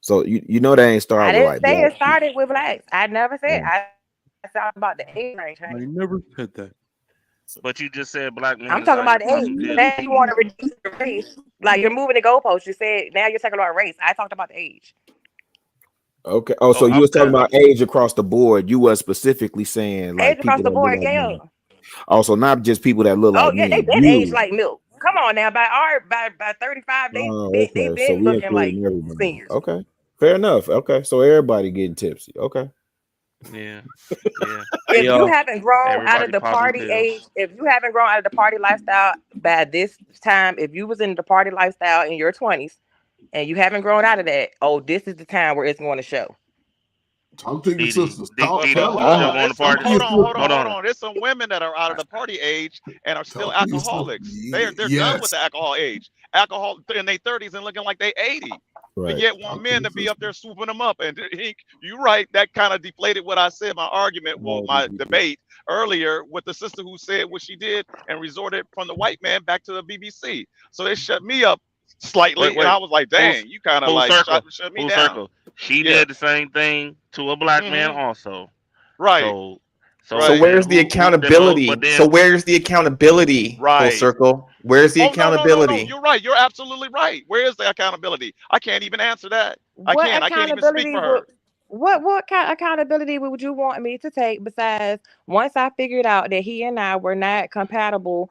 So you know they ain't started I with didn't like say black it started with blacks. I never said. people. I said about the age range, I honey. never said that. But you just said black I'm women is talking out here about the popping age. pills Now too. you want to reduce the race. Like you're moving the goalposts. You said now you're talking about race. I talked about the age. Okay. Oh, so Oh, you was talking okay. about age across the board. You were specifically saying Age like across people the that look board, like yeah. me. Also, not just people that look Oh like yeah, me they and been aged you. like milk. Come on now, by 35, Oh, they okay. So been we looking like including everybody. seniors. Okay. Fair enough. Okay. So everybody getting tipsy. Okay. Yeah. Yeah. If you Y'all, haven't grown out of Everybody the popping party age, pills. if you haven't grown out of the party lifestyle by this time, if you was in the party lifestyle in your 20s and you haven't grown out of that, oh, this is the time where it's going to show. Talk to your DD, sisters. But Tell hold them. on, going to there's some Talk to parties. your hold on, hold sisters. on, Hold hold on. on. There's some women that are out of the party age and are still Talk to your sisters. alcoholics. They're done with Yes. the alcohol age. Alcohol in their 30s and looking like they 80. But Right. yet want Talk to men your to be up sisters. there swooping them up. And you're right, that kind of deflated what I said, my argument, well, my debate earlier with the sister who said what she did and resorted from the white man back to the BBC. So they shut me up Wait, slightly, and wait. I was like, Full, dang, you kind of full like circle. shut me Full down. circle. She Yeah. did the same thing to a black man Mm-hmm. also. Right. So So Right. where's the but accountability? So then where's the accountability? Full Right. circle. Where's the Oh no! accountability? You're right. You're absolutely right. Where is the accountability? I can't even answer that. I What can't. I can't even speak accountability for her. would what kind of accountability would you want me to take besides once I figured out that he and I were not compatible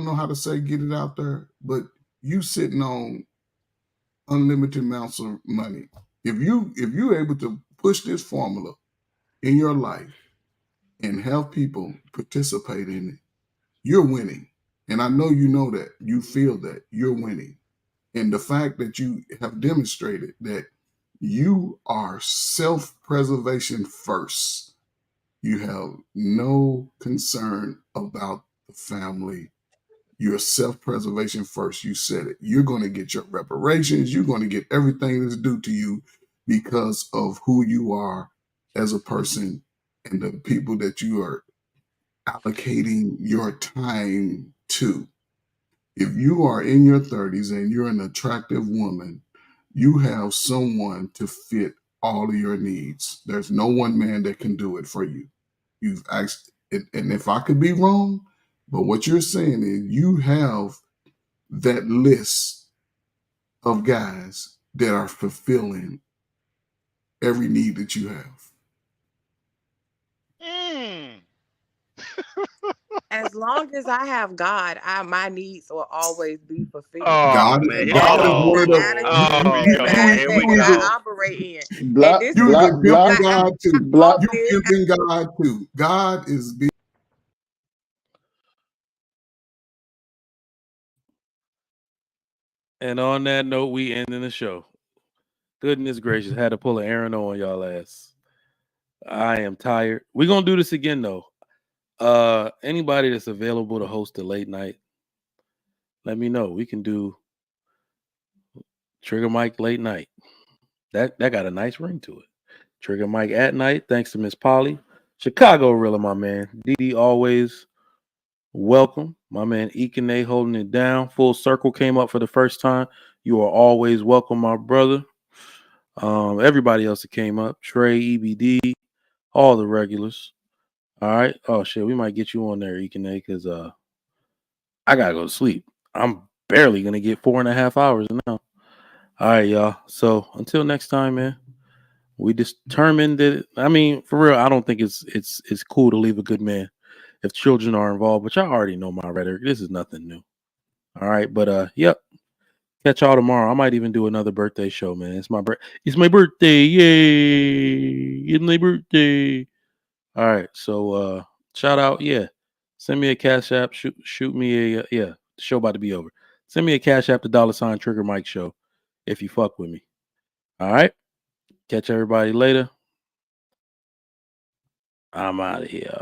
don't know how to say get it out there, but you sitting on unlimited amounts of money. If you able to push this formula in your life and have people participate in it, you're winning. And I know you know that. You feel that you're winning. And the fact that you have demonstrated that you are self-preservation first. You have no concern about the family. You're self-preservation first. You said it. You're going to get your reparations. You're going to get everything that's due to you because of who you are as a person and the people that you are allocating your time to. If you are in your 30s and you're an attractive woman, you have someone to fit all of your needs. There's no one man that can do it for you. You've asked, and if I could be wrong, but what you're saying is you have that list of guys that are fulfilling every need that you have. As long as I have God, my needs will always be fulfilled. Oh God, man, That's God is just one the of the oh attitude and man, here we mindset that go. I operate in. And Black, this you've is black, been black, pimping God too. black. You've this. pimping God too. God is big. And on that note, we ending the show. Goodness gracious, had to pull an Aaron on y'all ass. I am tired. We're gonna do this again though. Anybody that's available to host a late night, let me know. We can do Trigger Mike late night. That got a nice ring to it. Trigger Mike at night. Thanks to Miss Polly. Chicago Rilla, my man. DD always welcome. My man Ikene holding it down. Full Circle came up for the first time. You are always welcome, my brother. Everybody else that came up, Trey, EBD, all the regulars. All right. Oh shit, we might get you on there, Ikene, because I gotta go to sleep. I'm barely gonna get 4.5 hours now. All right, y'all. So until next time, man. We determined that. I mean, for real, I don't think it's cool to leave a good man if children are involved. But y'all already know my rhetoric. This is nothing new. All right, but yep. Catch y'all tomorrow. I might even do another birthday show, man. It's my birthday. Yay! It's my birthday. All right. So shout out. Yeah. Send me a cash app. Shoot me a yeah. The show about to be over. Send me a cash app to $ Trigger Mike Show if you fuck with me. All right. Catch everybody later. I'm out of here.